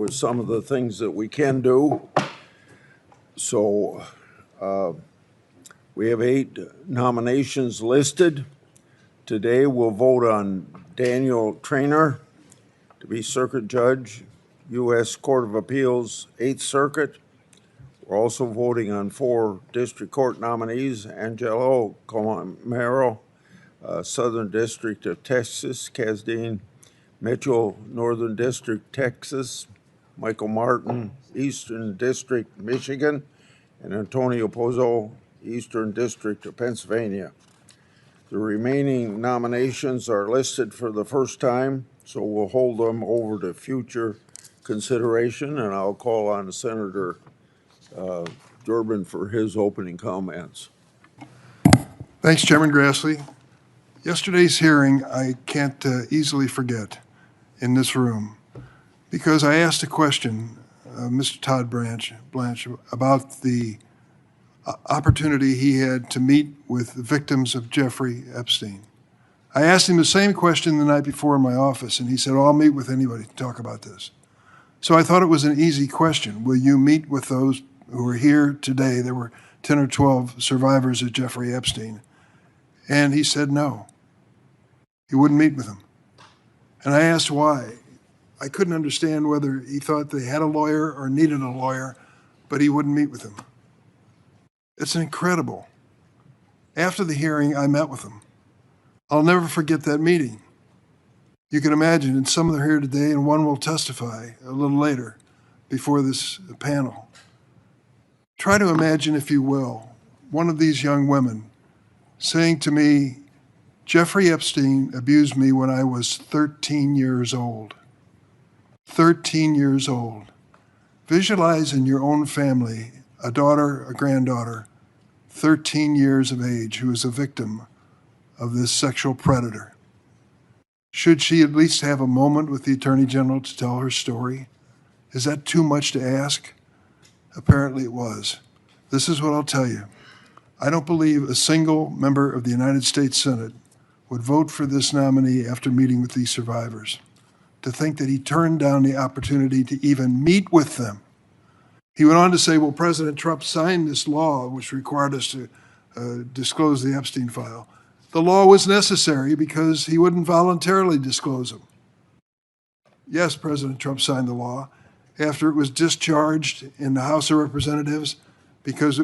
with some of the things that we can do. So we have 8 nominations listed. Today we'll vote on Daniel Traynor to be Circuit Judge, U.S. Court of Appeals, 8th Circuit. We're also voting on 4 District Court nominees: Angelo Comaro, Southern District of Texas; Casdine Mitchell, Northern District, Texas; Michael Martin, Eastern District, Michigan; and Antonio Pozzo, Eastern District of Pennsylvania. The remaining nominations are listed for the first time, so we'll hold them over to future consideration, and I'll call on Senator Durbin for his opening comments. Thanks, Chairman Grassley. Yesterday's hearing I can't easily forget in this room, because I asked a question of Mr. Todd Blanche about the opportunity he had to meet with the victims of Jeffrey Epstein. I asked him the same question the night before in my office, and he said, "Oh, I'll meet with anybody to talk about this." So I thought it was an easy question. Will you meet with those who are here today? There were 10 or 12 survivors of Jeffrey Epstein. And he said no. He wouldn't meet with them. And I asked why. I couldn't understand whether he thought they had a lawyer or needed a lawyer, but he wouldn't meet with them. It's incredible. After the hearing, I met with them. I'll never forget that meeting. You can imagine, and some of them are here today, and one will testify a little later before this panel. Try to imagine, if you will, one of these young women saying to me, "Jeffrey Epstein abused me when I was 13 years old." 13 years old. Visualize in your own family a daughter, a granddaughter, 13 years of age, who is a victim of this sexual predator. Should she at least have a moment with the Attorney General to tell her story? Is that too much to ask? Apparently it was. This is what I'll tell you. I don't believe a single member of the United States Senate would vote for this nominee after meeting with these survivors. To think that he turned down the opportunity to even meet with them. He went on to say, well, President Trump signed this law which required us to disclose the Epstein file. The law was necessary because he wouldn't voluntarily disclose them. Yes, President Trump signed the law after it was discharged in the House of Representatives because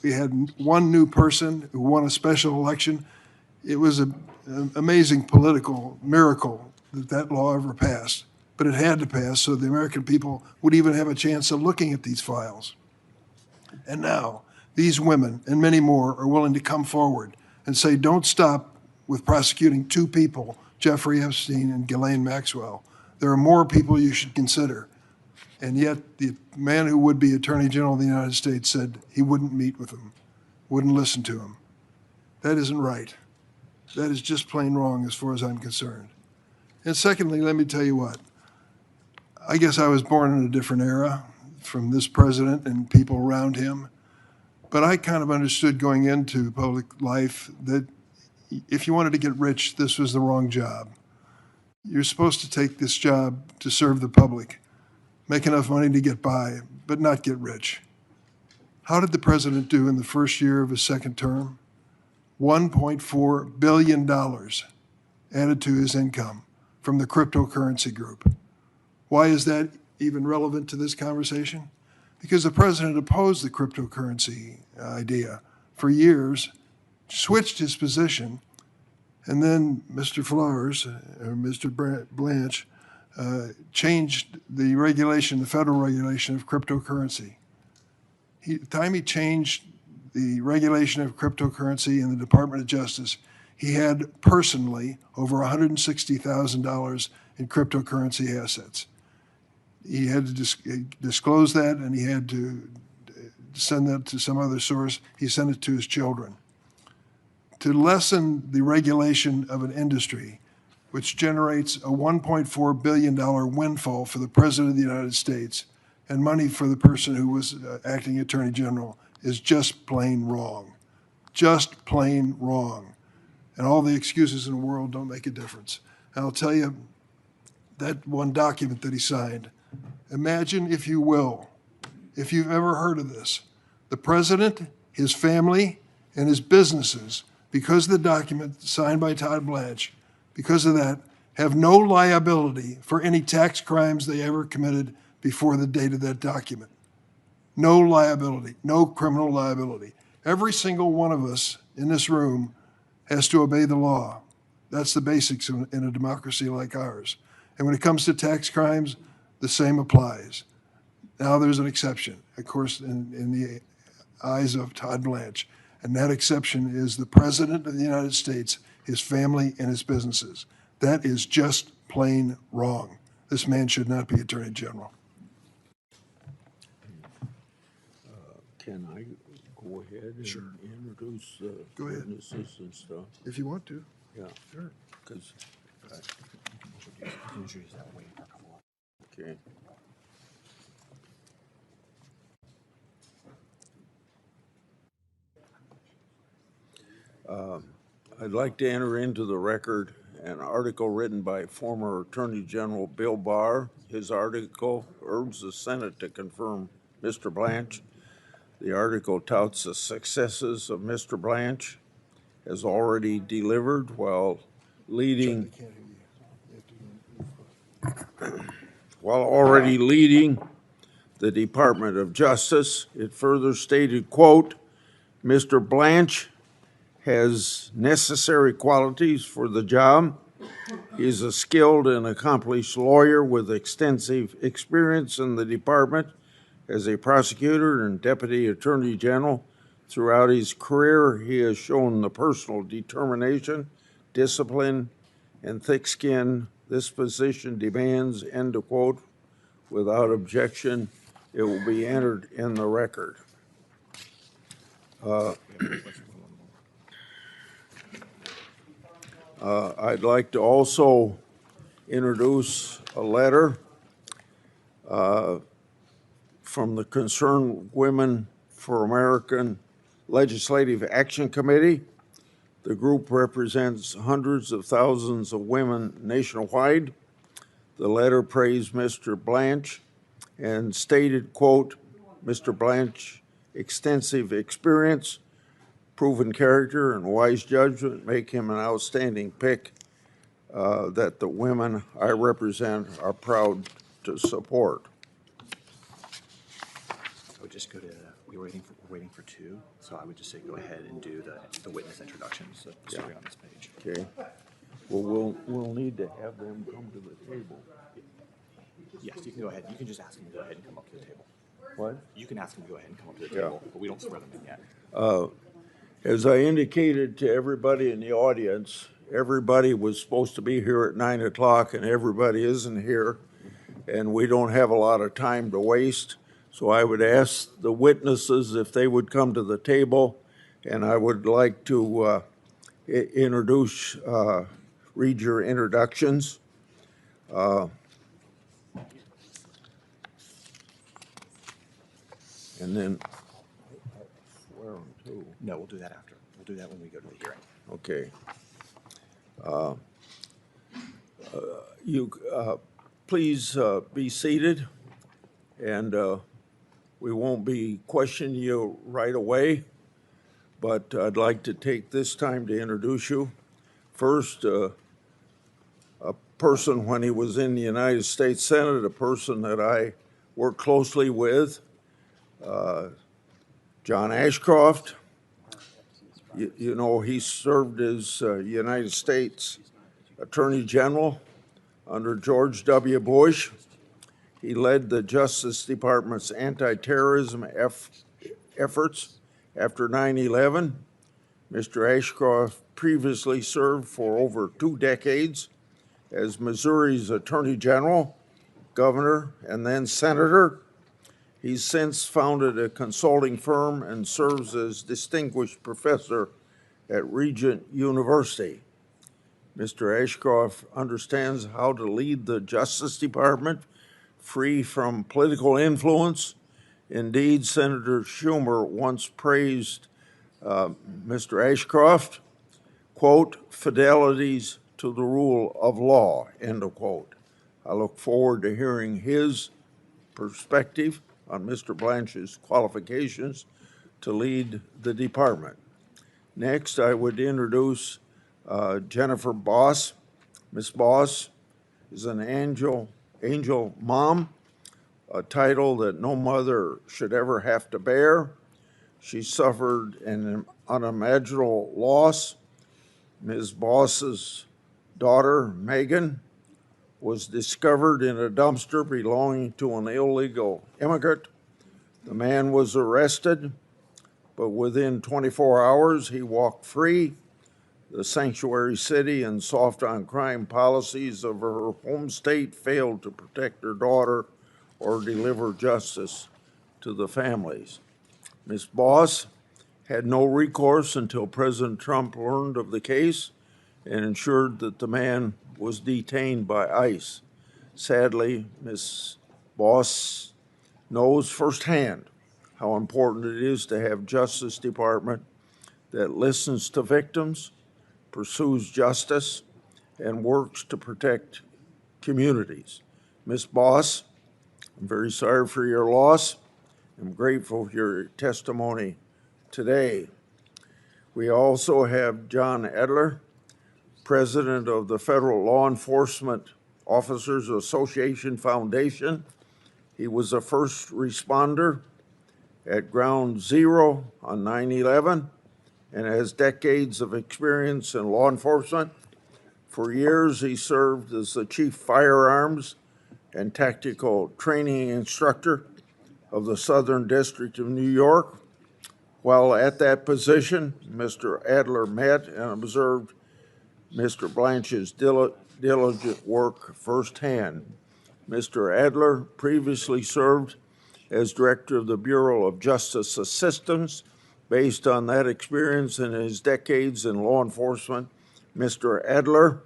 we had one new person who won a special election. It was an amazing political miracle that that law ever passed, but it had to pass so the American people would even have a chance of looking at these files. And now, these women and many more are willing to come forward and say, don't stop with prosecuting 2 people, Jeffrey Epstein and Ghislaine Maxwell. There are more people you should consider. And yet the man who would be Attorney General of the United States said he wouldn't meet with them, wouldn't listen to him. That isn't right. That is just plain wrong as far as I'm concerned. And secondly, let me tell you what. I guess I was born in a different era from this president and people around him. But I kind of understood going into public life that if you wanted to get rich, this was the wrong job. You're supposed to take this job to serve the public, make enough money to get by, but not get rich. How did the president do in the first year of his second term? $1.4 billion added to his income from the cryptocurrency group. Why is that even relevant to this conversation? Because the president opposed the cryptocurrency idea for years, switched his position, and then Mr. Flowers, or Mr. Blanche, changed the regulation, the federal regulation of cryptocurrency. The time he changed the regulation of cryptocurrency in the Department of Justice, he had personally over $160,000 in cryptocurrency assets. He had to disclose that, and he had to send that to some other source. He sent it to his children. To lessen the regulation of an industry which generates a $1.4 billion windfall for the President of the United States and money for the person who was acting Attorney General is just plain wrong. Just plain wrong. And all the excuses in the world don't make a difference. And I'll tell you, that one document that he signed Imagine, if you will, if you've ever heard of this, the president, his family, and his businesses, because of the document signed by Todd Blanche, because of that, have no liability for any tax crimes they ever committed before the date of that document. No liability, no criminal liability. Every single one of us in this room has to obey the law. That's the basics in a democracy like ours. And when it comes to tax crimes, the same applies. Now there's an exception, of course, in the eyes of Todd Blanche. And that exception is the President of the United States, his family, and his businesses. That is just plain wrong. This man should not be Attorney General. Can I go ahead and introduce Go ahead. witnesses and stuff? If you want to. Yeah, Sure. because, okay. I'd like to enter into the record an article written by former Attorney General Bill Barr. His article urges the Senate to confirm Mr. Blanche. The article touts the successes of Mr. Blanche has already delivered while already leading the Department of Justice. It further stated, quote, Mr. Blanche has necessary qualities for the job. He is a skilled and accomplished lawyer with extensive experience in the department as a prosecutor and deputy attorney general. Throughout his career, he has shown the personal determination, discipline, and thick skin this position demands, end of quote. Without objection, it will be entered in the record. I'd like to also introduce a letter from the Concerned Women for American Legislative Action Committee. The group represents hundreds of thousands of women nationwide. The letter praised Mr. Blanche and stated, quote, Mr. Blanche, extensive experience, proven character, and wise judgment make him an outstanding pick that the women I represent are proud to support. I would just go to, we're waiting for two, so I would just say go ahead and do the witness introductions, starting on this page. Okay. Well, we'll need to have them come to the table. Yes, you can go ahead. You can just ask them to go ahead and come up to the table. What? You can ask them to go ahead and come up to the Yeah. table, but we don't swear them in yet. As I indicated to everybody in the audience, everybody was supposed to be here at 9 o'clock and everybody isn't here. And we don't have a lot of time to waste. So I would ask the witnesses if they would come to the table, and I would like to read your introductions. And then swear them too. No, we'll do that after. We'll do that when we go to the hearing. Okay. Please be seated, and we won't be questioning you right away, but I'd like to take this time to introduce you. First, a person when he was in the United States Senate, a person that I worked closely with, John Ashcroft. You know, he served as United States Attorney General under George W. Bush. He led the Justice Department's anti-terrorism efforts after 9/11. Mr. Ashcroft previously served for over 2 decades as Missouri's Attorney General, Governor, and then Senator. He's since founded a consulting firm and serves as distinguished professor at Regent University. Mr. Ashcroft understands how to lead the Justice Department free from political influence. Indeed, Senator Schumer once praised Mr. Ashcroft, quote, fidelities to the rule of law, end of quote. I look forward to hearing his perspective on Mr. Blanche's qualifications to lead the department. Next, I would introduce Jennifer Boss. Ms. Boss is an angel mom, a title that no mother should ever have to bear. She suffered an unimaginable loss. Ms. Boss's daughter, Megan, was discovered in a dumpster belonging to an illegal immigrant. The man was arrested, but within 24 hours, he walked free. The sanctuary city and soft on crime policies of her home state failed to protect her daughter or deliver justice to the families. Ms. Boss had no recourse until President Trump learned of the case and ensured that the man was detained by ICE. Sadly, Ms. Boss knows firsthand how important it is to have Justice Department that listens to victims, pursues justice, and works to protect communities. Ms. Boss, I'm very sorry for your loss. I'm grateful for your testimony today. We also have John Edler, President of the Federal Law Enforcement Officers Association Foundation. He was a first responder at Ground Zero on 9/11 and has decades of experience in law enforcement. For years, he served as the Chief Firearms and Tactical Training Instructor of the Southern District of New York. While at that position, Mr. Adler met and observed Mr. Blanche's diligent work firsthand. Mr. Adler previously served as Director of the Bureau of Justice Assistance. Based on that experience and his decades in law enforcement, Mr. Adler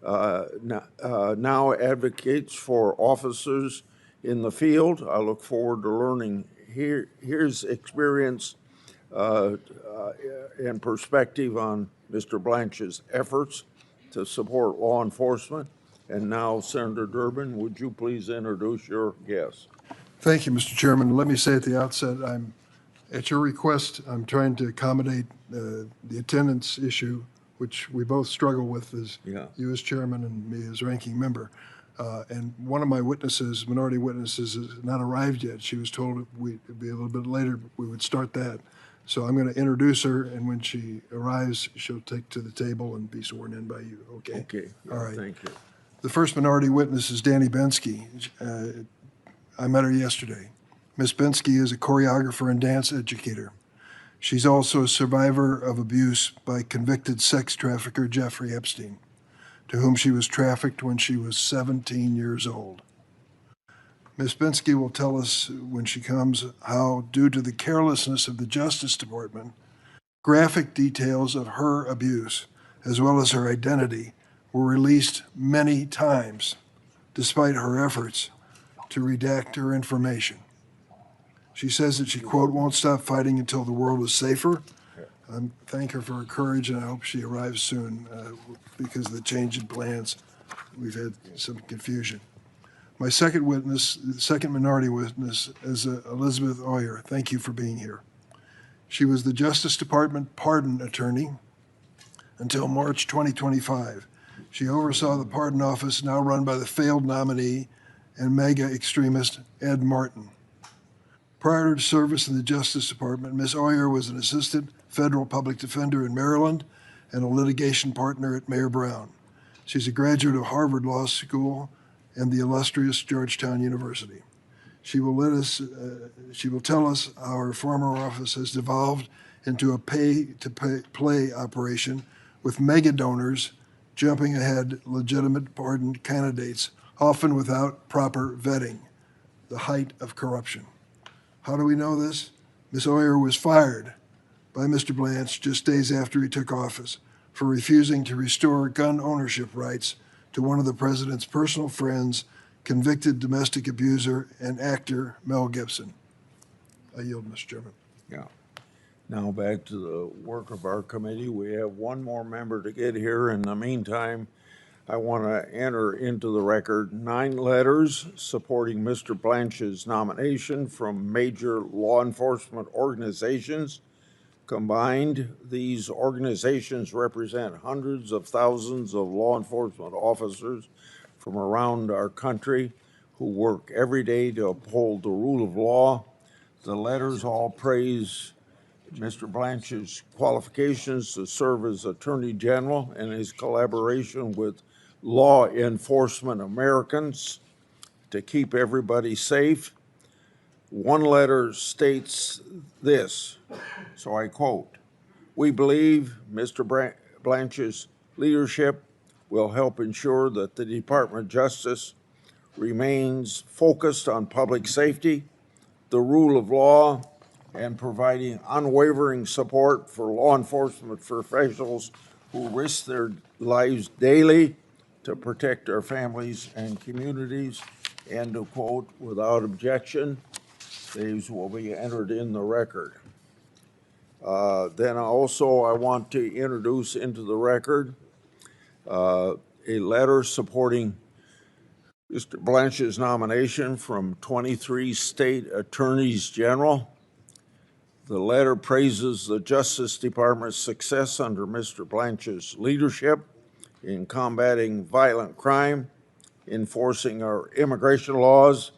now advocates for officers in the field. I look forward to learning his experience and perspective on Mr. Blanche's efforts to support law enforcement. And now, Senator Durbin, would you please introduce your guest? Thank you, Mr. Chairman. Let me say at the outset, at your request, I'm trying to accommodate the attendance issue, which we both struggle with, as you as chairman and me as ranking member. And one of my witnesses, minority witnesses, has not arrived yet. She was told it'd be a little bit later, we would start that. So I'm going to introduce her, and when she arrives, she'll take to the table and be sworn in by you, okay? Okay. All right. Thank you. The first minority witness is Danny Bensky. I met her yesterday. Ms. Bensky is a choreographer and dance educator. She's also a survivor of abuse by convicted sex trafficker Jeffrey Epstein, to whom she was trafficked when she was 17 years old. Ms. Bensky will tell us when she comes how, due to the carelessness of the Justice Department, graphic details of her abuse, as well as her identity, were released many times, despite her efforts to redact her information. She says that she, quote, won't stop fighting until the world is safer. I thank her for her courage, and I hope she arrives soon because of the change in plans. We've had some confusion. My second witness, the second minority witness, is Elizabeth Oyer. Thank you for being here. She was the Justice Department pardon attorney until March 2025. She oversaw the pardon office now run by the failed nominee and mega extremist Ed Martin. Prior to service in the Justice Department, Ms. Oyer was an assistant federal public defender in Maryland and a litigation partner at Mayor Brown. She's a graduate of Harvard Law School and the illustrious Georgetown University. She will tell us how her former office has devolved into a pay-to-play operation with mega donors jumping ahead legitimate pardon candidates, often without proper vetting, the height of corruption. How do we know this? Ms. Oyer was fired by Mr. Blanche just days after he took office for refusing to restore gun ownership rights to one of the president's personal friends, convicted domestic abuser and actor Mel Gibson. I yield, Mr. Chairman. Yeah. Now back to the work of our committee. We have one more member to get here. In the meantime, I want to enter into the record 9 letters supporting Mr. Blanche's nomination from major law enforcement organizations. Combined, these organizations represent hundreds of thousands of law enforcement officers from around our country who work every day to uphold the rule of law. The letters all praise Mr. Blanche's qualifications to serve as Attorney General and his collaboration with law enforcement Americans to keep everybody safe. One letter states this, so I quote, "We believe Mr. Blanche's leadership will help ensure that the Department of Justice remains focused on public safety, the rule of law, and providing unwavering support for law enforcement professionals who risk their lives daily to protect our families and communities." End of quote. Without objection, these will be entered in the record. Then also I want to introduce into the record a letter supporting Mr. Blanche's nomination from 23 state attorneys general. The letter praises the Justice Department's success under Mr. Blanche's leadership in combating violent crime, enforcing our immigration laws,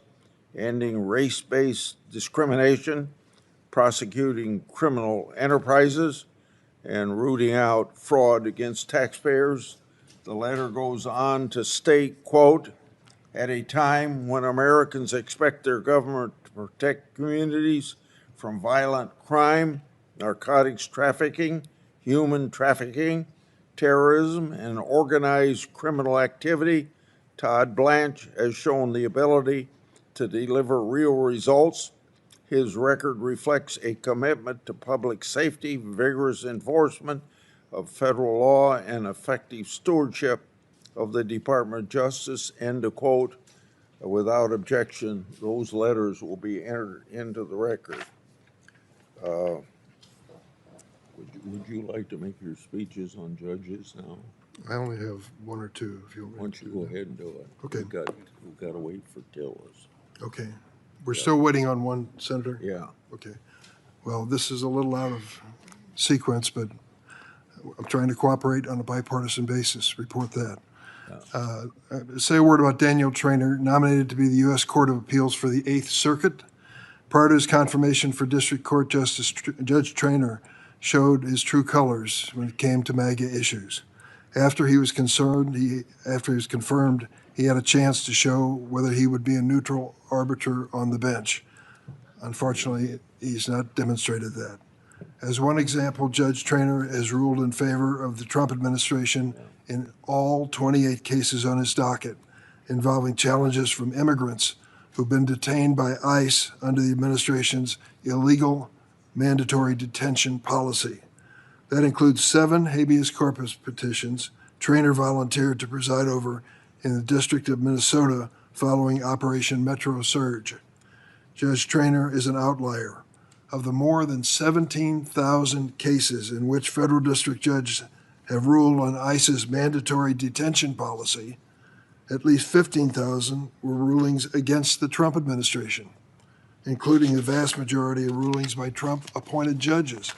ending race-based discrimination, prosecuting criminal enterprises, and rooting out fraud against taxpayers. The letter goes on to state, quote, "At a time when Americans expect their government to protect communities from violent crime, narcotics trafficking, human trafficking, terrorism, and organized criminal activity, Todd Blanche has shown the ability to deliver real results. His record reflects a commitment to public safety, vigorous enforcement of federal law, and effective stewardship of the Department of Justice." End of quote. Without objection, those letters will be entered into the record. Would you like to make your speeches on judges now? I only have one or two, if you want Why me don't you to. go ahead and do it? Okay. We've got to wait for Tillis. Okay. We're still waiting on one, Senator? Yeah. Okay. Well, this is a little out of sequence, but I'm trying to cooperate on a bipartisan basis. Report that. Say a word about Daniel Traynor, nominated to be the U.S. Court of Appeals for the Eighth Circuit. Prior to his confirmation for District Court Justice, Judge Traynor showed his true colors when it came to MAGA issues. After he was confirmed, he had a chance to show whether he would be a neutral arbiter on the bench. Unfortunately, he's not demonstrated that. As one example, Judge Traynor has ruled in favor of the Trump administration in all 28 cases on his docket involving challenges from immigrants who've been detained by ICE under the administration's illegal mandatory detention policy. That includes 7 habeas corpus petitions Traynor volunteered to preside over in the District of Minnesota following Operation Metro Surge. Judge Traynor is an outlier. Of the more than 17,000 cases in which federal district judges have ruled on ICE's mandatory detention policy, at least 15,000 were rulings against the Trump administration, including the vast majority of rulings by Trump-appointed judges.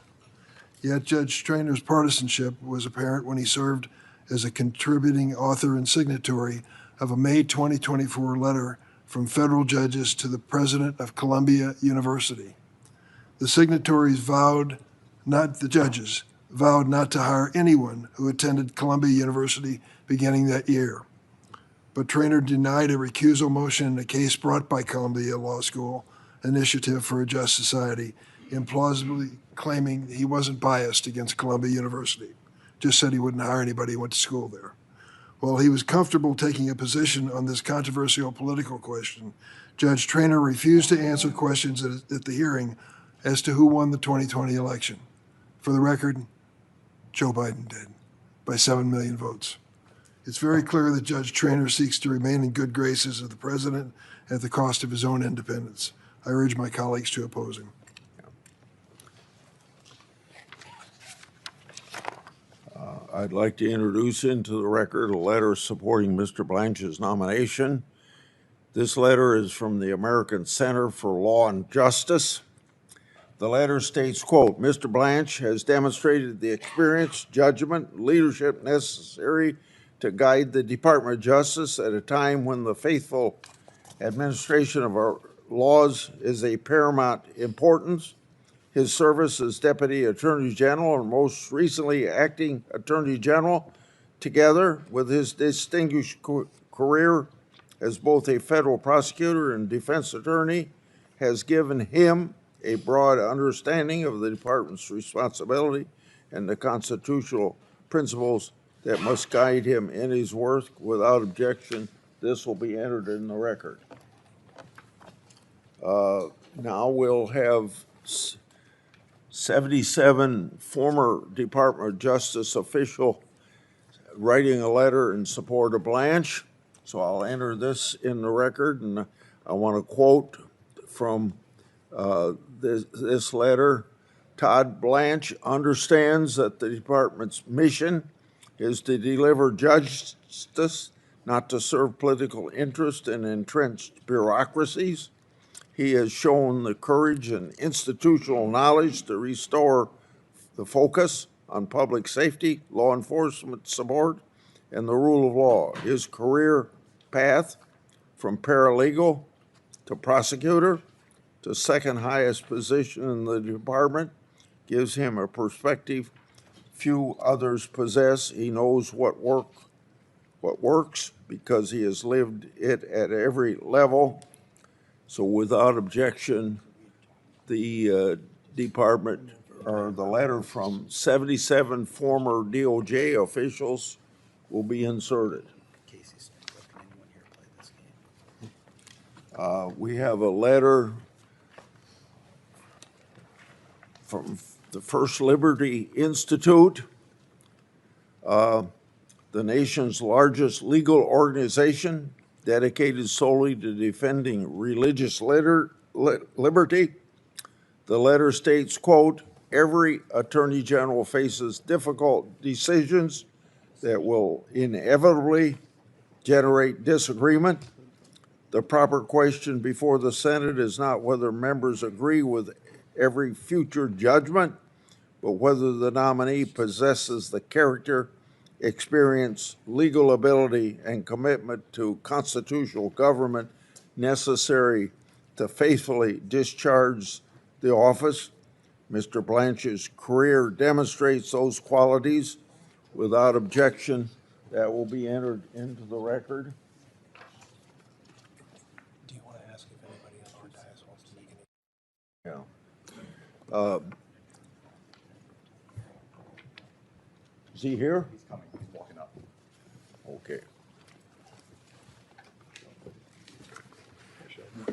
Yet Judge Traynor's partisanship was apparent when he served as a contributing author and signatory of a May 2024 letter from federal judges to the president of Columbia University. The signatories vowed not to hire anyone who attended Columbia University beginning that year. But Traynor denied a recusal motion in a case brought by Columbia Law School Initiative for a Just Society, implausibly claiming he wasn't biased against Columbia University, just said he wouldn't hire anybody who went to school there. While he was comfortable taking a position on this controversial political question, Judge Traynor refused to answer questions at the hearing as to who won the 2020 election. For the record, Joe Biden did, by 7 million votes. It's very clear that Judge Traynor seeks to remain in good graces of the president at the cost of his own independence. I urge my colleagues to oppose him. I'd like to introduce into the record a letter supporting Mr. Blanche's nomination. This letter is from the American Center for Law and Justice. The letter states, quote, Mr. Blanche has demonstrated the experience, judgment, leadership necessary to guide the Department of Justice at a time when the faithful administration of our laws is a paramount importance. His service as Deputy Attorney General and most recently Acting Attorney General, together with his distinguished career as both a federal prosecutor and defense attorney, has given him a broad understanding of the department's responsibility and the constitutional principles that must guide him in his work. Without objection, this will be entered in the record. Now we'll have 77 former Department of Justice official writing a letter in support of Blanche. So I'll enter this in the record, and I want to quote from this letter. Todd Blanche understands that the department's mission is to deliver justice, not to serve political interest and entrenched bureaucracies. He has shown the courage and institutional knowledge to restore the focus on public safety, law enforcement support, and the rule of law. His career path from paralegal to prosecutor to second highest position in the department gives him a perspective few others possess. He knows what works because he has lived it at every level. So without objection, the department, or the letter from 77 former DOJ officials will be inserted. We have a letter from the First Liberty Institute, the nation's largest legal organization dedicated solely to defending religious liberty. The letter states, quote, every attorney general faces difficult decisions that will inevitably generate disagreement. The proper question before the Senate is not whether members agree with every future judgment, but whether the nominee possesses the character, experience, legal ability, and commitment to constitutional government necessary to faithfully discharge the office. Mr. Blanche's career demonstrates those qualities. Without objection, that will be entered into the record. Do you want to ask if anybody else on dais wants to make any? Yeah. Is he here? He's coming, he's walking up. Okay.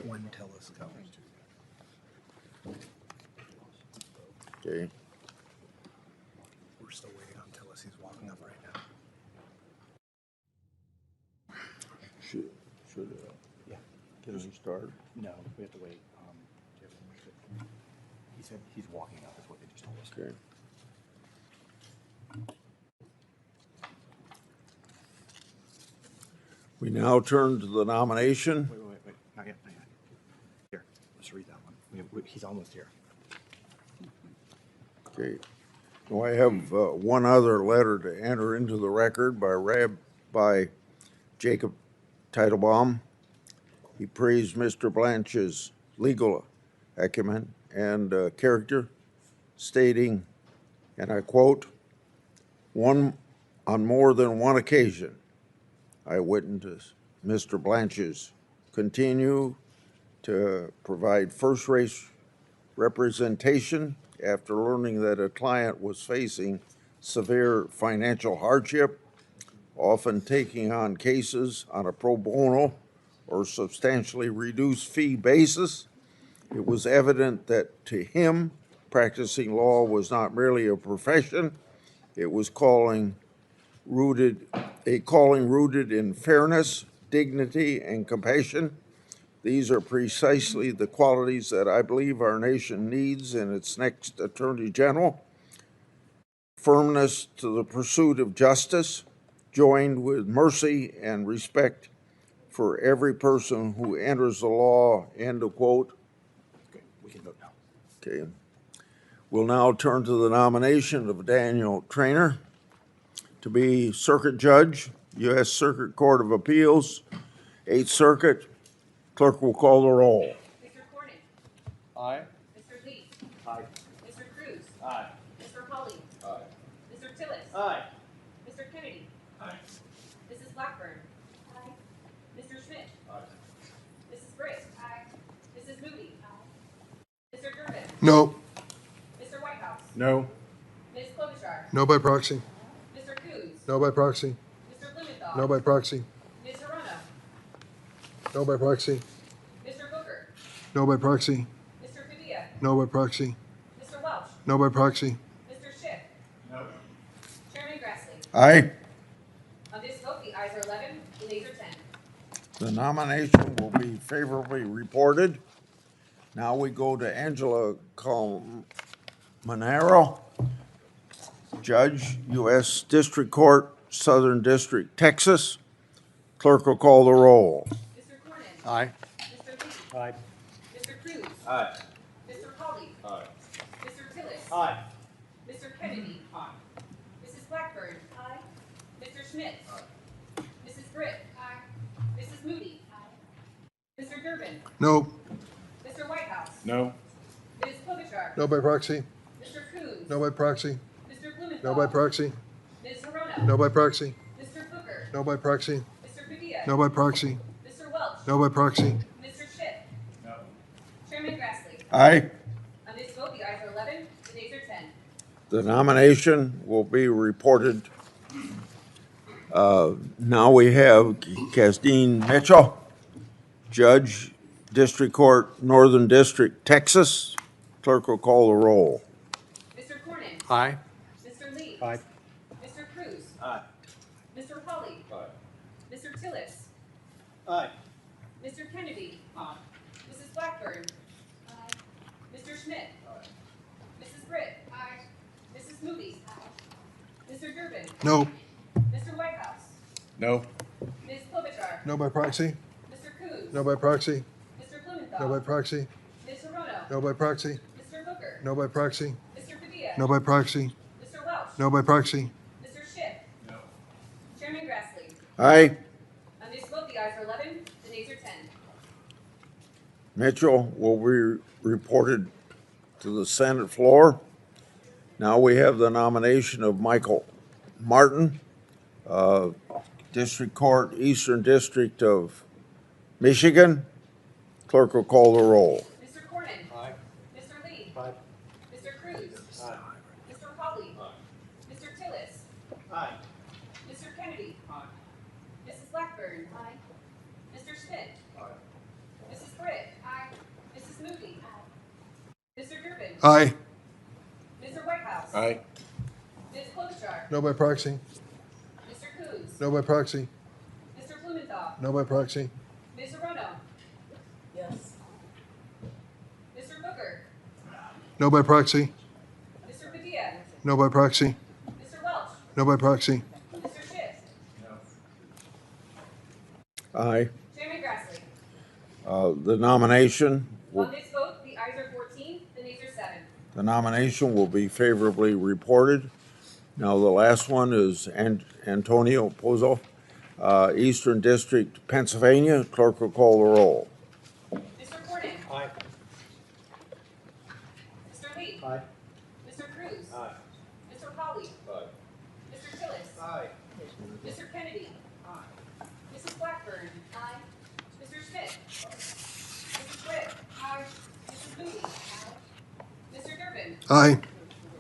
When tell us coming. Okay. We're still waiting on Tillis. He's walking up right now. Yeah. Can we start? No, we have to wait. He said he's walking up, is what they just told us. Okay. We now turn to the nomination. Wait, not yet, not yet. Here, let's read that one. He's almost here. Okay. Now I have one other letter to enter into the record by Jacob Teitelbaum. He praised Mr. Blanche's legal acumen and character, stating, and I quote, on more than one occasion, I witnessed Mr. Blanche's continue to provide first-rate representation after learning that a client was facing severe financial hardship, often taking on cases on a pro bono or substantially reduced fee basis. It was evident that to him, practicing law was not merely a profession, it was a calling rooted in fairness, dignity, and compassion. These are precisely the qualities that I believe our nation needs in its next Attorney General. firmness to the pursuit of justice, joined with mercy and respect for every person who enters the law, end of quote. Okay, we can vote now. Okay. We'll now turn to the nomination of Daniel Trainer to be Circuit Judge, U.S. Circuit Court of Appeals, 8th Circuit. Clerk will call the roll. Mr. Cornyn. Aye. Mr. Lee. Aye. Mr. Cruz. Aye. Mr. Hawley. Aye. Mr. Tillis. Aye. Mr. Kennedy. Aye. Mrs. Blackburn. Aye. Mr. Schmidt. Aye. Mrs. Britt. Aye. Mrs. Moody. Aye. Mr. Durbin. No. Mr. Whitehouse. No. Ms. Klobuchar. No by proxy. Mr. Coons. No by proxy. Mr. Blumenthal. No by proxy. Ms. Hirono. No by proxy. Mr. Booker. No by proxy. Mr. Padilla. No by proxy. Mr. Welch. No by proxy. Mr. Schiff. No. Chairman Grassley. Aye. On this vote, the ayes are 11, the nays are 10. The nomination will be favorably reported. Now we go to Angela Colmanero, Judge, U.S. District Court, Southern District, Texas. Clerk will call the roll. Mr. Cornyn. Aye. Mr. Lee. Aye. Mr. Cruz. Aye. Mr. Hawley. Aye. Mr. Tillis. Aye. Mr. Kennedy. Aye. Mrs. Blackburn. Aye. Mr. Schmidt. Mrs. Britt. Aye. Mrs. Moody. Aye. Mr. Durbin. No. Mr. Whitehouse. No. Ms. Klobuchar. No by proxy. Mr. Coons. No by proxy. Mr. Blumenthal. No by proxy. Ms. Hirono. No by proxy. Mr. Booker. No by proxy. Mr. Padilla. No by proxy. Mr. Welch. No by proxy. Mr. Schiff. No. Chairman Grassley. Aye. On this vote, the ayes are 11, the nays are 10. The nomination will be reported. Now we have Casdine Mitchell, Judge, District Court, Northern District, Texas. Clerk will call the roll. Mr. Cornyn. Aye. Mr. Lee. Aye. Mr. Cruz. Aye. Mr. Hawley. Aye. Mr. Tillis. Aye. Mr. Kennedy. Mrs. Blackburn. Mr. Schmidt. Mrs. Britt. Mrs. Moody. Mr. Durbin. No. Mr. Whitehouse. No. Ms. Klobuchar. No by proxy. Mr. Coons. No by proxy. Mr. Blumenthal. No by proxy. Ms. Hirono. No by proxy. Mr. Booker. No by proxy. Mr. Padilla. No by proxy. Mr. Welch. No by proxy. Mr. Schiff. No. Chairman Grassley. Aye. On this vote, the ayes are 11, the nays are 10. Mitchell will be reported to the Senate floor. Now we have the nomination of Michael Martin, District Court, Eastern District of Michigan. Clerk will call the roll. Mr. Cornyn. Aye. Mr. Lee. Aye. Mr. Cruz. Aye. Mr. Hawley. Mr. Tillis. Aye. Mr. Kennedy. Mrs. Blackburn. Mr. Schmidt. Mrs. Britt. Mrs. Moody. Mr. Durbin. Aye. Mr. Whitehouse. Aye. Ms. Klobuchar. No by proxy. Mr. Coons. No by proxy. Mr. Blumenthal. No by proxy. Ms. Hirono. Yes. Mr. Booker. No by proxy. Mr. Padilla. No by proxy. Mr. Welch. No by proxy. Mr. Schiff. Aye. Chairman Grassley. The nomination will On this vote, the ayes are 14, the nays are 7. The nomination will be favorably reported. Now, the last one is Antonio Pozzo, Eastern District, Pennsylvania. Clerk will call the roll. Mr. Cornyn. Aye. Mr. Lee. Aye. Mr. Cruz. Aye. Mr. Hawley. Aye. Mr. Tillis. Aye. Mr. Kennedy. Mrs. Blackburn. Mr. Schmidt. Mrs. Britt. Mrs. Moody. Mr. Durbin. Aye.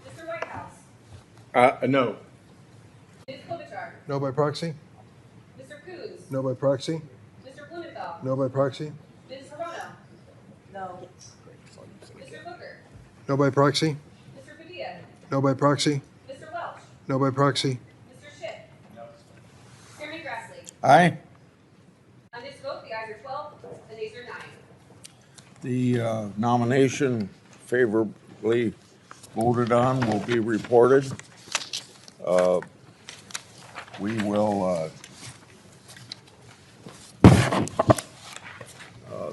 Mr. Whitehouse. No. Ms. Klobuchar. No by proxy. Mr. Coons. No by proxy. Mr. Blumenthal. No by proxy. Ms. Hirono. No. Mr. Booker. No by proxy. Mr. Padilla. No by proxy. Mr. Welch. No by proxy. Mr. Schiff. Chairman Grassley. Aye. On this vote, the ayes are 12, the nays are 9. The nomination favorably voted on will be reported. We will,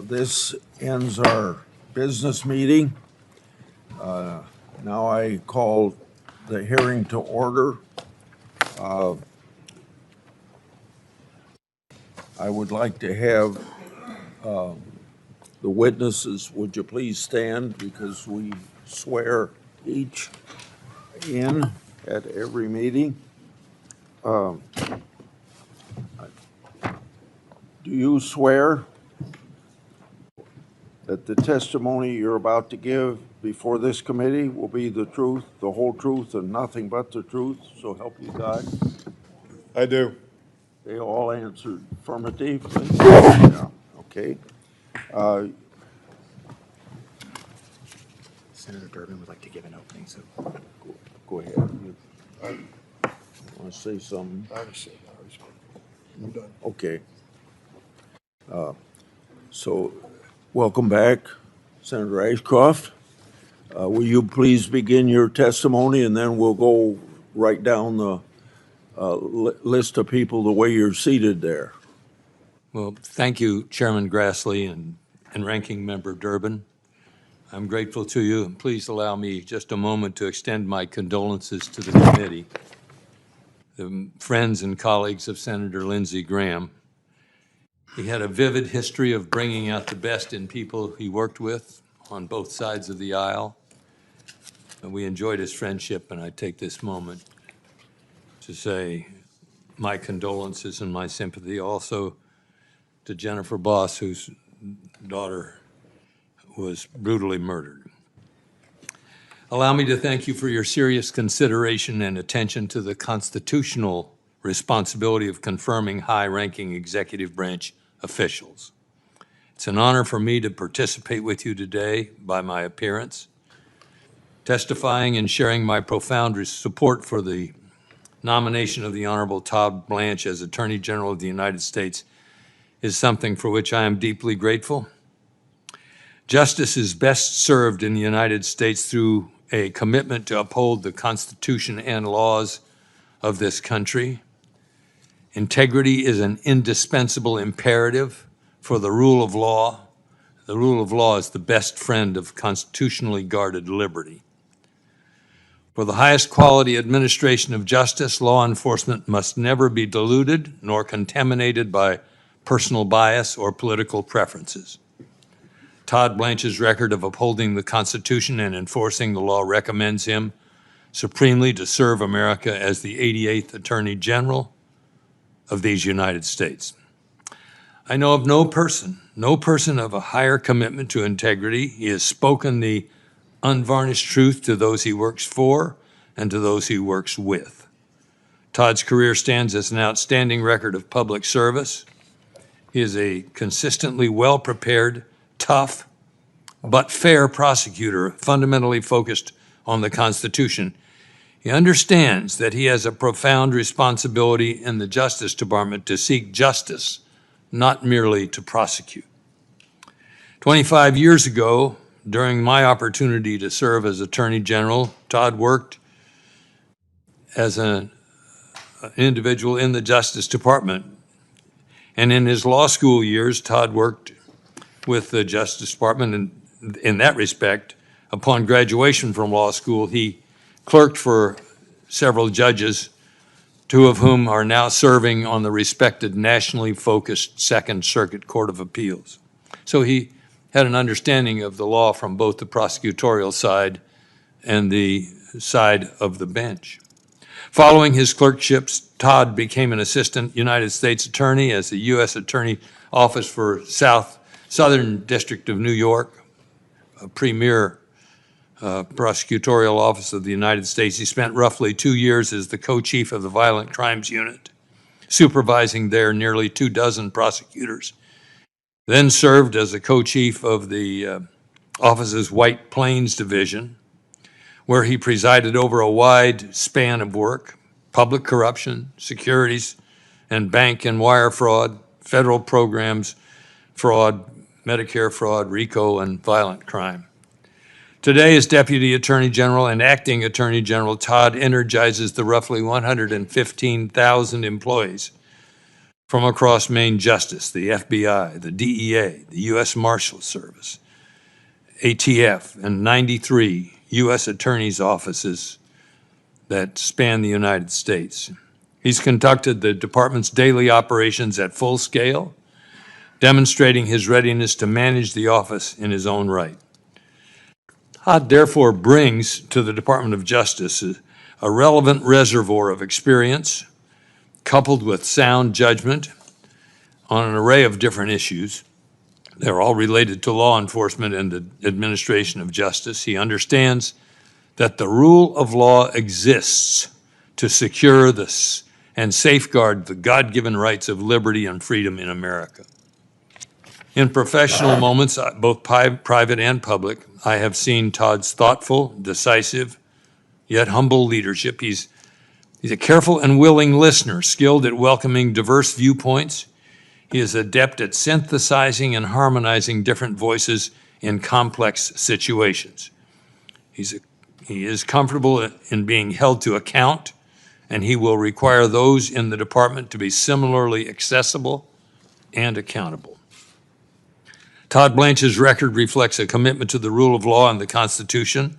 this ends our business meeting. Now I call the hearing to order. I would like to have the witnesses, would you please stand, because we swear each in at every meeting. Do you swear that the testimony you're about to give before this committee will be the truth, the whole truth, and nothing but the truth, so help you God? I do. They all answered affirmatively? Yeah, okay. Senator Durbin would like to give an opening, so. Go ahead. Want to say something? I'm done. Okay. So, welcome back, Senator Ashcroft. Will you please begin your testimony, and then we'll go right down the list of people the way you're seated there. Well, thank you, Chairman Grassley and Ranking Member Durbin. I'm grateful to you, and please allow me just a moment to extend my condolences to the committee, the friends and colleagues of Senator Lindsey Graham. He had a vivid history of bringing out the best in people he worked with on both sides of the aisle. And we enjoyed his friendship, and I take this moment to say my condolences and my sympathy also to Jennifer Boss, whose daughter was brutally murdered. Allow me to thank you for your serious consideration and attention to the constitutional responsibility of confirming high-ranking executive branch officials. It's an honor for me to participate with you today by my appearance. Testifying and sharing my profound support for the nomination of the Honorable Todd Blanche as Attorney General of the United States is something for which I am deeply grateful. Justice is best served in the United States through a commitment to uphold the Constitution and laws of this country. Integrity is an indispensable imperative for the rule of law. The rule of law is the best friend of constitutionally guarded liberty. For the highest quality administration of justice, law enforcement must never be diluted nor contaminated by personal bias or political preferences. Todd Blanche's record of upholding the Constitution and enforcing the law recommends him supremely to serve America as the 88th Attorney General of these United States. I know of no person of a higher commitment to integrity. He has spoken the unvarnished truth to those he works for and to those he works with. Todd's career stands as an outstanding record of public service. He is a consistently well-prepared, tough, but fair prosecutor, fundamentally focused on the Constitution. He understands that he has a profound responsibility in the Justice Department to seek justice, not merely to prosecute. 25 years ago, during my opportunity to serve as Attorney General, Todd worked as an individual in the Justice Department. And in his law school years, Todd worked with the Justice Department, and in that respect, upon graduation from law school, he clerked for several judges, two of whom are now serving on the respected nationally focused Second Circuit Court of Appeals. So he had an understanding of the law from both the prosecutorial side and the side of the bench. Following his clerkships, Todd became an assistant United States attorney as the U.S. Attorney Office for Southern District of New York, a premier prosecutorial office of the United States. He spent roughly 2 years as the co-chief of the Violent Crimes Unit, supervising there nearly 24 prosecutors. Then served as a co-chief of the office's White Plains Division, where he presided over a wide span of work: public corruption, securities and bank and wire fraud, federal programs fraud, Medicare fraud, RICO, and violent crime. Today, as Deputy Attorney General and Acting Attorney General, Todd energizes the roughly 115,000 employees from across Maine Justice, the FBI, the DEA, the U.S. Marshals Service, ATF, and 93 U.S. Attorney's offices that span the United States. He's conducted the department's daily operations at full scale, demonstrating his readiness to manage the office in his own right. Todd therefore brings to the Department of Justice a relevant reservoir of experience, coupled with sound judgment on an array of different issues. They're all related to law enforcement and the administration of justice. He understands that the rule of law exists to secure this and safeguard the God-given rights of liberty and freedom in America. In professional moments, both private and public, I have seen Todd's thoughtful, decisive, yet humble leadership. He's a careful and willing listener, skilled at welcoming diverse viewpoints. He is adept at synthesizing and harmonizing different voices in complex situations. He is comfortable in being held to account, and he will require those in the department to be similarly accessible and accountable. Todd Blanche's record reflects a commitment to the rule of law and the Constitution.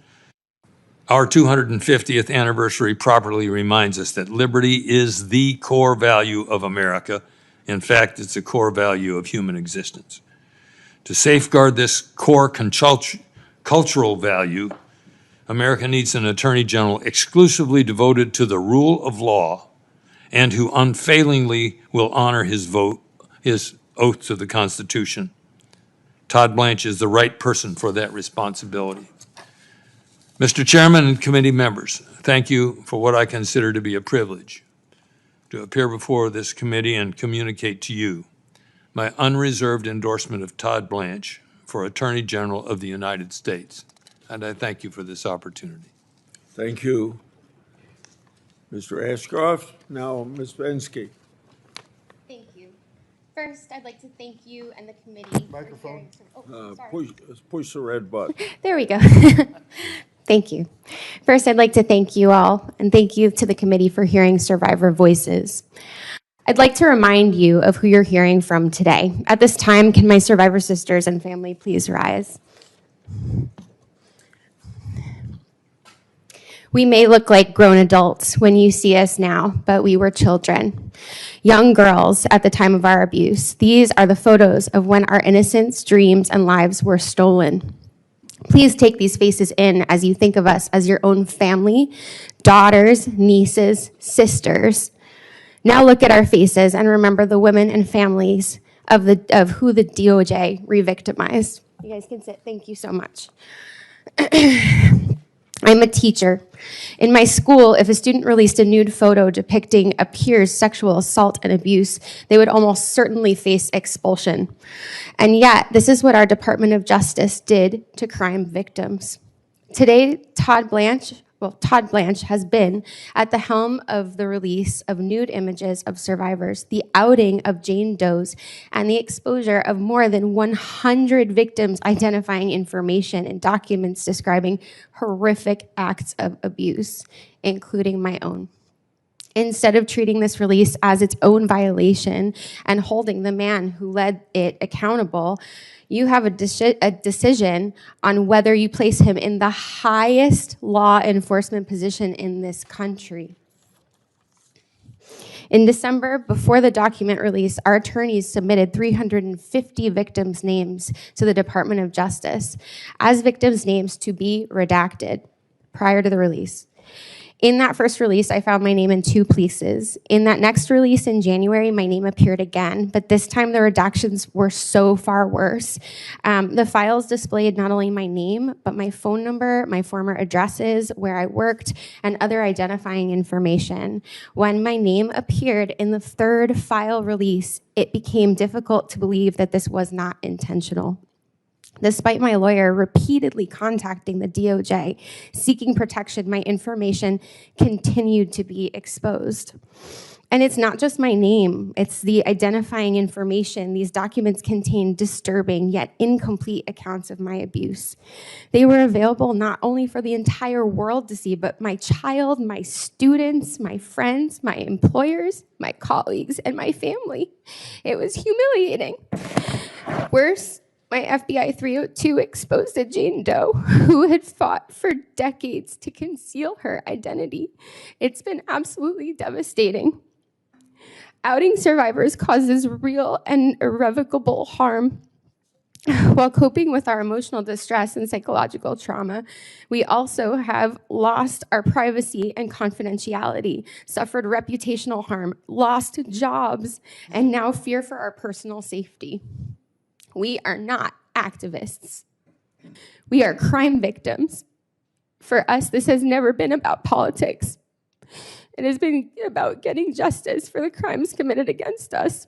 Our 250th anniversary properly reminds us that liberty is the core value of America. In fact, it's a core value of human existence. To safeguard this core cultural value, America needs an Attorney General exclusively devoted to the rule of law and who unfailingly will honor his oath to the Constitution. Todd Blanche is the right person for that responsibility. Mr. Chairman and committee members, thank you for what I consider to be a privilege to appear before this committee and communicate to you my unreserved endorsement of Todd Blanche for Attorney General of the United States. And I thank you for this opportunity. Thank you, Mr. Ashcroft. Now, Ms. Bensky. Thank you. First, I'd like to thank you and the committee. Microphone. Push the red button. There we go. Thank you. First, I'd like to thank you all, and thank you to the committee for hearing survivor voices. I'd like to remind you of who you're hearing from today. At this time, can my survivor sisters and family please rise? We may look like grown adults when you see us now, but we were children, young girls at the time of our abuse. These are the photos of when our innocence, dreams, and lives were stolen. Please take these faces in as you think of us as your own family, daughters, nieces, sisters. Now look at our faces and remember the women and families of who the DOJ re-victimized. You guys can sit. Thank you so much. I'm a teacher. In my school, if a student released a nude photo depicting a peer's sexual assault and abuse, they would almost certainly face expulsion. And yet, this is what our Department of Justice did to crime victims. Today, Todd Blanche has been at the helm of the release of nude images of survivors, the outing of Jane Does, and the exposure of more than 100 victims identifying information and documents describing horrific acts of abuse, including my own. Instead of treating this release as its own violation and holding the man who led it accountable, you have a decision on whether you place him in the highest law enforcement position in this country. In December, before the document release, our attorneys submitted 350 victims' names to the Department of Justice as victims' names to be redacted prior to the release. In that first release, I found my name in 2 places. In that next release in January, my name appeared again, but this time the redactions were so far worse. The files displayed not only my name, but my phone number, my former addresses, where I worked, and other identifying information. When my name appeared in the 3rd file release, it became difficult to believe that this was not intentional. Despite my lawyer repeatedly contacting the DOJ, seeking protection, my information continued to be exposed. And it's not just my name, it's the identifying information. These documents contain disturbing yet incomplete accounts of my abuse. They were available not only for the entire world to see, but my child, my students, my friends, my employers, my colleagues, and my family. It was humiliating. Worse, my FBI 302 exposed a Jane Doe who had fought for decades to conceal her identity. It's been absolutely devastating. Outing survivors causes real and irrevocable harm. While coping with our emotional distress and psychological trauma, we also have lost our privacy and confidentiality, suffered reputational harm, lost jobs, and now fear for our personal safety. We are not activists. We are crime victims. For us, this has never been about politics. It has been about getting justice for the crimes committed against us.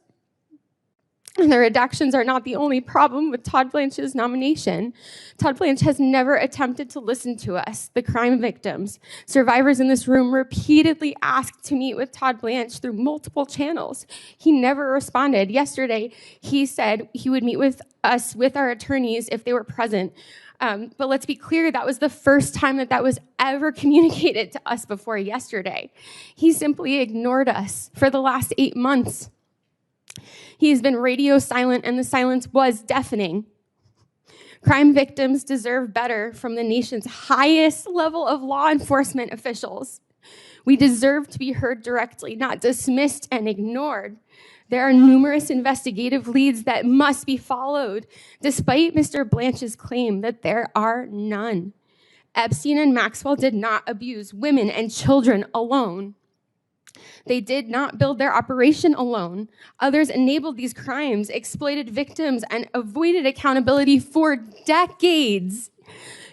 And the redactions are not the only problem with Todd Blanche's nomination. Todd Blanche has never attempted to listen to us, the crime victims. Survivors in this room repeatedly asked to meet with Todd Blanche through multiple channels. He never responded. Yesterday, he said he would meet with us, with our attorneys, if they were present. But let's be clear, that was the first time that was ever communicated to us before yesterday. He simply ignored us for the last 8 months. He's been radio silent, and the silence was deafening. Crime victims deserve better from the nation's highest level of law enforcement officials. We deserve to be heard directly, not dismissed and ignored. There are numerous investigative leads that must be followed, despite Mr. Blanche's claim that there are none. Epstein and Maxwell did not abuse women and children alone. They did not build their operation alone. Others enabled these crimes, exploited victims, and avoided accountability for decades.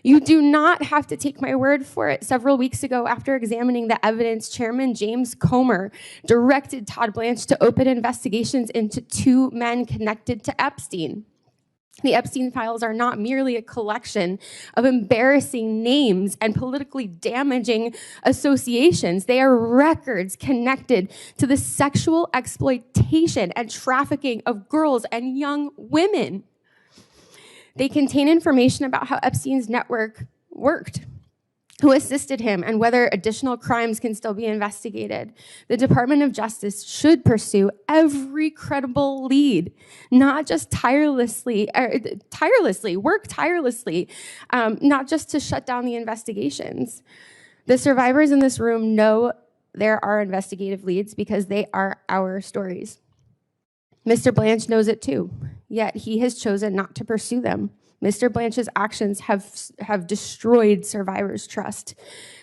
You do not have to take my word for it. Several weeks ago, after examining the evidence, Chairman James Comer directed Todd Blanche to open investigations into 2 men connected to Epstein. The Epstein files are not merely a collection of embarrassing names and politically damaging associations. They are records connected to the sexual exploitation and trafficking of girls and young women. They contain information about how Epstein's network worked, who assisted him, and whether additional crimes can still be investigated. The Department of Justice should pursue every credible lead, not just work tirelessly, not just to shut down the investigations. The survivors in this room know there are investigative leads because they are our stories. Mr. Blanche knows it too, yet he has chosen not to pursue them. Mr. Blanche's actions have destroyed survivors' trust.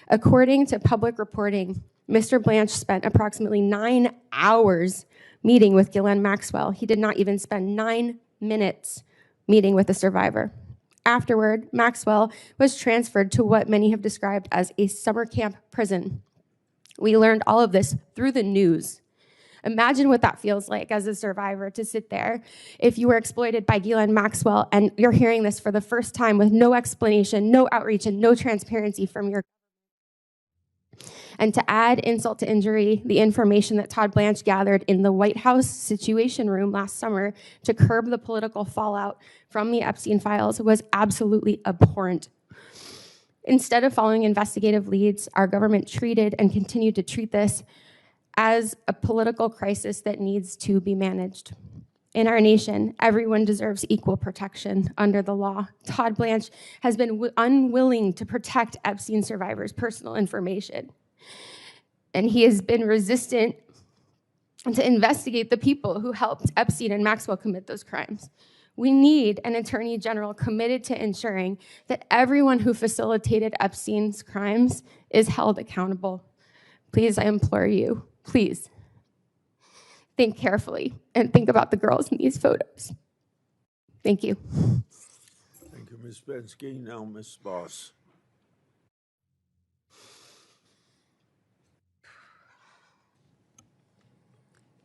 According to public reporting, Mr. Blanche spent approximately 9 hours meeting with Ghislaine Maxwell. He did not even spend 9 minutes meeting with the survivor. Afterward, Maxwell was transferred to what many have described as a summer camp prison. We learned all of this through the news. Imagine what that feels like as a survivor to sit there if you were exploited by Ghislaine Maxwell and you're hearing this for the first time with no explanation, no outreach, and no transparency from your government. And to add insult to injury, the information that Todd Blanche gathered in the White House Situation Room last summer to curb the political fallout from the Epstein files was absolutely abhorrent. Instead of following investigative leads, our government treated and continued to treat this as a political crisis that needs to be managed. In our nation, everyone deserves equal protection under the law. Todd Blanche has been unwilling to protect Epstein survivors' personal information, and he has been resistant to investigate the people who helped Epstein and Maxwell commit those crimes. We need an attorney general committed to ensuring that everyone who facilitated Epstein's crimes is held accountable. Please, I implore you, please, think carefully and think about the girls in these photos. Thank you. Thank you, Ms. Bensky. Now, Ms. Boss.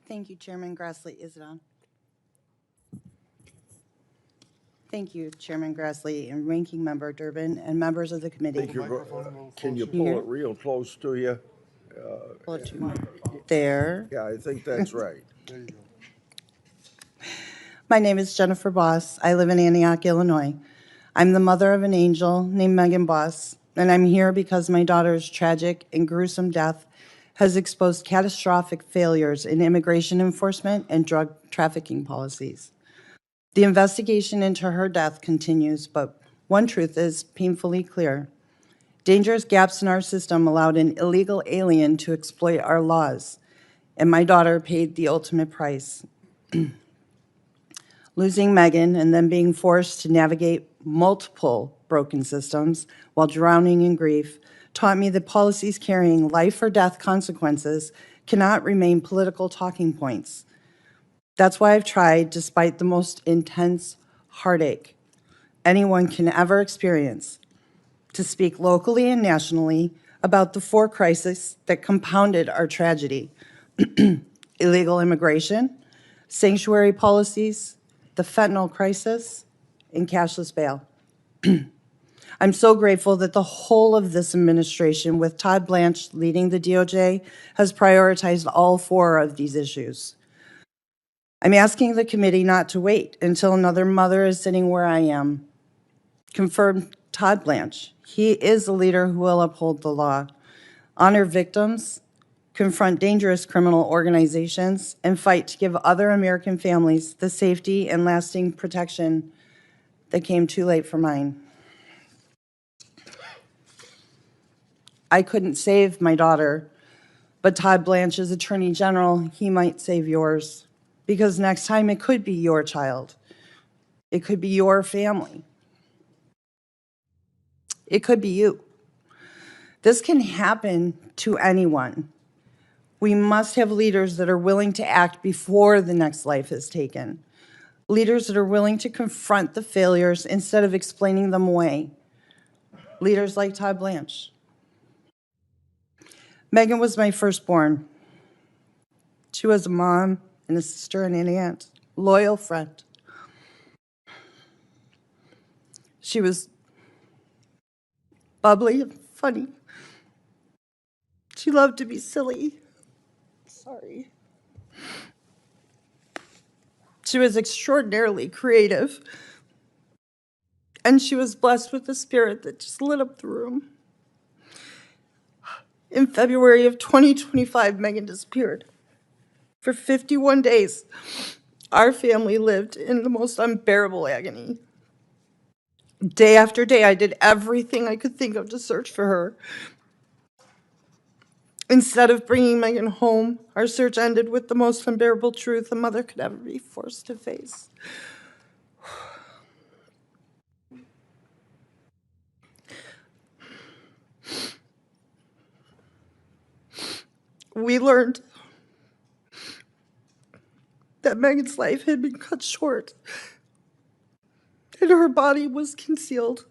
Thank you, Chairman Grassley. Is it on? Thank you, Chairman Grassley and Ranking Member Durbin and members of the committee. Can you pull it real close to you? Put you there. Yeah, I think that's right. My name is Jennifer Boss. I live in Antioch, Illinois. I'm the mother of an angel named Megan Boss, and I'm here because my daughter's tragic and gruesome death has exposed catastrophic failures in immigration enforcement and drug trafficking policies. The investigation into her death continues, but one truth is painfully clear. Dangerous gaps in our system allowed an illegal alien to exploit our laws, and my daughter paid the ultimate price. Losing Megan and then being forced to navigate multiple broken systems while drowning in grief taught me that policies carrying life or death consequences cannot remain political talking points. That's why I've tried, despite the most intense heartache anyone can ever experience, to speak locally and nationally about the 4 crises that compounded our tragedy: illegal immigration, sanctuary policies, the fentanyl crisis, and cashless bail. I'm so grateful that the whole of this administration, with Todd Blanche leading the DOJ, has prioritized all 4 of these issues. I'm asking the committee not to wait until another mother is sitting where I am. Confirm Todd Blanche. He is a leader who will uphold the law, honor victims, confront dangerous criminal organizations, and fight to give other American families the safety and lasting protection that came too late for mine. I couldn't save my daughter, but Todd Blanche is Attorney General. He might save yours, because next time it could be your child. It could be your family. It could be you. This can happen to anyone. We must have leaders that are willing to act before the next life is taken. Leaders that are willing to confront the failures instead of explaining them away. Leaders like Todd Blanche. Megan was my firstborn. She was a mom and a sister and an aunt, loyal friend. She was bubbly and funny. She loved to be silly. Sorry. She was extraordinarily creative. And she was blessed with a spirit that just lit up the room. In February of 2025, Megan disappeared. For 51 days, our family lived in the most unbearable agony. Day after day, I did everything I could think of to search for her. Instead of bringing Megan home, our search ended with the most unbearable truth a mother could ever be forced to face. We learned that Megan's life had been cut short and her body was concealed,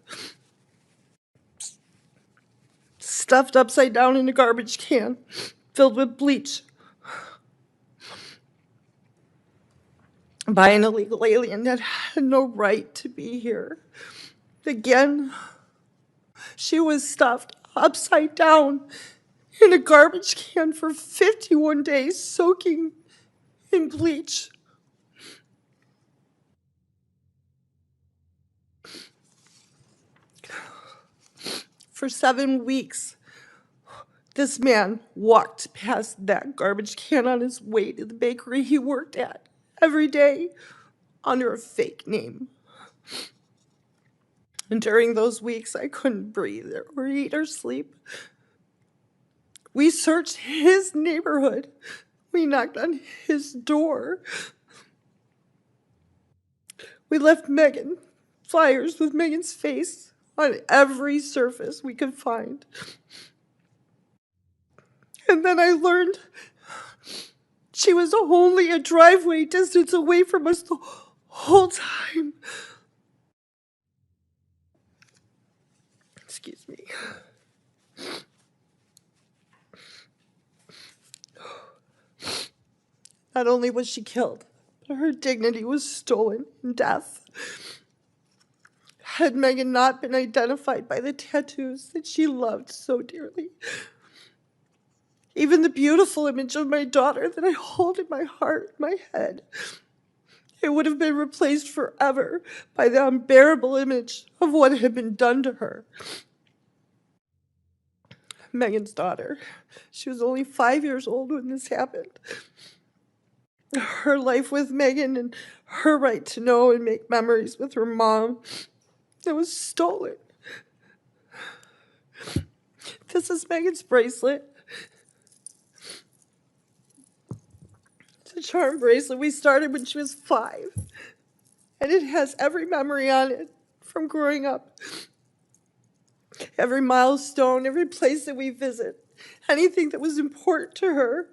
stuffed upside down in a garbage can filled with bleach by an illegal alien that had no right to be here. Again, she was stuffed upside down in a garbage can for 51 days, soaking in bleach. For 7 weeks, this man walked past that garbage can on his way to the bakery he worked at every day under a fake name. And during those weeks, I couldn't breathe or eat or sleep. We searched his neighborhood. We knocked on his door. We left Megan flyers with Megan's face on every surface we could find. And then I learned she was only a driveway distance away from us the whole time. Excuse me. Not only was she killed, but her dignity was stolen in death. Had Megan not been identified by the tattoos that she loved so dearly, Even the beautiful image of my daughter that I hold in my heart, my head, it would have been replaced forever by the unbearable image of what had been done to her. Megan's daughter. She was only 5 years old when this happened. Her life with Megan and her right to know and make memories with her mom, it was stolen. This is Megan's bracelet. It's a charm bracelet we started when she was 5. And it has every memory on it from growing up. Every milestone, every place that we visit, anything that was important to her.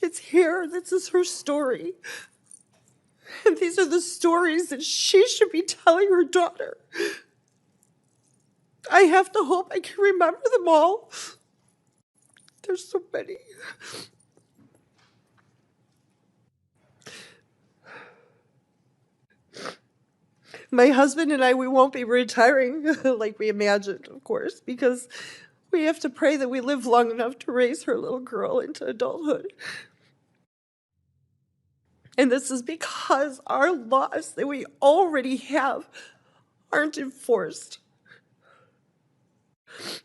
It's here. This is her story. And these are the stories that she should be telling her daughter. I have to hope I can remember them all. There's so many. My husband and I, we won't be retiring like we imagined, of course, because we have to pray that we live long enough to raise her little girl into adulthood. And this is because our laws that we already have aren't enforced.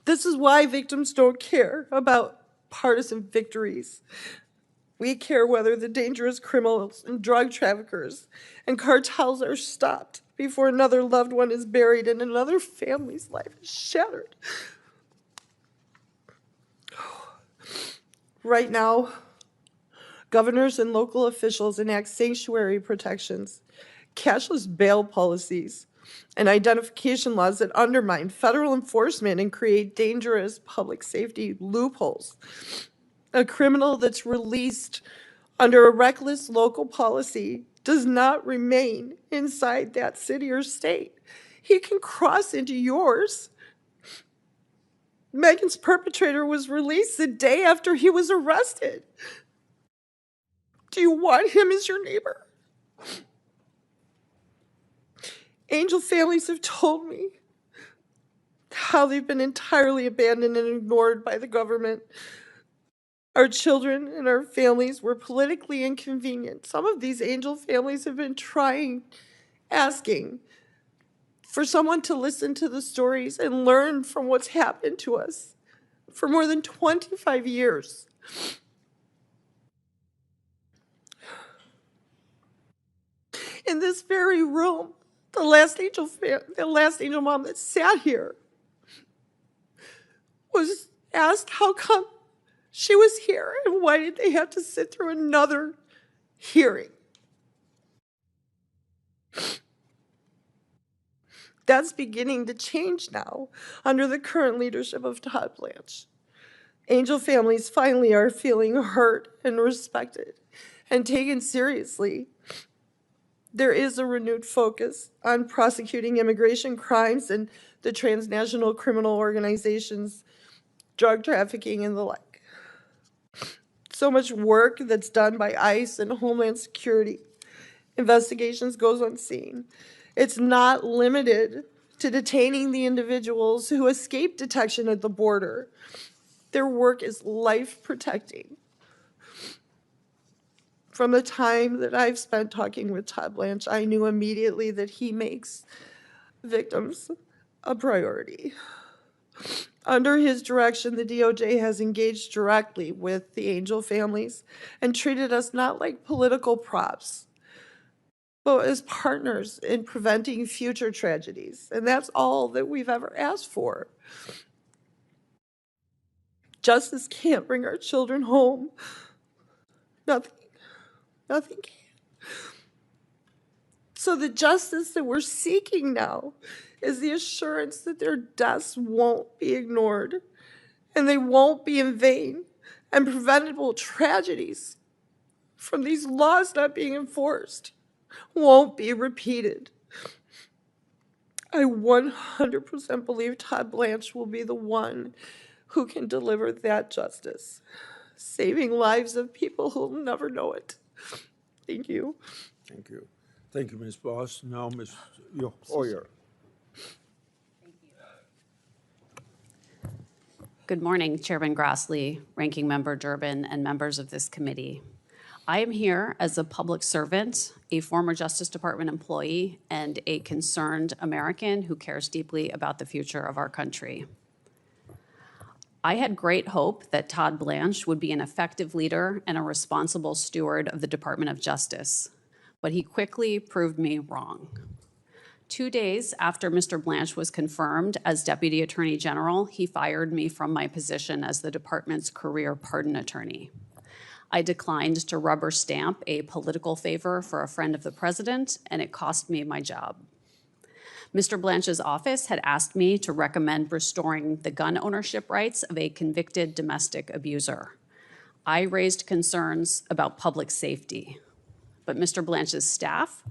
This is why victims don't care about partisan victories. We care whether the dangerous criminals and drug traffickers and cartels are stopped before another loved one is buried and another family's life is shattered. Right now, governors and local officials enact sanctuary protections, cashless bail policies, and identification laws that undermine federal enforcement and create dangerous public safety loopholes. A criminal that's released under a reckless local policy does not remain inside that city or state. He can cross into yours. Megan's perpetrator was released the day after he was arrested. Do you want him as your neighbor? Angel families have told me how they've been entirely abandoned and ignored by the government. Our children and our families were politically inconvenient. Some of these angel families have been asking for someone to listen to the stories and learn from what's happened to us for more than 25 years. In this very room, the last angel mom that sat here was asked how come she was here and why did they have to sit through another hearing. That's beginning to change now under the current leadership of Todd Blanche. Angel families finally are feeling heard and respected and taken seriously. There is a renewed focus on prosecuting immigration crimes and the transnational criminal organizations, drug trafficking, and the like. So much work that's done by ICE and Homeland Security. Investigations goes unseen. It's not limited to detaining the individuals who escape detection at the border. Their work is life-protecting. From the time that I've spent talking with Todd Blanche, I knew immediately that he makes victims a priority. Under his direction, the DOJ has engaged directly with the angel families and treated us not like political props, but as partners in preventing future tragedies. And that's all that we've ever asked for. Justice can't bring our children home. Nothing can. So the justice that we're seeking now is the assurance that their deaths won't be ignored and they won't be in vain, and preventable tragedies from these laws not being enforced won't be repeated. I 100% believe Todd Blanche will be the one who can deliver that justice, saving lives of people who'll never know it. Thank you. Thank you. Thank you, Ms. Boss. Now, Ms. Hoyer. Good morning, Chairman Grassley, Ranking Member Durbin, and members of this committee. I am here as a public servant, a former Justice Department employee, and a concerned American who cares deeply about the future of our country. I had great hope that Todd Blanche would be an effective leader and a responsible steward of the Department of Justice, but he quickly proved me wrong. 2 days after Mr. Blanche was confirmed as Deputy Attorney General, he fired me from my position as the department's career pardon attorney. I declined to rubber stamp a political favor for a friend of the president, and it cost me my job. Mr. Blanche's office had asked me to recommend restoring the gun ownership rights of a convicted domestic abuser. I raised concerns about public safety, but Mr. Blanche's staff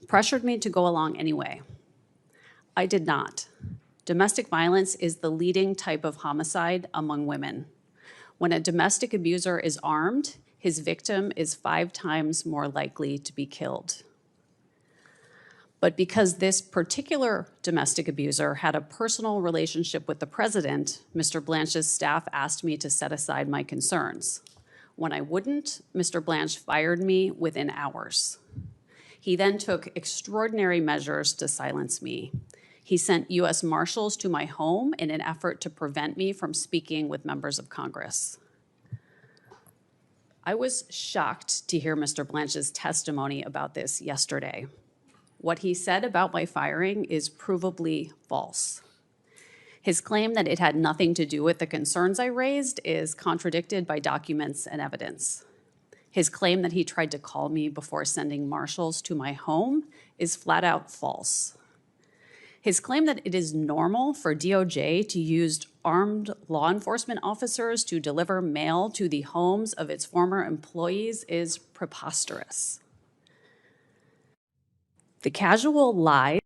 pressured me to go along anyway. I did not. Domestic violence is the leading type of homicide among women. When a domestic abuser is armed, his victim is 5 times more likely to be killed. But because this particular domestic abuser had a personal relationship with the president, Mr. Blanche's staff asked me to set aside my concerns. When I wouldn't, Mr. Blanche fired me within hours. He then took extraordinary measures to silence me. He sent U.S. Marshals to my home in an effort to prevent me from speaking with members of Congress. I was shocked to hear Mr. Blanche's testimony about this yesterday. What he said about my firing is provably false. His claim that it had nothing to do with the concerns I raised is contradicted by documents and evidence. His claim that he tried to call me before sending marshals to my home is flat out false. His claim that it is normal for DOJ to use armed law enforcement officers to deliver mail to the homes of its former employees is preposterous. The casual lies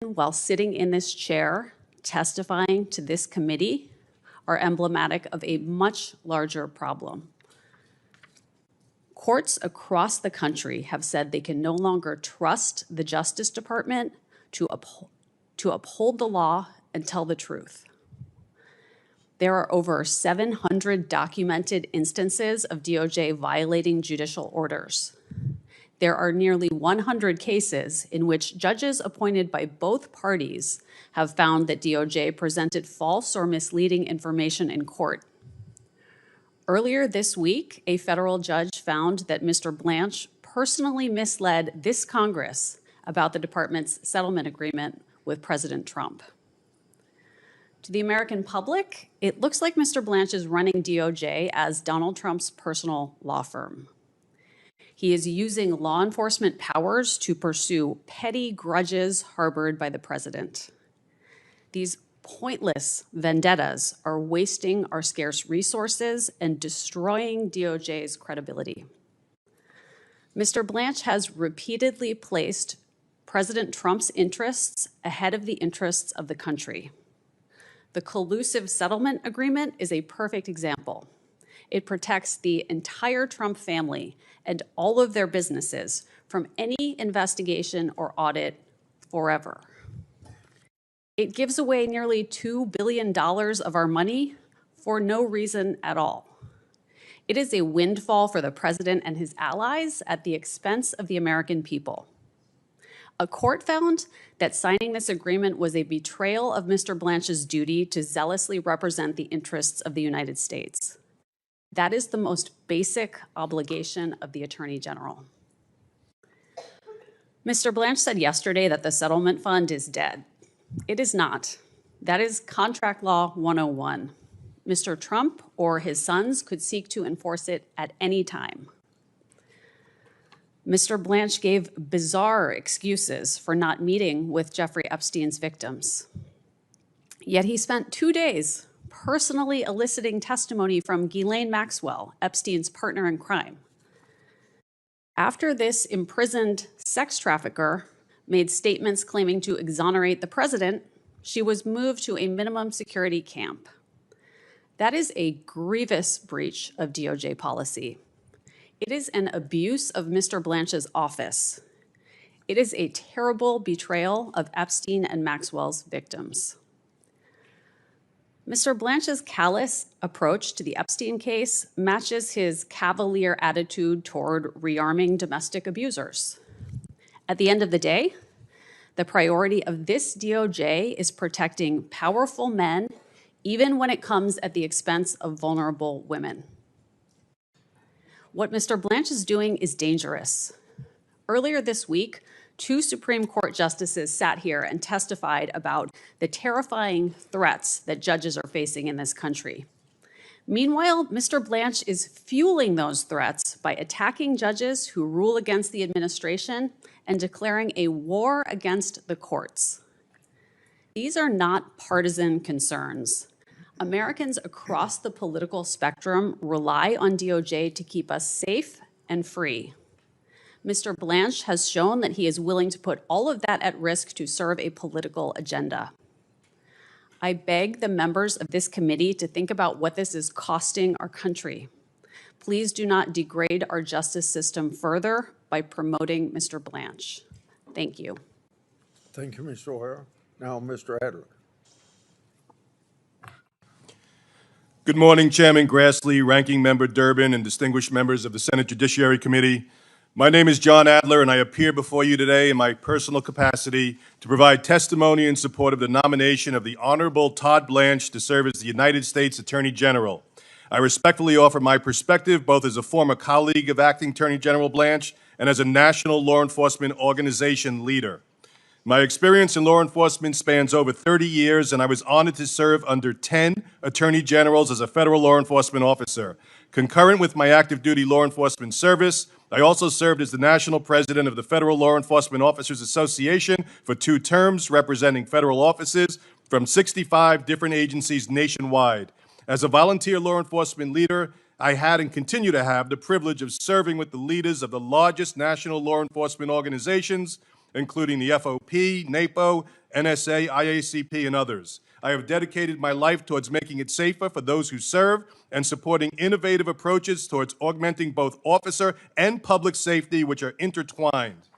while sitting in this chair testifying to this committee are emblematic of a much larger problem. Courts across the country have said they can no longer trust the Justice Department to uphold the law and tell the truth. There are over 700 documented instances of DOJ violating judicial orders. There are nearly 100 cases in which judges appointed by both parties have found that DOJ presented false or misleading information in court. Earlier this week, a federal judge found that Mr. Blanche personally misled this Congress about the department's settlement agreement with President Trump. To the American public, it looks like Mr. Blanche is running DOJ as Donald Trump's personal law firm. He is using law enforcement powers to pursue petty grudges harbored by the president. These pointless vendettas are wasting our scarce resources and destroying DOJ's credibility. Mr. Blanche has repeatedly placed President Trump's interests ahead of the interests of the country. The collusive settlement agreement is a perfect example. It protects the entire Trump family and all of their businesses from any investigation or audit forever. It gives away nearly $2 billion of our money for no reason at all. It is a windfall for the president and his allies at the expense of the American people. A court found that signing this agreement was a betrayal of Mr. Blanche's duty to zealously represent the interests of the United States. That is the most basic obligation of the Attorney General. Mr. Blanche said yesterday that the settlement fund is dead. It is not. That is Contract Law 101. Mr. Trump or his sons could seek to enforce it at any time. Mr. Blanche gave bizarre excuses for not meeting with Jeffrey Epstein's victims. Yet he spent 2 days personally eliciting testimony from Ghislaine Maxwell, Epstein's partner in crime. After this imprisoned sex trafficker made statements claiming to exonerate the president, she was moved to a minimum security camp. That is a grievous breach of DOJ policy. It is an abuse of Mr. Blanche's office. It is a terrible betrayal of Epstein and Maxwell's victims. Mr. Blanche's callous approach to the Epstein case matches his cavalier attitude toward rearming domestic abusers. At the end of the day, the priority of this DOJ is protecting powerful men, even when it comes at the expense of vulnerable women. What Mr. Blanche is doing is dangerous. Earlier this week, 2 Supreme Court justices sat here and testified about the terrifying threats that judges are facing in this country. Meanwhile, Mr. Blanche is fueling those threats by attacking judges who rule against the administration and declaring a war against the courts. These are not partisan concerns. Americans across the political spectrum rely on DOJ to keep us safe and free. Mr. Blanche has shown that he is willing to put all of that at risk to serve a political agenda. I beg the members of this committee to think about what this is costing our country. Please do not degrade our justice system further by promoting Mr. Blanche. Thank you. Thank you, Mr. O'Hara. Now, Mr. Adler. Good morning, Chairman Grassley, Ranking Member Durbin, and distinguished members of the Senate Judiciary Committee. My name is John Adler, and I appear before you today in my personal capacity to provide testimony in support of the nomination of the Honorable Todd Blanche to serve as the United States Attorney General. I respectfully offer my perspective both as a former colleague of Acting Attorney General Blanche and as a national law enforcement organization leader. My experience in law enforcement spans over 30 years, and I was honored to serve under 10 attorney generals as a federal law enforcement officer. Concurrent with my active duty law enforcement service, I also served as the national president of the Federal Law Enforcement Officers Association for 2 terms, representing federal offices from 65 different agencies nationwide. As a volunteer law enforcement leader, I had and continue to have the privilege of serving with the leaders of the largest national law enforcement organizations, including the FOP, NAPO, NSA, IACP, and others. I have dedicated my life towards making it safer for those who serve and supporting innovative approaches towards augmenting both officer and public safety, which are intertwined.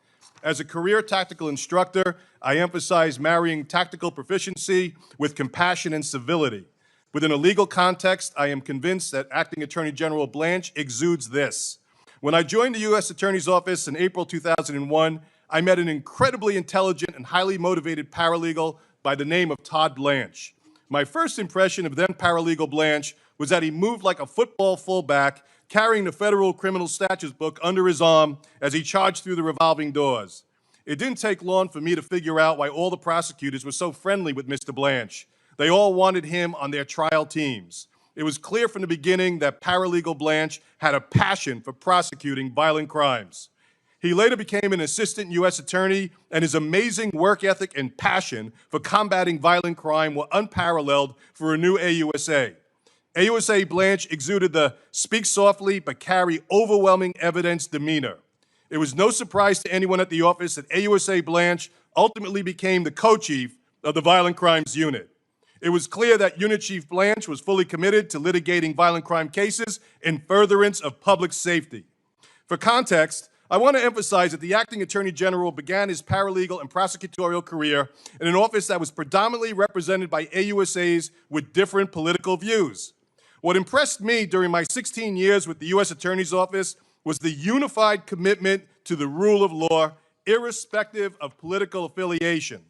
As a career tactical instructor, I emphasize marrying tactical proficiency with compassion and civility. Within a legal context, I am convinced that Acting Attorney General Blanche exudes this. When I joined the U.S. Attorney's Office in April 2001, I met an incredibly intelligent and highly motivated paralegal by the name of Todd Blanche. My first impression of then paralegal Blanche was that he moved like a football fullback, carrying the federal criminal statutes book under his arm as he charged through the revolving doors. It didn't take long for me to figure out why all the prosecutors were so friendly with Mr. Blanche. They all wanted him on their trial teams. It was clear from the beginning that paralegal Blanche had a passion for prosecuting violent crimes. He later became an assistant U.S. attorney, and his amazing work ethic and passion for combating violent crime were unparalleled for a new AUSA. AUSA Blanche exuded the speak softly but carry overwhelming evidence demeanor. It was no surprise to anyone at the office that AUSA Blanche ultimately became the co-chief of the Violent Crimes Unit. It was clear that Unit Chief Blanche was fully committed to litigating violent crime cases in furtherance of public safety. For context, I want to emphasize that the Acting Attorney General began his paralegal and prosecutorial career in an office that was predominantly represented by AUSAs with different political views. What impressed me during my 16 years with the U.S. Attorney's Office was the unified commitment to the rule of law, irrespective of political affiliation.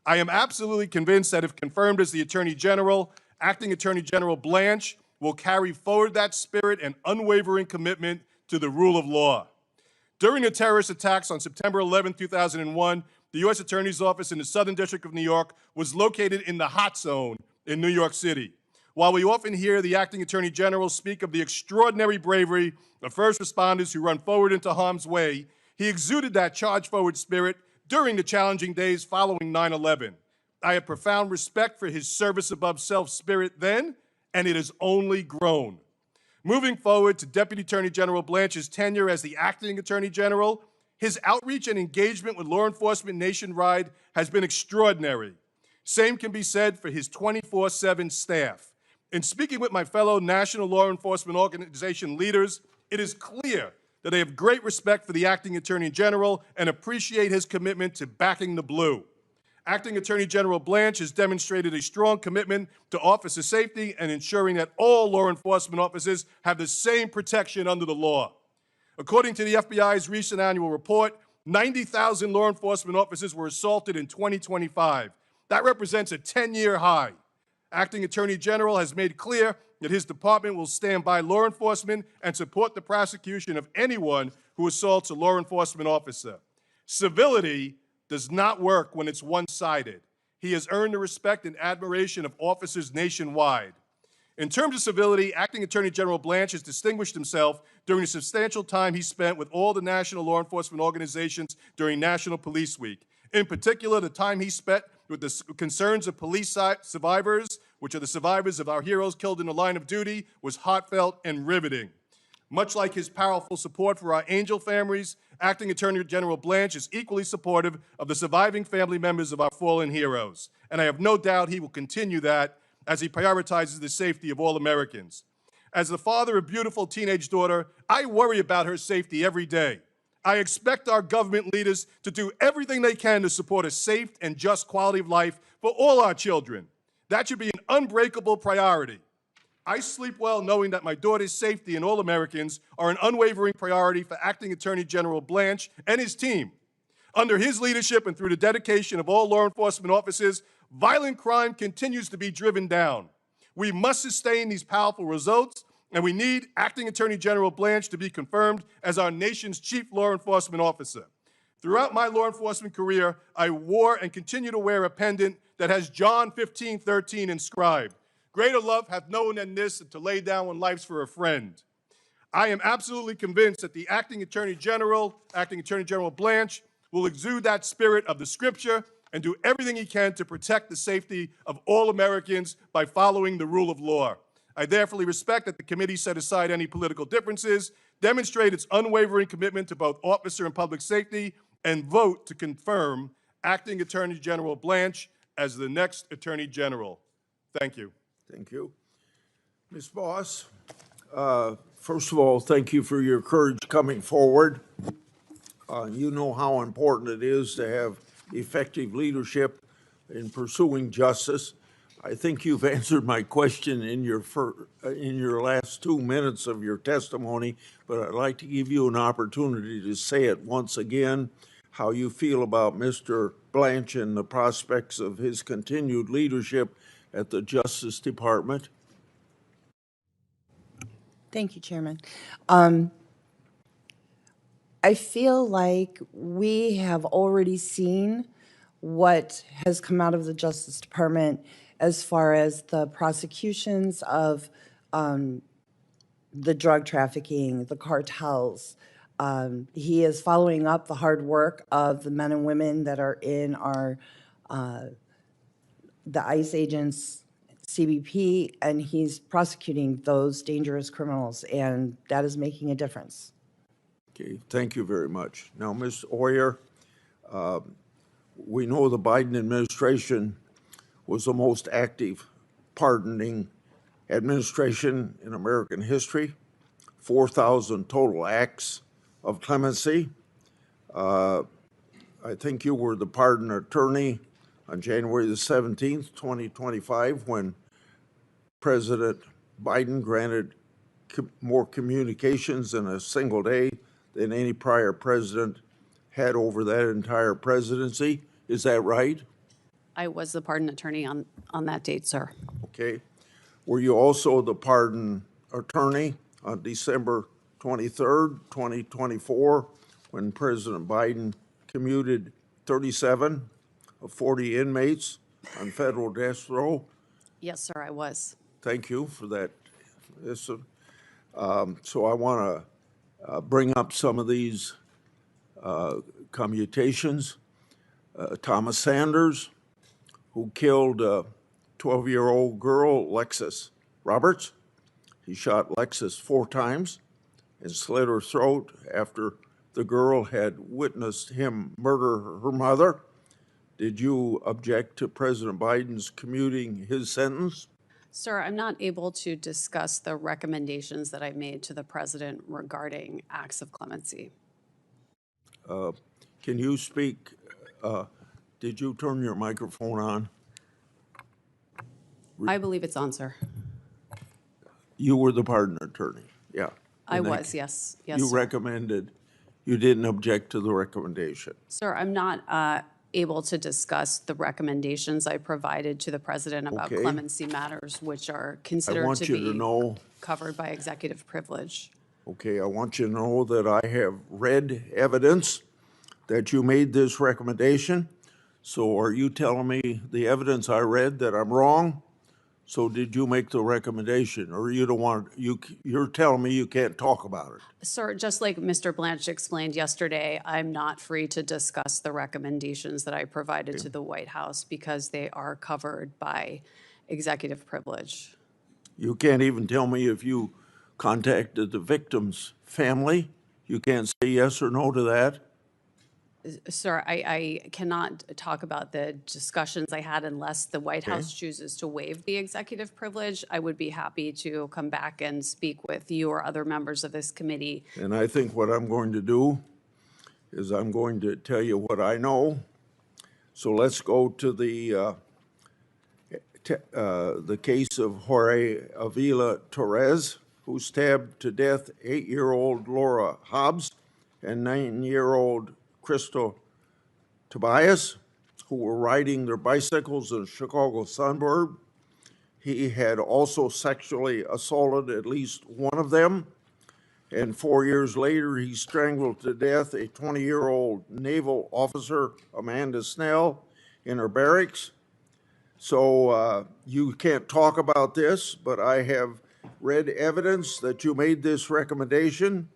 I am absolutely convinced that if confirmed as the Attorney General, Acting Attorney General Blanche will carry forward that spirit and unwavering commitment to the rule of law. During the terrorist attacks on September 11, 2001, the U.S. Attorney's Office in the Southern District of New York was located in the hot zone in New York City. While we often hear the Acting Attorney General speak of the extraordinary bravery of first responders who run forward into harm's way, he exuded that charge-forward spirit during the challenging days following 9/11. I have profound respect for his service-above-self spirit then, and it has only grown. Moving forward to Deputy Attorney General Blanche's tenure as the Acting Attorney General, his outreach and engagement with law enforcement nationwide has been extraordinary. Same can be said for his 24/7 staff. In speaking with my fellow national law enforcement organization leaders, it is clear that they have great respect for the Acting Attorney General and appreciate his commitment to backing the blue. Acting Attorney General Blanche has demonstrated a strong commitment to officer safety and ensuring that all law enforcement officers have the same protection under the law. According to the FBI's recent annual report, 90,000 law enforcement officers were assaulted in 2025. That represents a 10-year high. Acting Attorney General has made clear that his department will stand by law enforcement and support the prosecution of anyone who assaults a law enforcement officer. Civility does not work when it's one-sided. He has earned the respect and admiration of officers nationwide. In terms of civility, Acting Attorney General Blanche has distinguished himself during the substantial time he spent with all the national law enforcement organizations during National Police Week. In particular, the time he spent with the concerns of police survivors, which are the survivors of our heroes killed in the line of duty, was heartfelt and riveting. Much like his powerful support for our angel families, Acting Attorney General Blanche is equally supportive of the surviving family members of our fallen heroes. And I have no doubt he will continue that as he prioritizes the safety of all Americans. As the father of a beautiful teenage daughter, I worry about her safety every day. I expect our government leaders to do everything they can to support a safe and just quality of life for all our children. That should be an unbreakable priority. I sleep well knowing that my daughter's safety and all Americans are an unwavering priority for Acting Attorney General Blanche and his team. Under his leadership and through the dedication of all law enforcement officers, violent crime continues to be driven down. We must sustain these powerful results, and we need Acting Attorney General Blanche to be confirmed as our nation's chief law enforcement officer. Throughout my law enforcement career, I wore and continue to wear a pendant that has John 15:13 inscribed. Greater love hath no one than this, than to lay down one life's for a friend. I am absolutely convinced that the Acting Attorney General Blanche, will exude that spirit of the Scripture and do everything he can to protect the safety of all Americans by following the rule of law. I therefore respect that the committee set aside any political differences, demonstrate its unwavering commitment to both officer and public safety, and vote to confirm Acting Attorney General Blanche as the next Attorney General. Thank you. Thank you. Ms. Boss, first of all, thank you for your courage coming forward. You know how important it is to have effective leadership in pursuing justice. I think you've answered my question in your last 2 minutes of your testimony, but I'd like to give you an opportunity to say it once again, how you feel about Mr. Blanche and the prospects of his continued leadership at the Justice Department. Thank you, Chairman. I feel like we have already seen what has come out of the Justice Department as far as the prosecutions of the drug trafficking, the cartels. He is following up the hard work of the men and women that are in our the ICE agents, CBP, and he's prosecuting those dangerous criminals, and that is making a difference. Okay, thank you very much. Now, Ms. Oyer, we know the Biden administration was the most active pardoning administration in American history, 4,000 total acts of clemency. I think you were the pardon attorney on January the 17th, 2025, when President Biden granted more communications in a single day than any prior president had over that entire presidency. Is that right? I was the pardon attorney on that date, sir. Okay. Were you also the pardon attorney on December 23rd, 2024, when President Biden commuted 37 of 40 inmates on federal death row? Yes, sir, I was. Thank you for that. So I want to bring up some of these commutations. Thomas Sanders, who killed a 12-year-old girl, Lexis Roberts. He shot Lexis 4 times and slit her throat after the girl had witnessed him murder her mother. Did you object to President Biden's commuting his sentence? Sir, I'm not able to discuss the recommendations that I've made to the president regarding acts of clemency. Can you speak Did you turn your microphone on? I believe it's on, sir. You were the pardon attorney, yeah. I In that was, ca- yes. Yes, You sir. recommended, you didn't object to the recommendation. Sir, I'm not able to discuss the recommendations I provided to the president about Okay. clemency matters, which are I considered want to you to be know, covered by executive privilege. okay, I want you to know that I have read evidence that you made this recommendation. So are you telling me the evidence I read that I'm wrong? So did you make the recommendation, or you don't want, you're telling me you can't talk about it? Sir, just like Mr. Blanche explained yesterday, I'm not free to discuss the recommendations that I provided to the White House because they are covered by executive privilege. You can't even tell me if you contacted the victim's family? You can't say yes or no to that? Sir, I cannot talk about the discussions I had unless the White Okay. House chooses to waive the executive privilege. I would be happy to come back and speak with you or other members of this committee. And I think what I'm going to do is I'm going to tell you what I know. So let's go to the case of Jorge Avila Torres, who stabbed to death 8-year-old Laura Hobbs and 9-year-old Crystal Tobias, who were riding their bicycles in a Chicago suburb. He had also sexually assaulted at least one of them. And 4 years later, he strangled to death a 20-year-old naval officer, Amanda Snell, in her barracks. So you can't talk about this, but I have read evidence that you made this recommendation,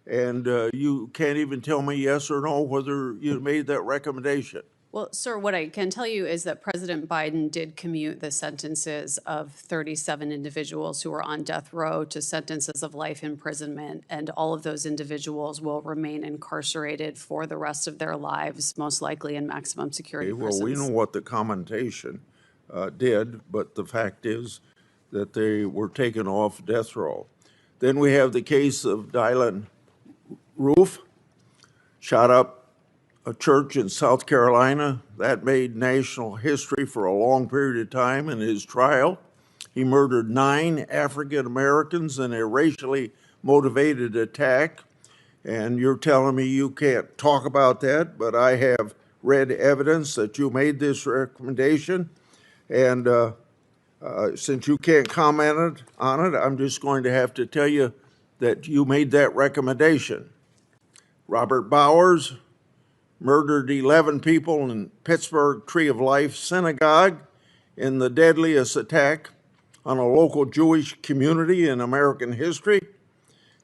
and you can't even tell me yes or no whether you made that recommendation. Well, sir, what I can tell you is that President Biden did commute the sentences of 37 individuals who were on death row to sentences of life imprisonment, and all of those individuals will remain incarcerated for the rest of their lives, most likely in maximum security Okay, well, we know prisons. what the commentation did, but the fact is that they were taken off death row. Then we have the case of Dylan Roof, shot up a church in South Carolina. That made national history for a long period of time in his trial. He murdered 9 African Americans in a racially motivated attack. And you're telling me you can't talk about that, but I have read evidence that you made this recommendation. And since you can't comment on it, I'm just going to have to tell you that you made that recommendation. Robert Bowers murdered 11 people in Pittsburgh Tree of Life Synagogue in the deadliest attack on a local Jewish community in American history.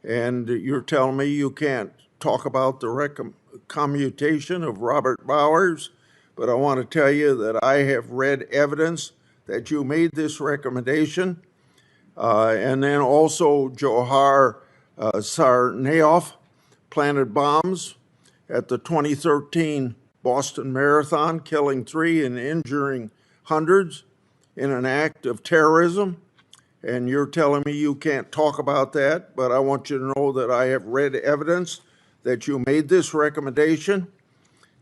And you're telling me you can't talk about the commutation of Robert Bowers, but I want to tell you that I have read evidence that you made this recommendation. And then also Johar Tsarnaev planted bombs at the 2013 Boston Marathon, killing 3 and injuring hundreds in an act of terrorism. And you're telling me you can't talk about that, but I want you to know that I have read evidence that you made this recommendation.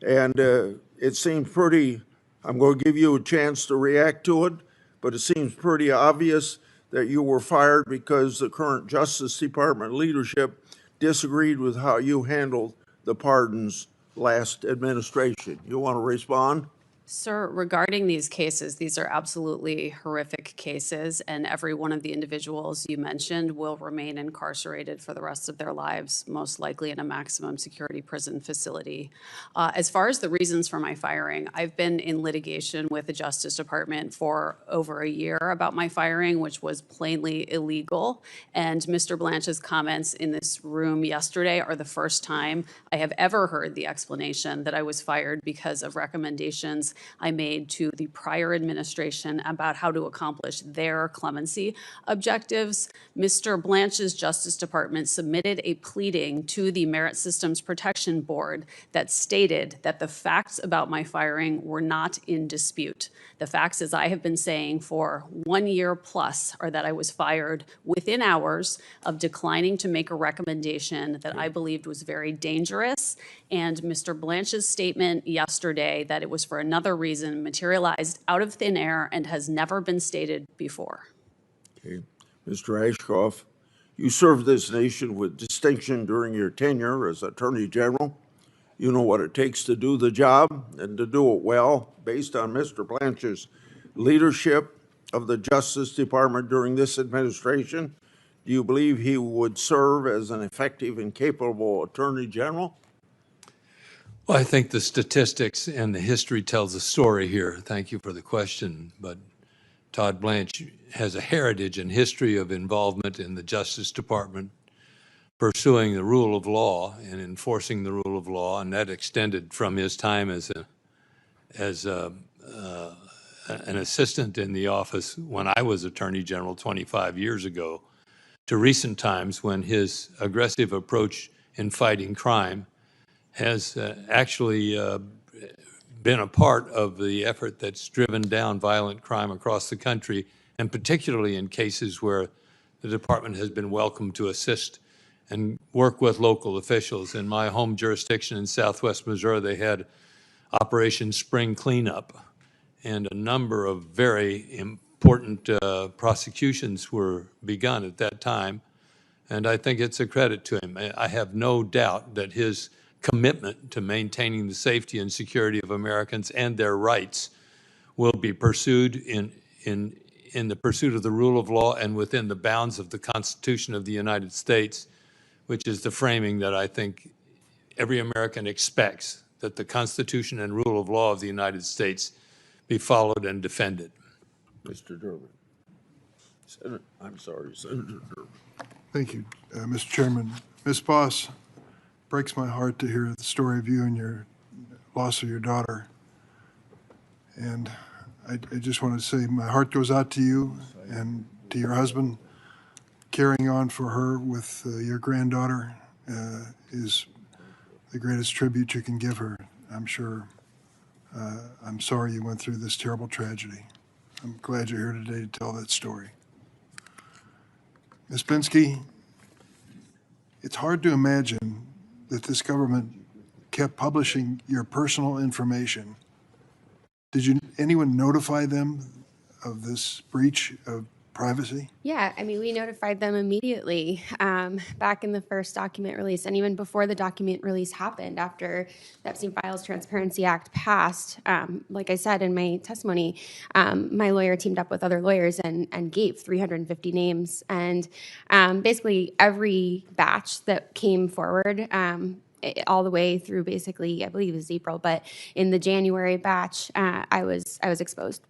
And it seems pretty, I'm going to give you a chance to react to it, but it seems pretty obvious that you were fired because the current Justice Department leadership disagreed with how you handled the pardons last administration. You want to respond? Sir, regarding these cases, these are absolutely horrific cases, and every one of the individuals you mentioned will remain incarcerated for the rest of their lives, most likely in a maximum security prison facility. As far as the reasons for my firing, I've been in litigation with the Justice Department for over a year about my firing, which was plainly illegal. And Mr. Blanche's comments in this room yesterday are the first time I have ever heard the explanation that I was fired because of recommendations I made to the prior administration about how to accomplish their clemency objectives. Mr. Blanche's Justice Department submitted a pleading to the Merit Systems Protection Board that stated that the facts about my firing were not in dispute. The facts, as I have been saying for 1 year plus, are that I was fired within hours of declining to make a recommendation that I believed was very dangerous. And Mr. Blanche's statement yesterday that it was for another reason materialized out of thin air and has never been stated before. Okay. Mr. Ashcroft, you served this nation with distinction during your tenure as Attorney General. You know what it takes to do the job and to do it well. Based on Mr. Blanche's leadership of the Justice Department during this administration, do you believe he would serve as an effective and capable Attorney General? Well, I think the statistics and the history tells a story here. Thank you for the question. But Todd Blanche has a heritage and history of involvement in the Justice Department, pursuing the rule of law and enforcing the rule of law, and that extended from his time as an assistant in the office when I was Attorney General 25 years ago, to recent times when his aggressive approach in fighting crime has actually been a part of the effort that's driven down violent crime across the country, and particularly in cases where the department has been welcome to assist and work with local officials. In my home jurisdiction in Southwest Missouri, they had Operation Spring Cleanup, and a number of very important prosecutions were begun at that time, and I think it's a credit to him. I have no doubt that his commitment to maintaining the safety and security of Americans and their rights will be pursued in the pursuit of the rule of law and within the bounds of the Constitution of the United States, which is the framing that I think every American expects, that the Constitution and rule of law of the United States be followed and defended. Mr. Durbin. Senator Durbin. Thank you, Mr. Chairman. Ms. Boss, breaks my heart to hear the story of you and your loss of your daughter. And I just want to say my heart goes out to you and to your husband. Carrying on for her with your granddaughter is the greatest tribute you can give her, I'm sure. I'm sorry you went through this terrible tragedy. I'm glad you're here today to tell that story. Ms. Pinsky, it's hard to imagine that this government kept publishing your personal information. Did anyone notify them of this breach of privacy? Yeah, I mean, we notified them immediately back in the first document release, and even before the document release happened, after the Epstein Files Transparency Act passed. Like I said in my testimony, my lawyer teamed up with other lawyers and gave 350 names. And basically every batch that came forward, all the way through basically, I believe it was April, but in the January batch, I was exposed.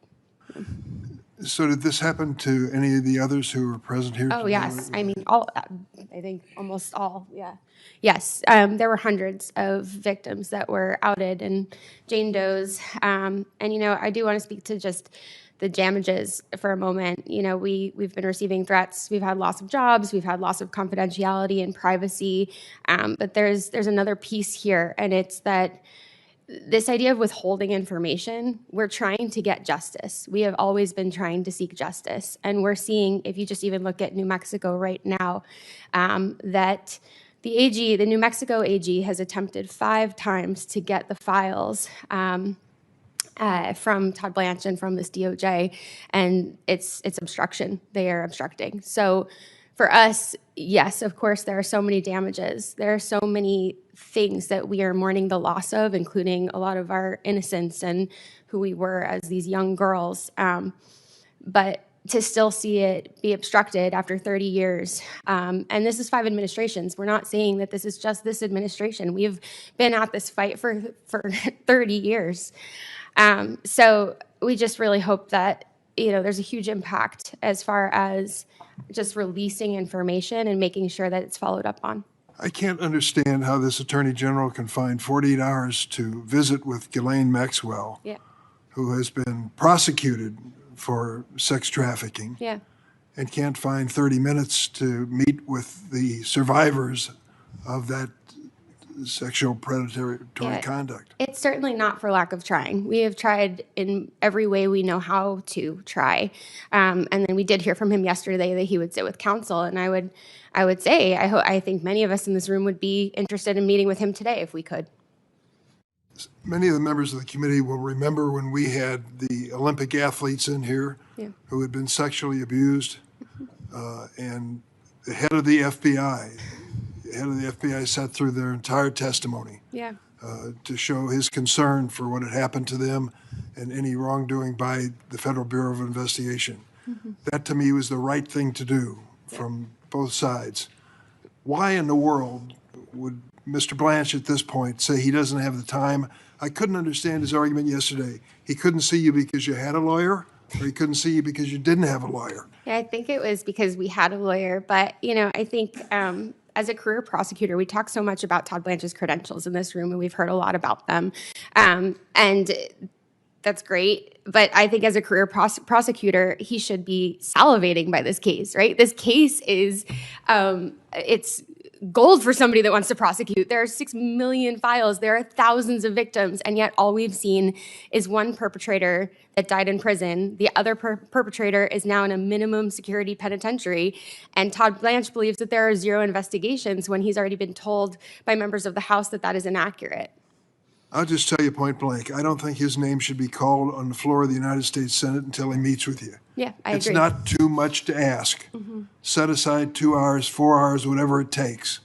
So did this happen to any of the others who were present here Oh, today? yes. I mean, all. I think almost all, yeah. Yes, there were hundreds of victims that were outed and Jane Doe's. And, you know, I do want to speak to just the damages for a moment. You know, we've been receiving threats. We've had loss of jobs. We've had loss of confidentiality and privacy. But there's another piece here, and it's that this idea of withholding information, we're trying to get justice. We have always been trying to seek justice. And we're seeing, if you just even look at New Mexico right now, that the New Mexico AG has attempted 5 times to get the files from Todd Blanche and from this DOJ, and it's obstruction. They are obstructing. So for us, yes, of course, there are so many damages. There are so many things that we are mourning the loss of, including a lot of our innocence and who we were as these young girls. But to still see it be obstructed after 30 years, and this is 5 administrations. We're not saying that this is just this administration. We've been at this fight for 30 years. So we just really hope that, you know, there's a huge impact as far as just releasing information and making sure that it's followed up on. I can't understand how this Attorney General can find 48 hours to visit with Ghislaine Maxwell, Yeah. who has been prosecuted for sex trafficking Yeah. and can't find 30 minutes to meet with the survivors of that sexual predatory Yeah. conduct. It's certainly not for lack of trying. We have tried in every way we know how to try. And then we did hear from him yesterday that he would sit with counsel. And I would say, I think many of us in this room would be interested in meeting with him today if we could. Many of the members of the committee will remember when we had the Olympic athletes in here who had been sexually abused, and the head of the FBI sat through their entire testimony Yeah. to show his concern for what had happened to them and any wrongdoing by the Federal Bureau of Investigation. That, to me, was the right thing to do from both sides. Why in the world would Mr. Blanche at this point say he doesn't have the time? I couldn't understand his argument yesterday. He couldn't see you because you had a lawyer, or he couldn't see you because you didn't have a lawyer. Yeah, I think it was because we had a lawyer. But, I think as a career prosecutor, we talk so much about Todd Blanche's credentials in this room, and we've heard a lot about them. And that's great. But I think as a career prosecutor, he should be salivating by this case, right? This case is, it's gold for somebody that wants to prosecute. There are 6 million files. There are thousands of victims. And yet all we've seen is one perpetrator that died in prison. The other perpetrator is now in a minimum security penitentiary. And Todd Blanche believes that there are 0 investigations when he's already been told by members of the House that that is inaccurate. I'll just tell you point blank, I don't think his name should be called on the floor of the United States Senate until he meets with you. Yeah, I agree. It's not too much to ask. Set aside 2 hours, 4 hours, whatever it takes,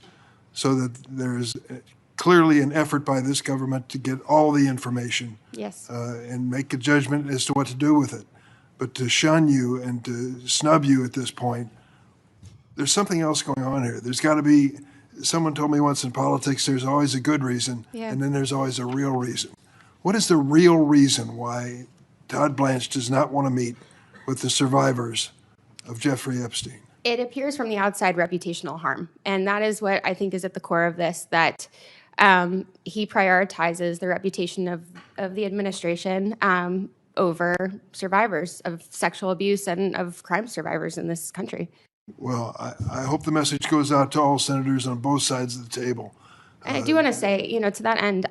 so that there's clearly an effort by this government to get all the information. Yes. And make a judgment as to what to do with it. But to shun you and to snub you at this point, there's something else going on here. There's got to be, someone told me once in politics, there's always a good reason, and then there's always a real reason. What is the real reason why Todd Blanche does not want to meet with the survivors of Jeffrey Epstein? It appears from the outside reputational harm. And that is what I think is at the core of this, that he prioritizes the reputation of the administration over survivors of sexual abuse and of crime survivors in this country. Well, I hope the message goes out to all senators on both sides of the table. And I do want to say, to that end,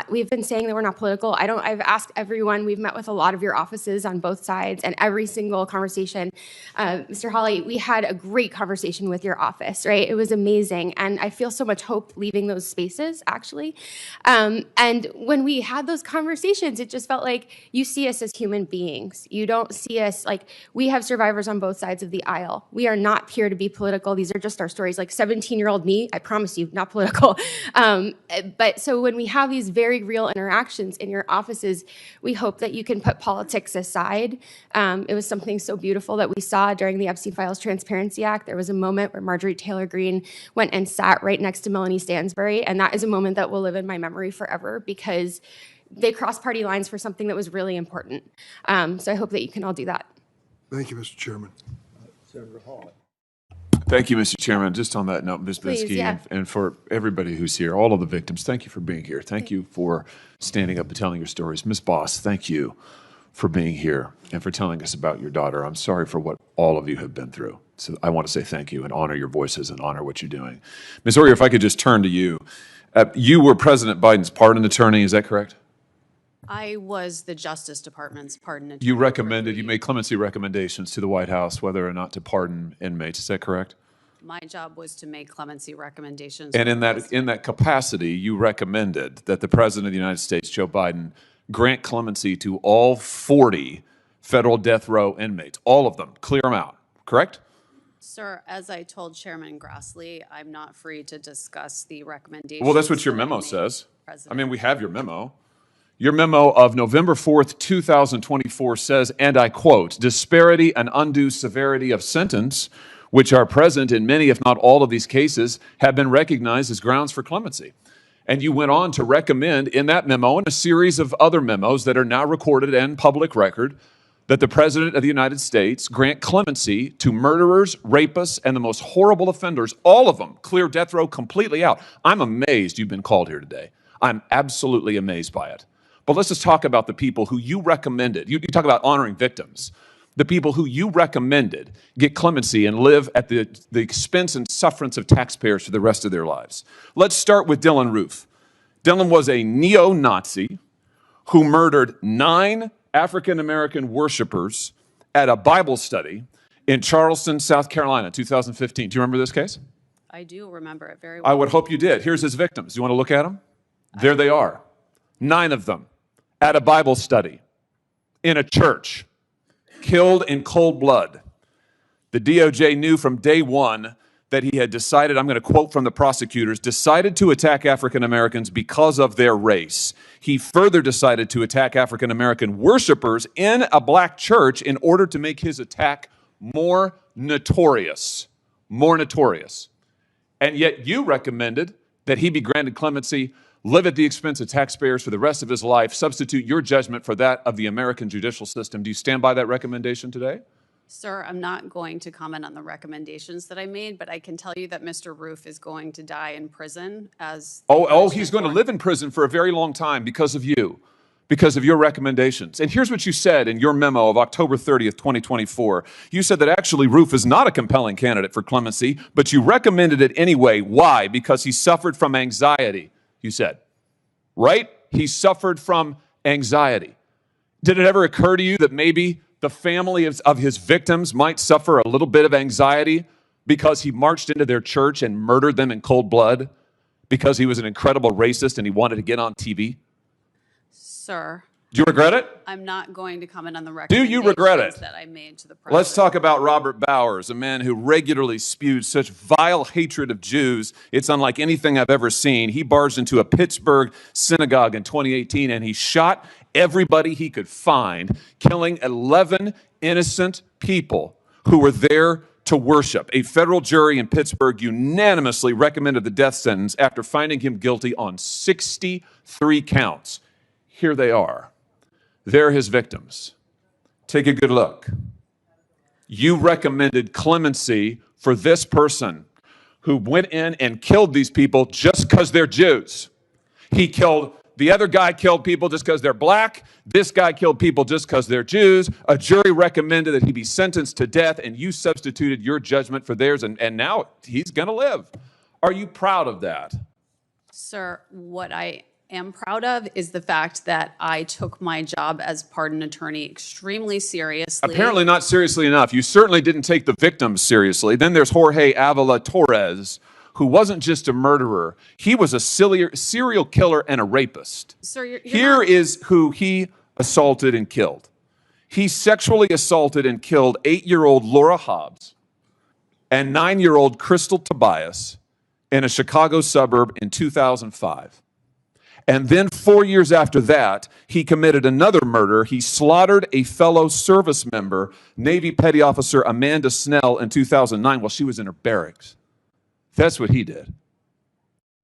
we've been saying that we're not political. I've asked everyone, we've met with a lot of your offices on both sides, and every single conversation, Mr. Hawley, we had a great conversation with your office, right? It was amazing. And I feel so much hope leaving those spaces, actually. And when we had those conversations, it just felt like you see us as human beings. You don't see us like, we have survivors on both sides of the aisle. We are not here to be political. These are just our stories. Like 17-year-old me, I promise you, not political. But so when we have these very real interactions in your offices, we hope that you can put politics aside. It was something so beautiful that we saw during the Epstein Files Transparency Act. There was a moment where Marjorie Taylor Greene went and sat right next to Melanie Stansbury, and that is a moment that will live in my memory forever because they crossed party lines for something that was really important. So I hope that you can all do that. Thank you, Mr. Chairman. Senator Hawley. Thank you, Mr. Chairman. Just on that note, Ms. Please, Binsky, yeah. and for everybody who's here, all of the victims, thank you for being here. Thank you for standing up and telling your stories. Ms. Boss, thank you for being here and for telling us about your daughter. I'm sorry for what all of you have been through. So I want to say thank you and honor your voices and honor what you're doing. Ms. Oyer, if I could just turn to you. You were President Biden's pardon attorney, is that correct? I was the Justice Department's pardon attorney. You made clemency recommendations to the White House whether or not to pardon inmates, is that correct? My job was to make clemency recommendations. And in that capacity, you recommended that the President of the United States, Joe Biden, grant clemency to all 40 federal death row inmates, all of them, clear them out, correct? Sir, as I told Chairman Grassley, I'm not free to discuss the recommendations. Well, that's what your memo says. I mean, we have your memo. Your memo of November 4th, 2024 says, and I quote, disparity and undue severity of sentence, which are present in many, if not all of these cases, have been recognized as grounds for clemency. And you went on to recommend in that memo and a series of other memos that are now recorded and public record that the President of the United States grant clemency to murderers, rapists, and the most horrible offenders, all of them, clear death row completely out. I'm amazed you've been called here today. I'm absolutely amazed by it. But let's just talk about the people who you recommended. You talk about honoring victims. The people who you recommended get clemency and live at the expense and sufferance of taxpayers for the rest of their lives. Let's start with Dylan Roof. Dylan was a neo-Nazi who murdered 9 African-American worshipers at a Bible study in Charleston, South Carolina, 2015. Do you remember this case? I do remember it very well. I would hope you did. Here's his victims. Do you want to look at them? There they are. 9 of them at a Bible study in a church, killed in cold blood. The DOJ knew from day one that he had decided, I'm going to quote from the prosecutors, decided to attack African Americans because of their race. He further decided to attack African American worshipers in a black church in order to make his attack more notorious. More notorious. And yet you recommended that he be granted clemency, live at the expense of taxpayers for the rest of his life, substitute your judgment for that of the American judicial system. Do you stand by that recommendation today? Sir, I'm not going to comment on the recommendations that I made, but I can tell you that Mr. Roof is going to die in prison as... He's going to live in prison for a very long time because of you, because of your recommendations. And here's what you said in your memo of October 30th, 2024. You said that actually Roof is not a compelling candidate for clemency, but you recommended it anyway. Why? Because he suffered from anxiety, you said. Right? He suffered from anxiety. Did it ever occur to you that maybe the family of his victims might suffer a little bit of anxiety because he marched into their church and murdered them in cold blood because he was an incredible racist and he wanted to get on TV? Sir. Do you regret it? I'm not going to comment on the Do recommendations you regret it? that I made to the president. Let's talk about Robert Bowers, a man who regularly spewed such vile hatred of Jews. It's unlike anything I've ever seen. He barged into a Pittsburgh synagogue in 2018 and he shot everybody he could find, killing 11 innocent people who were there to worship. A federal jury in Pittsburgh unanimously recommended the death sentence after finding him guilty on 63 counts. Here they are. They're his victims. Take a good look. You recommended clemency for this person who went in and killed these people just because they're Jews. The other guy killed people just because they're black. This guy killed people just because they're Jews. A jury recommended that he be sentenced to death, and you substituted your judgment for theirs, and now he's going to live. Are you proud of that? Sir, what I am proud of is the fact that I took my job as pardon attorney extremely seriously. Apparently not seriously enough. You certainly didn't take the victims seriously. Then there's Jorge Avila Torres, who wasn't just a murderer. He was a serial killer and a rapist. Sir, Here is who he assaulted and killed. He sexually assaulted and killed 8-year-old Laura Hobbs and 9-year-old Crystal Tobias in a Chicago suburb in 2005. And then 4 years after that, he committed another murder. He slaughtered a fellow service member, Navy Petty Officer Amanda Snell, in 2009 while she was in her barracks. That's what he did.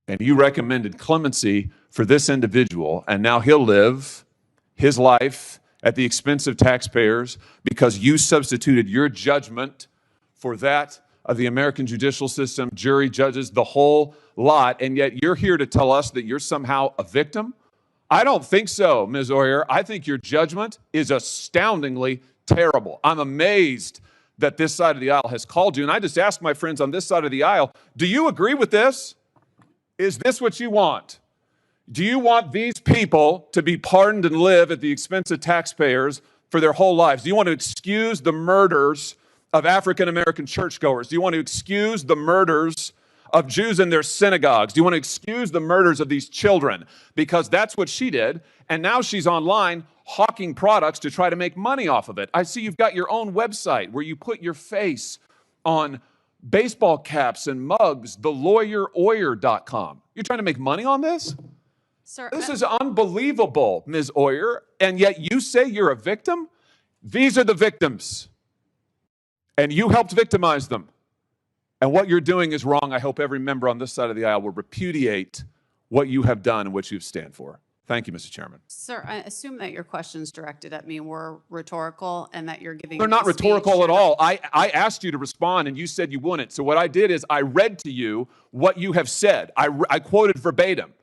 And you recommended clemency for this individual, and now he'll live his life at the expense of taxpayers because you substituted your judgment for that of the American judicial system, jury, judges, the whole lot, and yet you're here to tell us that you're somehow a victim? I don't think so, Ms. Oyer. I think your judgment is astoundingly terrible. I'm amazed that this side of the aisle has called you, and I just asked my friends on this side of the aisle, do you agree with this? Is this what you want? Do you want these people to be pardoned and live at the expense of taxpayers for their whole lives? Do you want to excuse the murders of African-American churchgoers? Do you want to excuse the murders of Jews in their synagogues? Do you want to excuse the murders of these children? Because that's what she did, and now she's online hawking products to try to make money off of it. I see you've got your own website where you put your face on baseball caps and mugs, thelawyeroyer.com. You're trying to make money on this? Sir, This is unbelievable, Ms. Oyer, and yet you say you're a victim? These are the victims, and you helped victimize them. And what you're doing is wrong. I hope every member on this side of the aisle will repudiate what you have done and what you stand for. Thank you, Mr. Chairman. Sir, I assume that your questions directed at me were rhetorical and that you're giving They're not me speech. rhetorical at all. I asked you to respond, and you said you wouldn't. So what I did is I read to you what you have said. I quoted verbatim.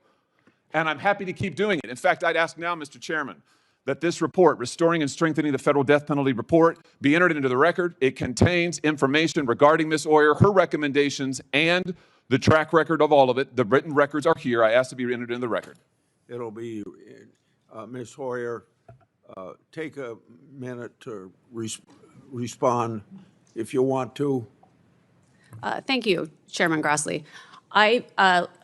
And I'm happy to keep doing it. In fact, I'd ask now, Mr. Chairman, that this report, Restoring and Strengthening the Federal Death Penalty report, be entered into the record. It contains information regarding Ms. Oyer, her recommendations, and the track record of all of it. The written records are here. I ask to be entered into the record. It'll be, Ms. Hoyer, take a minute to respond if you want to. Thank you, Chairman Grassley. I,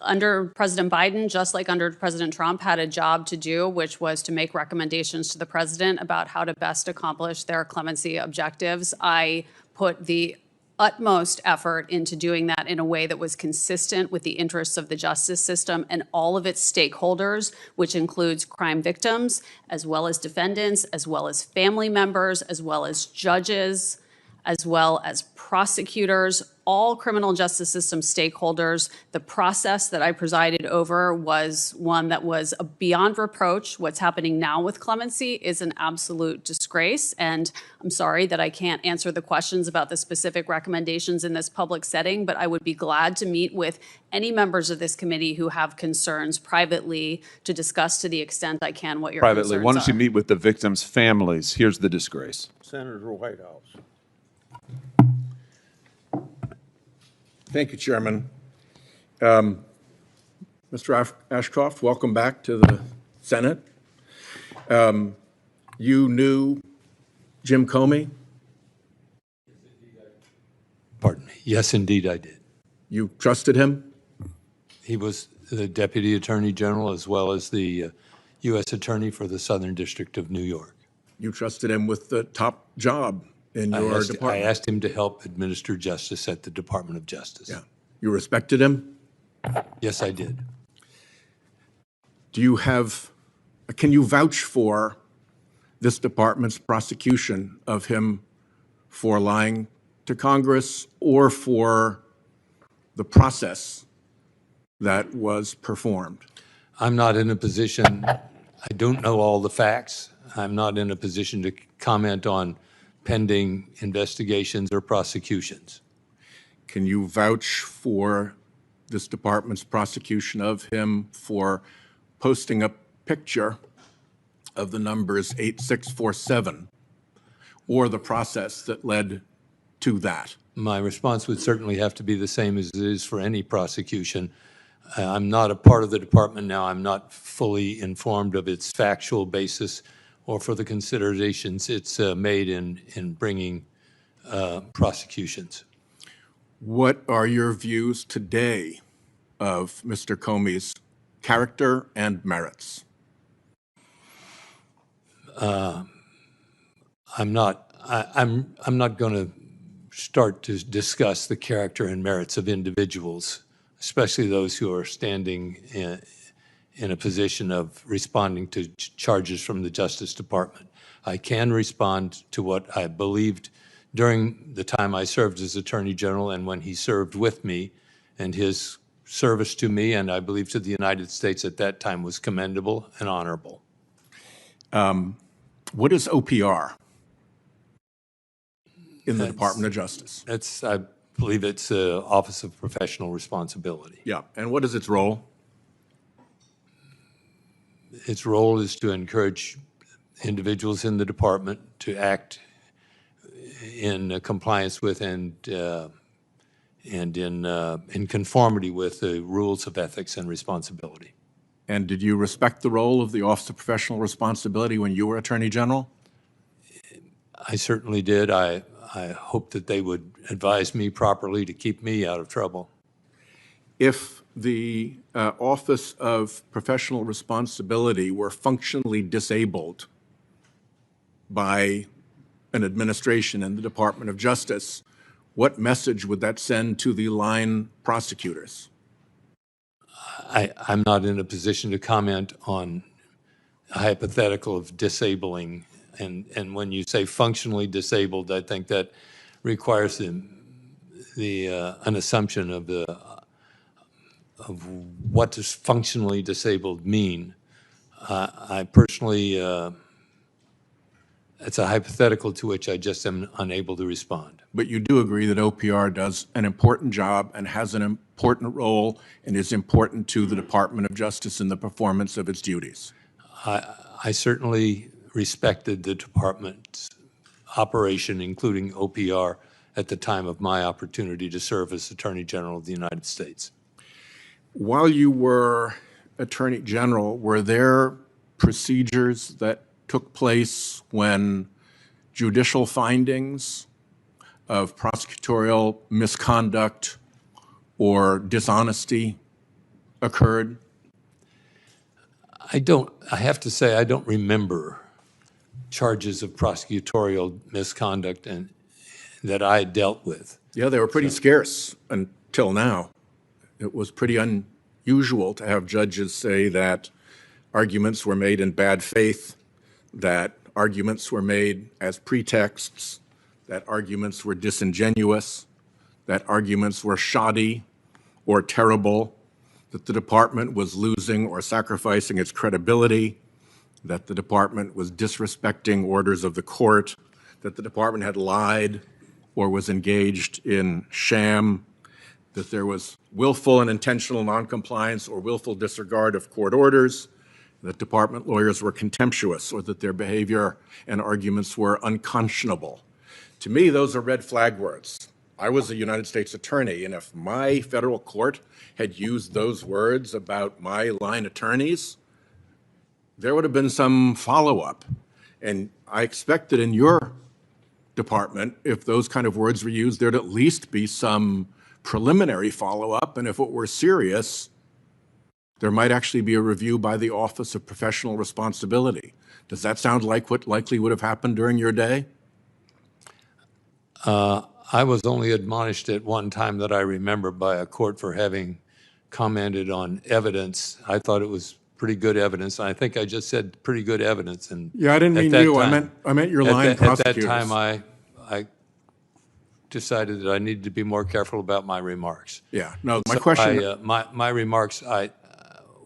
under President Biden, just like under President Trump, had a job to do, which was to make recommendations to the president about how to best accomplish their clemency objectives. I put the utmost effort into doing that in a way that was consistent with the interests of the justice system and all of its stakeholders, which includes crime victims, as well as defendants, as well as family members, as well as judges, as well as prosecutors, all criminal justice system stakeholders. The process that I presided over was one that was beyond reproach. What's happening now with clemency is an absolute disgrace, and I'm sorry that I can't answer the questions about the specific recommendations in this public setting, but I would be glad to meet with any members of this committee who have concerns privately to discuss to the extent I can what your Privately, concerns why don't you are. meet with the victims' families? Here's the disgrace. Senator Whitehouse. Thank you, Chairman. Mr. Ashcroft, welcome back to the Senate. You knew Jim Comey? Pardon me. Yes, indeed, I did. You trusted him? He was the Deputy Attorney General as well as the U.S. Attorney for the Southern District of New York. You trusted him with the top job in your I department? asked him to help administer justice at the Department of Justice. Yeah. You respected him? Yes, I did. Do you have, can you vouch for this department's prosecution of him for lying to Congress or for the process that was performed? I'm not in a position, I don't know all the facts. I'm not in a position to comment on pending investigations or prosecutions. Can you vouch for this department's prosecution of him for posting a picture of the numbers 8647 or the process that led to that? My response would certainly have to be the same as it is for any prosecution. I'm not a part of the department now. I'm not fully informed of its factual basis or for the considerations it's made in bringing prosecutions. What are your views today of Mr. Comey's character and merits? I'm not going to start to discuss the character and merits of individuals, especially those who are standing in a position of responding to charges from the Justice Department. I can respond to what I believed during the time I served as Attorney General and when he served with me, and his service to me and I believe to the United States at that time was commendable and honorable. What is OPR in the Department of Justice? I believe it's Office of Professional Responsibility. Yeah, and what is its role? Its role is to encourage individuals in the department to act in compliance with and in conformity with the rules of ethics and responsibility. And did you respect the role of the Office of Professional Responsibility when you were Attorney General? I certainly did. I hope that they would advise me properly to keep me out of trouble. If the Office of Professional Responsibility were functionally disabled by an administration in the Department of Justice, what message would that send to the line prosecutors? I'm not in a position to comment on a hypothetical of disabling. And when you say functionally disabled, I think that requires an assumption of what does functionally disabled mean. I personally it's a hypothetical to which I just am unable to respond. But you do agree that OPR does an important job and has an important role and is important to the Department of Justice in the performance of its duties? I certainly respected the department's operation, including OPR, at the time of my opportunity to serve as Attorney General of the United States. While you were Attorney General, were there procedures that took place when judicial findings of prosecutorial misconduct or dishonesty occurred? I have to say, I don't remember charges of prosecutorial misconduct and that I dealt with. Yeah, they were pretty scarce until now. It was pretty unusual to have judges say that arguments were made in bad faith, that arguments were made as pretexts, that arguments were disingenuous, that arguments were shoddy or terrible, that the department was losing or sacrificing its credibility, that the department was disrespecting orders of the court, that the department had lied or was engaged in sham, that there was willful and intentional noncompliance or willful disregard of court orders, that department lawyers were contemptuous or that their behavior and arguments were unconscionable. To me, those are red flag words. I was a United States attorney, and if my federal court had used those words about my line attorneys, there would have been some follow-up. And I expect that in your department, if those kind of words were used, there'd at least be some preliminary follow-up, and if it were serious, there might actually be a review by the Office of Professional Responsibility. Does that sound like what likely would have happened during your day? I was only admonished at one time that I remember by a court for having commented on evidence. I thought it was pretty good evidence. I think I just said pretty good evidence. And yeah, I didn't mean you. I meant your line prosecutors. At that time, I decided that I needed to be more careful about my remarks. Yeah. No, my question. My remarks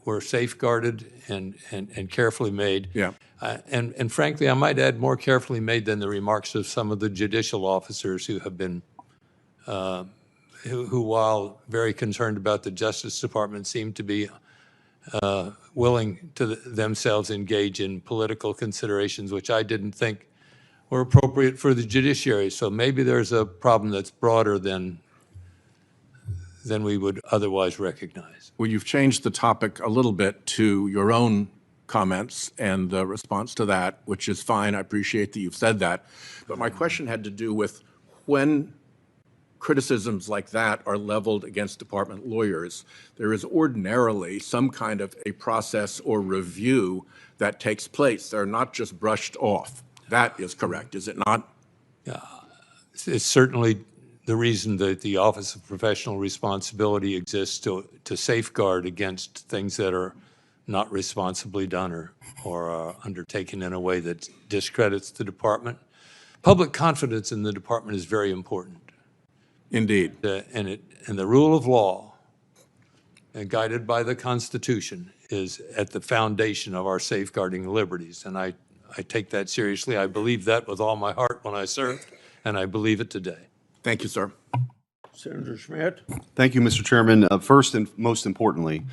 were safeguarded and carefully made. Yeah. And frankly, I might add more carefully made than the remarks of some of the judicial officers who have been, who while very concerned about the Justice Department, seem to be willing to themselves engage in political considerations, which I didn't think were appropriate for the judiciary. So maybe there's a problem that's broader than we would otherwise recognize. Well, you've changed the topic a little bit to your own comments and the response to that, which is fine. I appreciate that you've said that. But my question had to do with when criticisms like that are leveled against department lawyers, there is ordinarily some kind of a process or review that takes place. They're not just brushed off. That is correct, is it not? It's certainly the reason that the Office of Professional Responsibility exists, to safeguard against things that are not responsibly done or undertaken in a way that discredits the department. Public confidence in the department is very important. Indeed. And the rule of law, guided by the Constitution, is at the foundation of our safeguarding liberties. And I take that seriously. I believe that with all my heart when I served, and I believe it today. Thank you, sir. Senator Schmidt. Thank you, Mr. Chairman. First and most importantly,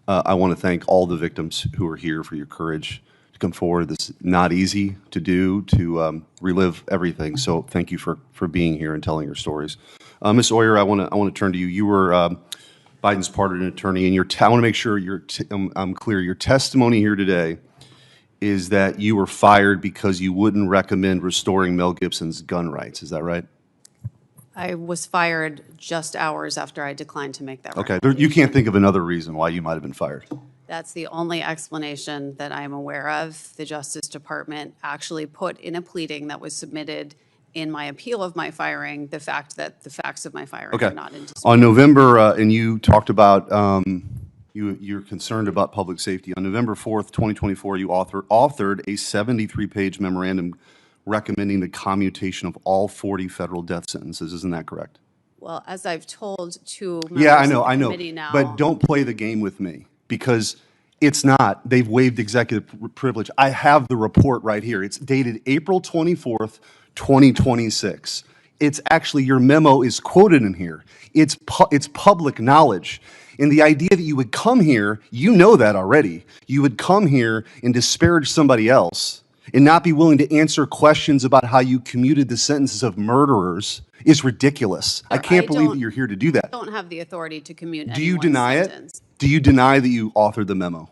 I want to thank all the victims who are here for your courage to come forward. This is not easy to do, to relive everything. So thank you for being here and telling your stories. Ms. Oyer, I want to turn to you. You were Biden's pardon attorney, and I want to make sure I'm clear. Your testimony here today is that you were fired because you wouldn't recommend restoring Mel Gibson's gun rights. Is that right? I was fired just hours after I declined to make that Okay. You can't think of another reason why you might have been fired. That's the only explanation that I'm aware of. The Justice Department actually put in a pleading that was submitted in my appeal of my firing the fact that the facts of my firing are not in dispute. On November, and you talked about you're concerned about public safety. On November 4th, 2024, you authored a 73-page memorandum recommending the commutation of all 40 federal death sentences. Isn't that correct? Well, as I've told to members of the committee now. But don't play the game with me, because It's not. They've waived executive privilege. I have the report right here. It's dated April 24th, 2026. It's actually, your memo is quoted in here. It's public knowledge. And the idea that you would come here, you know that already. You would come here and disparage somebody else and not be willing to answer questions about how you commuted the sentences of murderers is ridiculous. I can't believe that you're here to do that. I don't have the authority to commute Do you anyone's deny sentence. it? Do you deny that you authored the memo?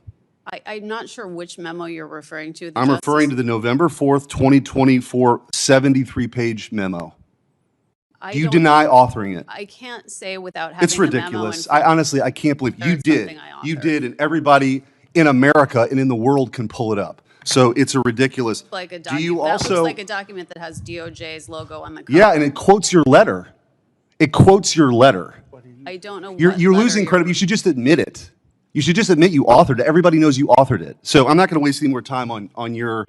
I'm not sure which memo you're referring to. I'm referring to the November 4th, 2024 73-page memo. Do you deny authoring it? I can't say without having It's the memo. ridiculous. I honestly, I can't believe you it's did. something I You authored. did, and everybody in America and in the world can pull it up. So it's a ridiculous. Like a Do you that looks also? like a document that has DOJ's logo on the cover. Yeah, and it quotes your letter. It quotes your letter. I don't know. You're what losing letter credit. You should just admit it. You should just admit you authored it. Everybody knows you authored it. So I'm not going to waste any more time on your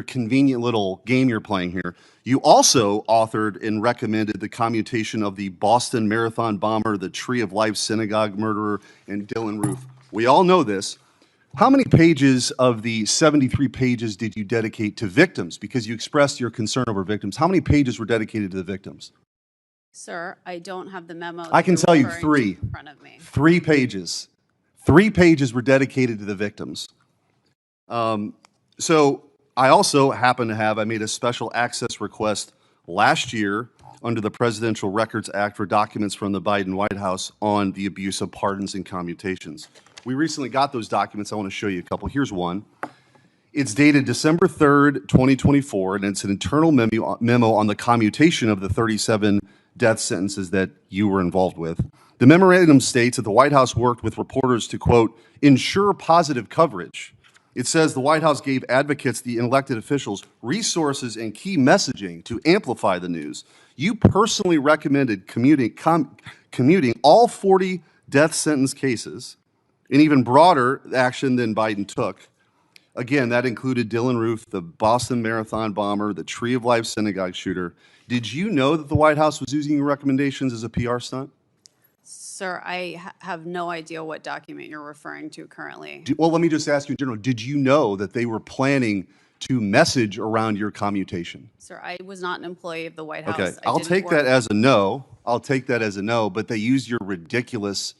convenient little game you're playing here. You also authored and recommended the commutation of the Boston Marathon bomber, the Tree of Life synagogue murderer, and Dylan Roof. We all know this. How many pages of the 73 pages did you dedicate to victims? Because you expressed your concern over victims. How many pages were dedicated to the victims? Sir, I don't have the memo. I can tell you referring to 3. in front of me. 3 pages. 3 pages were dedicated to the victims. So I also happen to have, I made a special access request last year under the Presidential Records Act for documents from the Biden White House on the abuse of pardons and commutations. We recently got those documents. I want to show you a couple. Here's one. It's dated December 3rd, 2024, and it's an internal memo on the commutation of the 37 death sentences that you were involved with. The memorandum states that the White House worked with reporters to, quote, ensure positive coverage. It says the White House gave advocates, the elected officials, resources and key messaging to amplify the news. You personally recommended commuting all 40 death sentence cases, an even broader action than Biden took. Again, that included Dylan Roof, the Boston Marathon bomber, the Tree of Life synagogue shooter. Did you know that the White House was using your recommendations as a PR stunt? Sir, I have no idea what document you're referring to currently. Well, let me just ask you in general, did you know that they were planning to message around your commutation? Sir, I was not an employee of the White House. Okay, I I'll didn't take work- that as a no. I'll take that as a no, but they used your ridiculous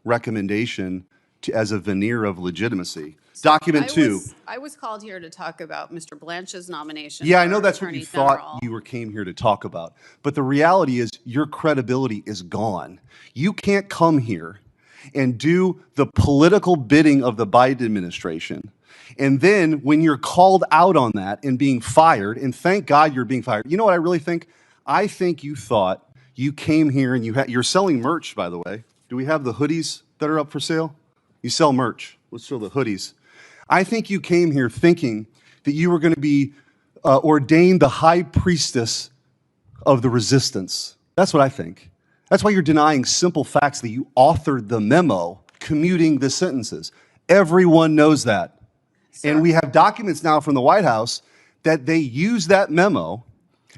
recommendation as a veneer of legitimacy. Document 2. I was called here to talk about Mr. Blanche's nomination. Yeah, I for know that's what Attorney you thought General. you came here to talk about. But the reality is your credibility is gone. You can't come here and do the political bidding of the Biden administration. And then when you're called out on that and being fired, and thank God you're being fired. You know what I really think? I think you thought you came here and you're selling merch, by the way. Do we have the hoodies that are up for sale? You sell merch. Let's show the hoodies. I think you came here thinking that you were going to be ordained the high priestess of the resistance. That's what I think. That's why you're denying simple facts that you authored the memo commuting the sentences. Everyone knows that. And we have documents now from the White House that they use that memo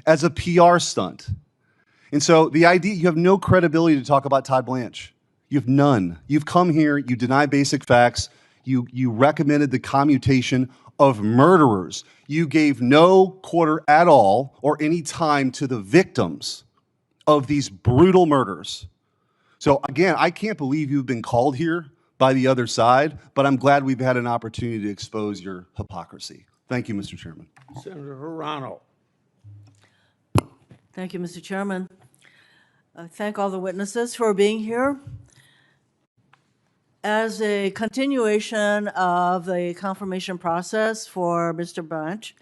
as a PR stunt. And so the idea, you have no credibility to talk about Todd Blanche. You have none. You've come here, you deny basic facts, you recommended the commutation of murderers. You gave no quarter at all or any time to the victims of these brutal murders. So again, I can't believe you've been called here by the other side, but I'm glad we've had an opportunity to expose your hypocrisy. Thank you, Mr. Chairman. Senator Hirano. Thank you, Mr. Chairman. Thank all the witnesses for being here. As a continuation of the confirmation process for Mr. Blanche,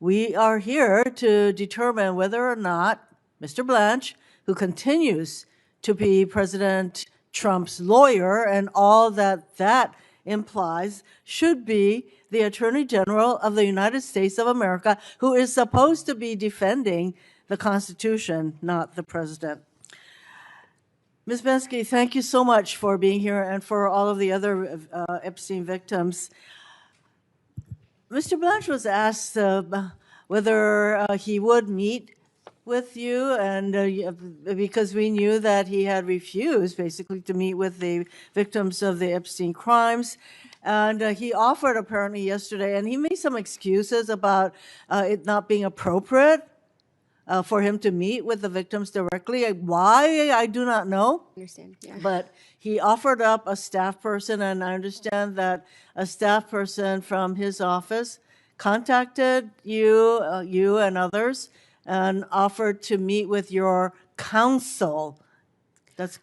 we are here to determine whether or not Mr. Blanche, who continues to be President Trump's lawyer and all that that implies, should be the Attorney General of the United States of America, who is supposed to be defending the Constitution, not the President. Ms. Bensky, thank you so much for being here and for all of the other Epstein victims. Mr. Blanche was asked whether he would meet with you, and because we knew that he had refused basically to meet with the victims of the Epstein crimes. And he offered apparently yesterday, and he made some excuses about it not being appropriate for him to meet with the victims directly. Why, I do not know. Understand, yeah. But he offered up a staff person, and I understand that a staff person from his office contacted you, you and others, and offered to meet with your counsel.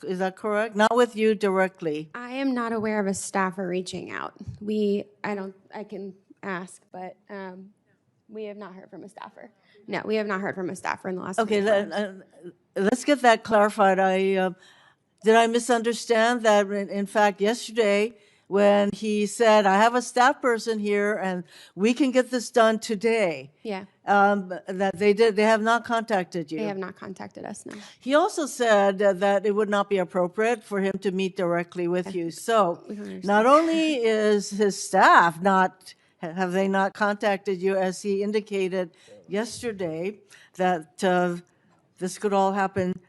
Is that correct? Not with you directly. I am not aware of a staffer reaching out. I can ask, but we have not heard from a staffer. No, we have not heard from a staffer in the last. Okay, 24 hours. let's get that clarified. Did I misunderstand that in fact yesterday when he said, I have a staff person here and we can get this done today, Yeah, that they have not contacted you? they have not contacted us, no. He also said that it would not be appropriate for him to meet directly with you. So not only is his staff have they not contacted you, as he indicated yesterday, that this could all happen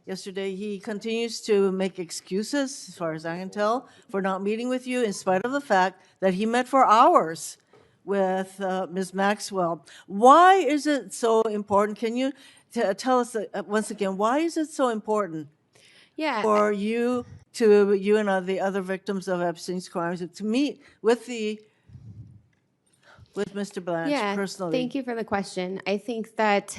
yesterday, he continues to make excuses, as far as I can tell, for not meeting with you, in spite of the fact that he met for hours with Ms. Maxwell. Why is it so important? Can you tell us once again, why is it so important for you and the other victims of Epstein's crimes to meet with Mr. Blanche personally? Thank you for the question. I think that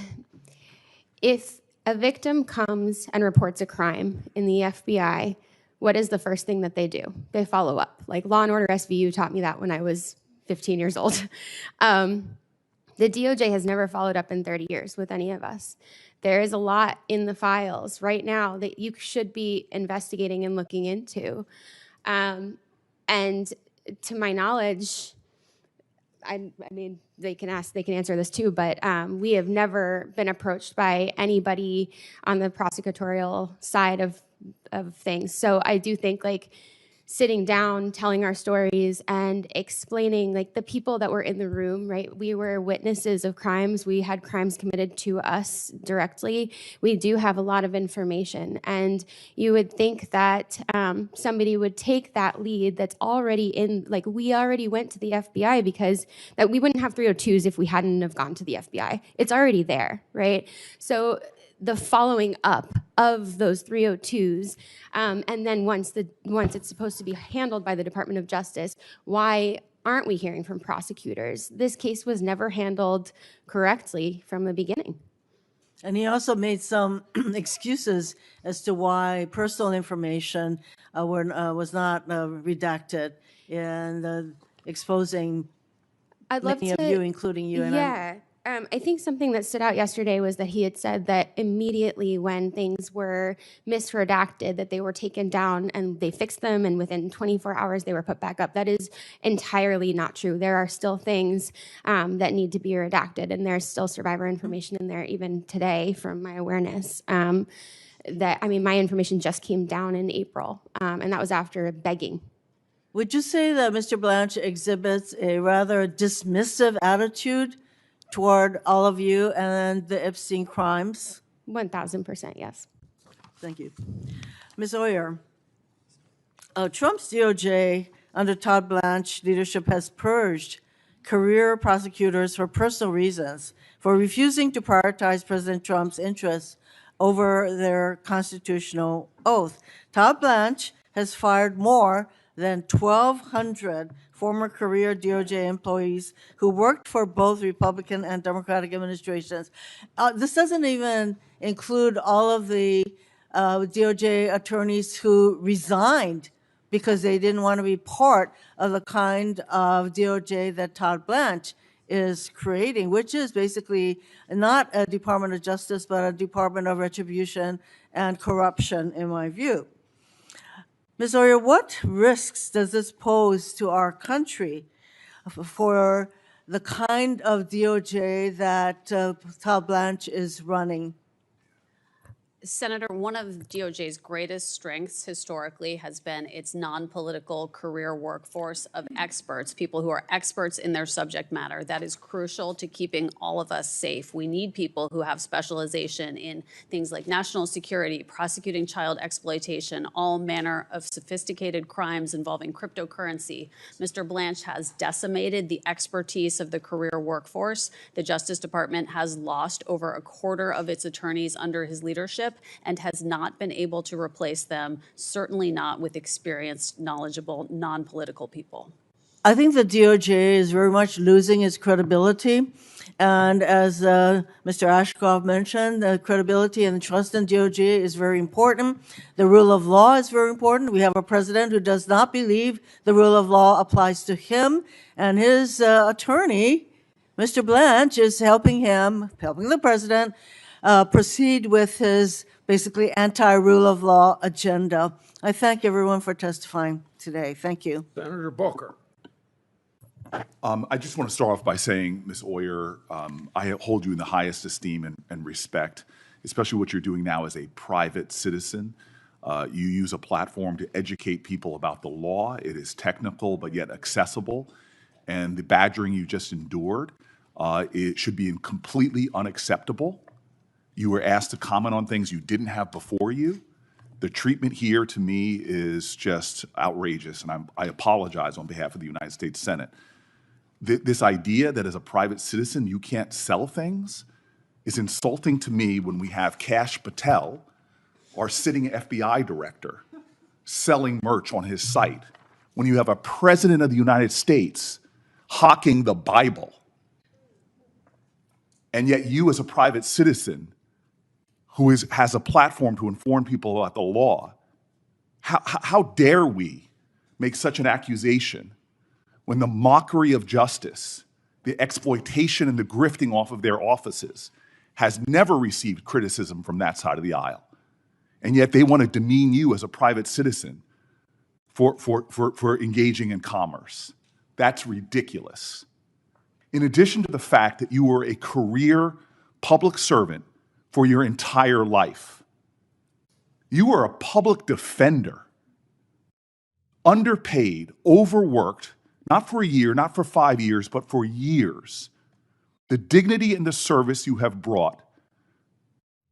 if a victim comes and reports a crime in the FBI, what is the first thing that they do? They follow up. Like Law & Order SVU taught me that when I was 15 years old. The DOJ has never followed up in 30 years with any of us. There is a lot in the files right now that you should be investigating and looking into. And to my knowledge, I mean, they can answer this too, but we have never been approached by anybody on the prosecutorial side of things. So I do think like sitting down, telling our stories and explaining like the people that were in the room, right? We were witnesses of crimes. We had crimes committed to us directly. We do have a lot of information, and you would think that somebody would take that lead that's already in, like we already went to the FBI because that we wouldn't have 302s if we hadn't have gone to the FBI. It's already there, right? So the following up of those 302s, and then once it's supposed to be handled by the Department of Justice, why aren't we hearing from prosecutors? This case was never handled correctly from the beginning. And he also made some excuses as to why personal information was not redacted in exposing many of you, including you. And I think something that stood out yesterday was that he had said that immediately when things were misredacted, that they were taken down and they fixed them, and within 24 hours they were put back up. That is entirely not true. There are still things that need to be redacted, and there's still survivor information in there even today from my awareness. My information just came down in April, and that was after begging. Would you say that Mr. Blanche exhibits a rather dismissive attitude toward all of you and the Epstein crimes? 1,000%, yes. Thank you. Ms. Oyer, Trump's DOJ under Todd Blanche leadership has purged career prosecutors for personal reasons for refusing to prioritize President Trump's interests over their constitutional oath. Todd Blanche has fired more than 1,200 former career DOJ employees who worked for both Republican and Democratic administrations. This doesn't even include all of the DOJ attorneys who resigned because they didn't want to be part of the kind of DOJ that Todd Blanche is creating, which is basically not a Department of Justice, but a Department of Retribution and Corruption, in my view. Ms. Oyer, what risks does this pose to our country for the kind of DOJ that Todd Blanche is running? Senator, one of DOJ's greatest strengths historically has been its non-political career workforce of experts, people who are experts in their subject matter. That is crucial to keeping all of us safe. We need people who have specialization in things like national security, prosecuting child exploitation, all manner of sophisticated crimes involving cryptocurrency. Mr. Blanche has decimated the expertise of the career workforce. The Justice Department has lost over a quarter of its attorneys under his leadership and has not been able to replace them, certainly not with experienced, knowledgeable, non-political people. I think the DOJ is very much losing its credibility. And as Mr. Ashcroft mentioned, the credibility and trust in DOJ is very important. The rule of law is very important. We have a president who does not believe the rule of law applies to him, and his attorney, Mr. Blanche, is helping the president, proceed with his basically anti-rule of law agenda. I thank everyone for testifying today. Thank you. Senator Booker. I just want to start off by saying, Ms. Oyer, I hold you in the highest esteem and respect, especially what you're doing now as a private citizen. You use a platform to educate people about the law. It is technical, but yet accessible. And the badgering you just endured, it should be completely unacceptable. You were asked to comment on things you didn't have before you. The treatment here, to me, is just outrageous, and I apologize on behalf of the United States Senate. This idea that as a private citizen you can't sell things is insulting to me when we have Kash Patel, our sitting FBI director, selling merch on his site, when you have a president of the United States hawking the Bible, and yet you as a private citizen who has a platform to inform people about the law, how dare we make such an accusation when the mockery of justice, the exploitation and the grifting off of their offices has never received criticism from that side of the aisle. And yet they want to demean you as a private citizen for engaging in commerce. That's ridiculous. In addition to the fact that you were a career public servant for your entire life, you were a public defender, underpaid, overworked, not for a year, not for 5 years, but for years. The dignity and the service you have brought,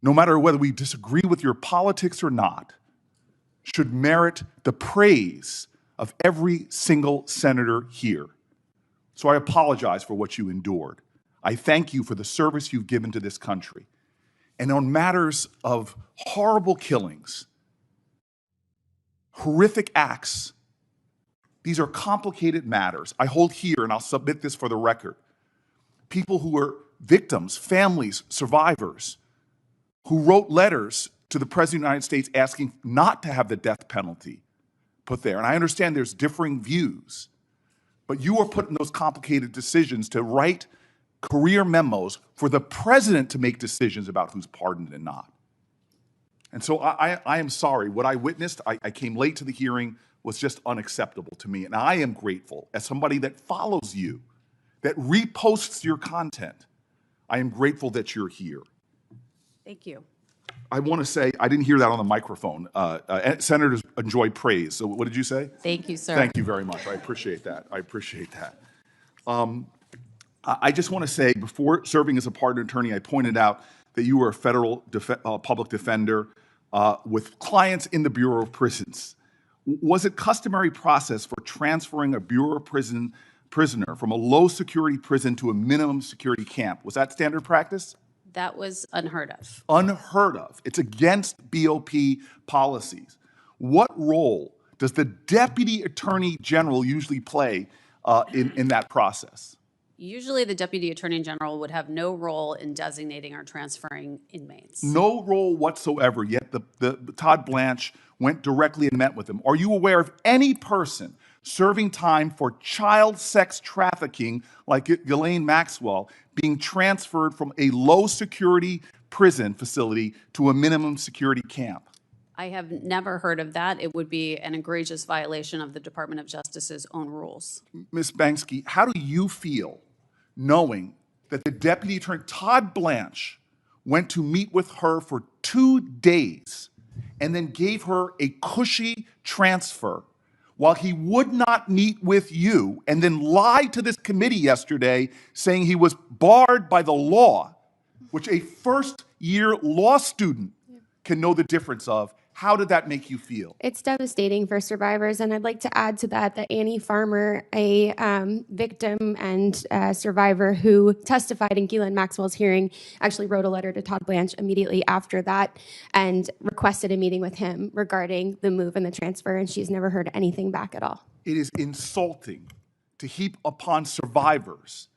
no matter whether we disagree with your politics or not, should merit the praise of every single senator here. So I apologize for what you endured. I thank you for the service you've given to this country. And on matters of horrible killings, horrific acts, these are complicated matters. I hold here, and I'll submit this for the record, people who were victims, families, survivors, who wrote letters to the President of the United States asking not to have the death penalty put there. And I understand there's differing views, but you are put in those complicated decisions to write career memos for the president to make decisions about who's pardoned and not. And so I am sorry. What I witnessed, I came late to the hearing, was just unacceptable to me. And I am grateful, as somebody that follows you, that reposts your content, I am grateful that you're here. Thank you. I want to say, I didn't hear that on the microphone. Senators enjoy praise. So what did you say? Thank you, sir. Thank you very much. I appreciate that. I appreciate that. I just want to say, before serving as a pardon attorney, I pointed out that you were a federal public defender with clients in the Bureau of Prisons. Was it customary process for transferring a Bureau of Prison prisoner from a low security prison to a minimum security camp? Was that standard practice? That was unheard of. Unheard of. It's against BOP policies. What role does the Deputy Attorney General usually play in that process? Usually the Deputy Attorney General would have no role in designating or transferring inmates. No role whatsoever, yet the Todd Blanche went directly and met with him. Are you aware of any person serving time for child sex trafficking like Ghislaine Maxwell being transferred from a low security prison facility to a minimum security camp? I have never heard of that. It would be an egregious violation of the Department of Justice's own rules. Ms. Banksky, how do you feel knowing that the Deputy Attorney, Todd Blanche, went to meet with her for 2 days and then gave her a cushy transfer while he would not meet with you, and then lied to this committee yesterday saying he was barred by the law, which a first-year law student can know the difference of. How did that make you feel? It's devastating for survivors, and I'd like to add to that that Annie Farmer, a victim and survivor who testified in Ghislaine Maxwell's hearing, actually wrote a letter to Todd Blanche immediately after that and requested a meeting with him regarding the move and the transfer, and she's never heard anything back at all. It is insulting to heap upon survivors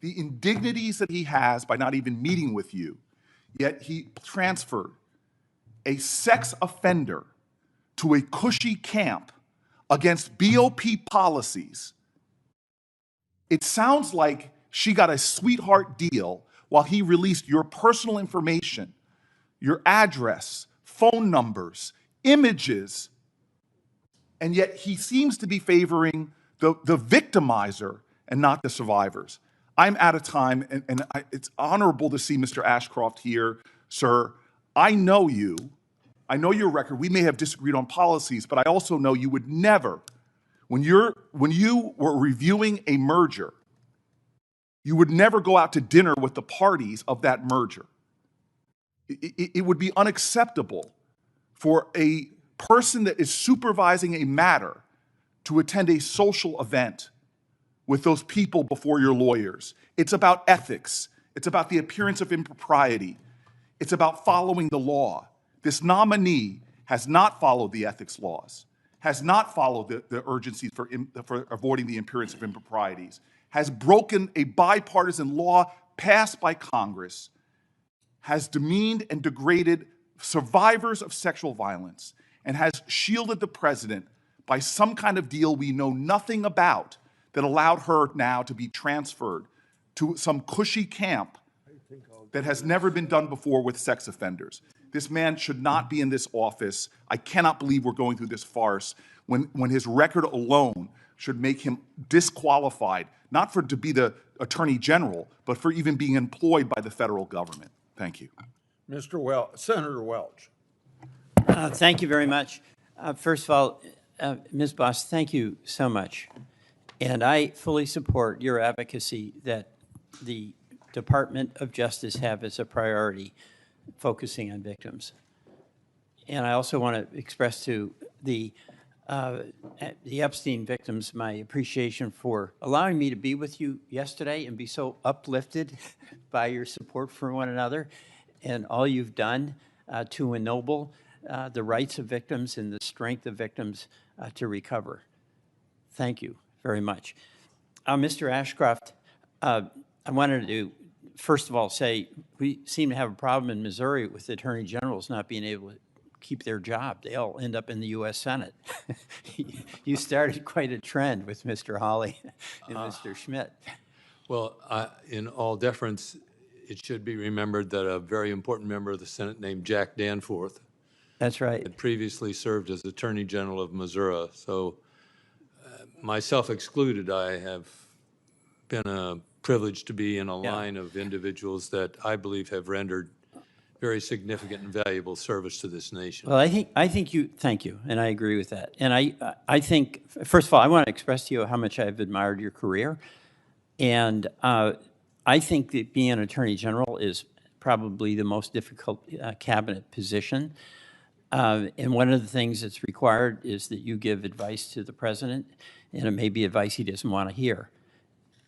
the indignities that he has by not even meeting with you, yet he transferred a sex offender to a cushy camp against BOP policies. It sounds like she got a sweetheart deal while he released your personal information, your address, phone numbers, images, and yet he seems to be favoring the victimizer and not the survivors. I'm out of time, and it's honorable to see Mr. Ashcroft here, sir. I know you. I know your record. We may have disagreed on policies, but I also know you would never, when you were reviewing a merger, you would never go out to dinner with the parties of that merger. It would be unacceptable for a person that is supervising a matter to attend a social event with those people before your lawyers. It's about ethics. It's about the appearance of impropriety. It's about following the law. This nominee has not followed the ethics laws, has not followed the urgencies for avoiding the appearance of improprieties, has broken a bipartisan law passed by Congress, has demeaned and degraded survivors of sexual violence, and has shielded the president by some kind of deal we know nothing about that allowed her now to be transferred to some cushy camp that has never been done before with sex offenders. This man should not be in this office. I cannot believe we're going through this farce when his record alone should make him disqualified, not to be the Attorney General, but for even being employed by the federal government. Thank you. Senator Welch. Thank you very much. First of all, Ms. Boss, thank you so much. And I fully support your advocacy that the Department of Justice have as a priority focusing on victims. And I also want to express to the Epstein victims my appreciation for allowing me to be with you yesterday and be so uplifted by your support for one another and all you've done to ennoble the rights of victims and the strength of victims to recover. Thank you very much. Mr. Ashcroft, I wanted to first of all say we seem to have a problem in Missouri with attorney generals not being able to keep their job. They all end up in the U.S. Senate. You started quite a trend with Mr. Hawley and Mr. Schmidt. Well, in all deference, it should be remembered that a very important member of the Senate named Jack Danforth That's right. had previously served as Attorney General of Missouri. So myself excluded, I have been privileged to be in a line of individuals that I believe have rendered very significant and valuable service to this nation. Well, I think you, thank you, and I agree with that. And I think, first of all, I want to express to you how much I've admired your career. And I think that being an Attorney General is probably the most difficult cabinet position. And one of the things that's required is that you give advice to the President, and it may be advice he doesn't want to hear.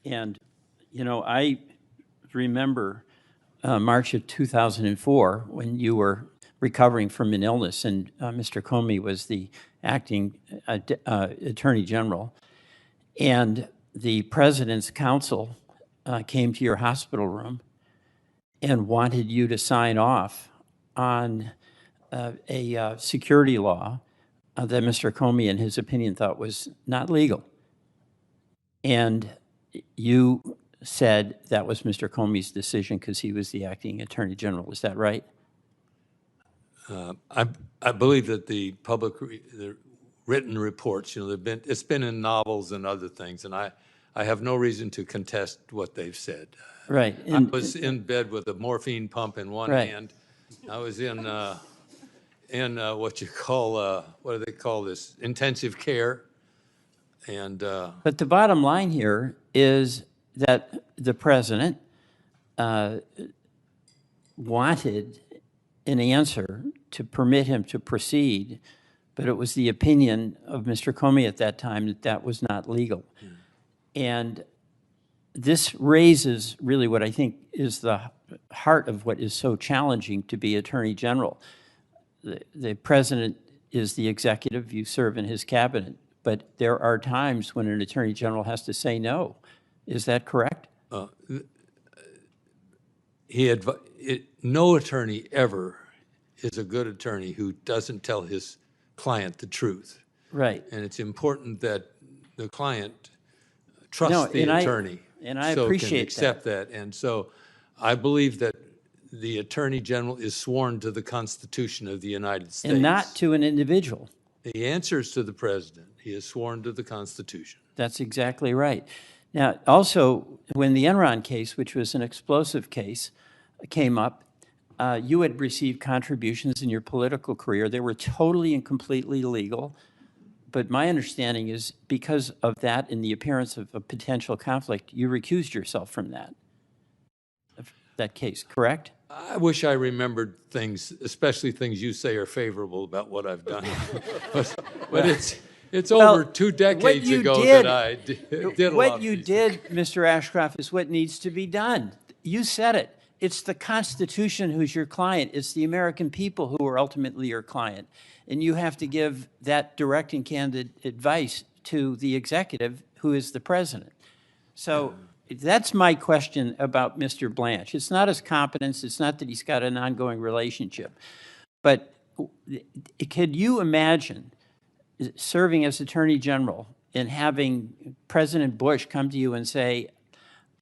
And, you know, I remember March of 2004 when you were recovering from an illness and Mr. Comey was the acting Attorney General. And the President's counsel came to your hospital room and wanted you to sign off on a security law that Mr. Comey, in his opinion, thought was not legal. And you said that was Mr. Comey's decision because he was the acting Attorney General. Is that right? I believe that the the written reports, you know, it's been in novels and other things, and I have no reason to contest what they've said. Right. I was in bed with a morphine pump in one Right. hand. I was in what you call, what do they call this? Intensive care. And But the bottom line here is that the president wanted an answer to permit him to proceed, but it was the opinion of Mr. Comey at that time that that was not legal. And this raises really what I think is the heart of what is so challenging to be Attorney General. The president is the executive, you serve in his cabinet, but there are times when an Attorney General has to say no. Is that correct? No attorney ever is a good attorney who doesn't tell his client the truth. Right. And it's important that the client trusts the attorney. And I so appreciate can accept that. And so I believe that the Attorney General is sworn to the Constitution of the United States. And not to an individual. The answer is to the president. He is sworn to the Constitution. That's exactly right. Now, also, when the Enron case, which was an explosive case, came up, you had received contributions in your political career. They were totally and completely legal. But my understanding is because of that and the appearance of a potential conflict, you recused yourself from that case, correct? I wish I remembered things, especially things you say are favorable about what I've done. but it's over 2 decades ago that I did a lot of these. What you did, Mr. Ashcroft, is what needs to be done. You said it. It's the Constitution who's your client. It's the American people who are ultimately your client. And you have to give that direct and candid advice to the executive, who is the president. So that's my question about Mr. Blanche. It's not his competence. It's not that he's got an ongoing relationship. But could you imagine serving as Attorney General and having President Bush come to you and say,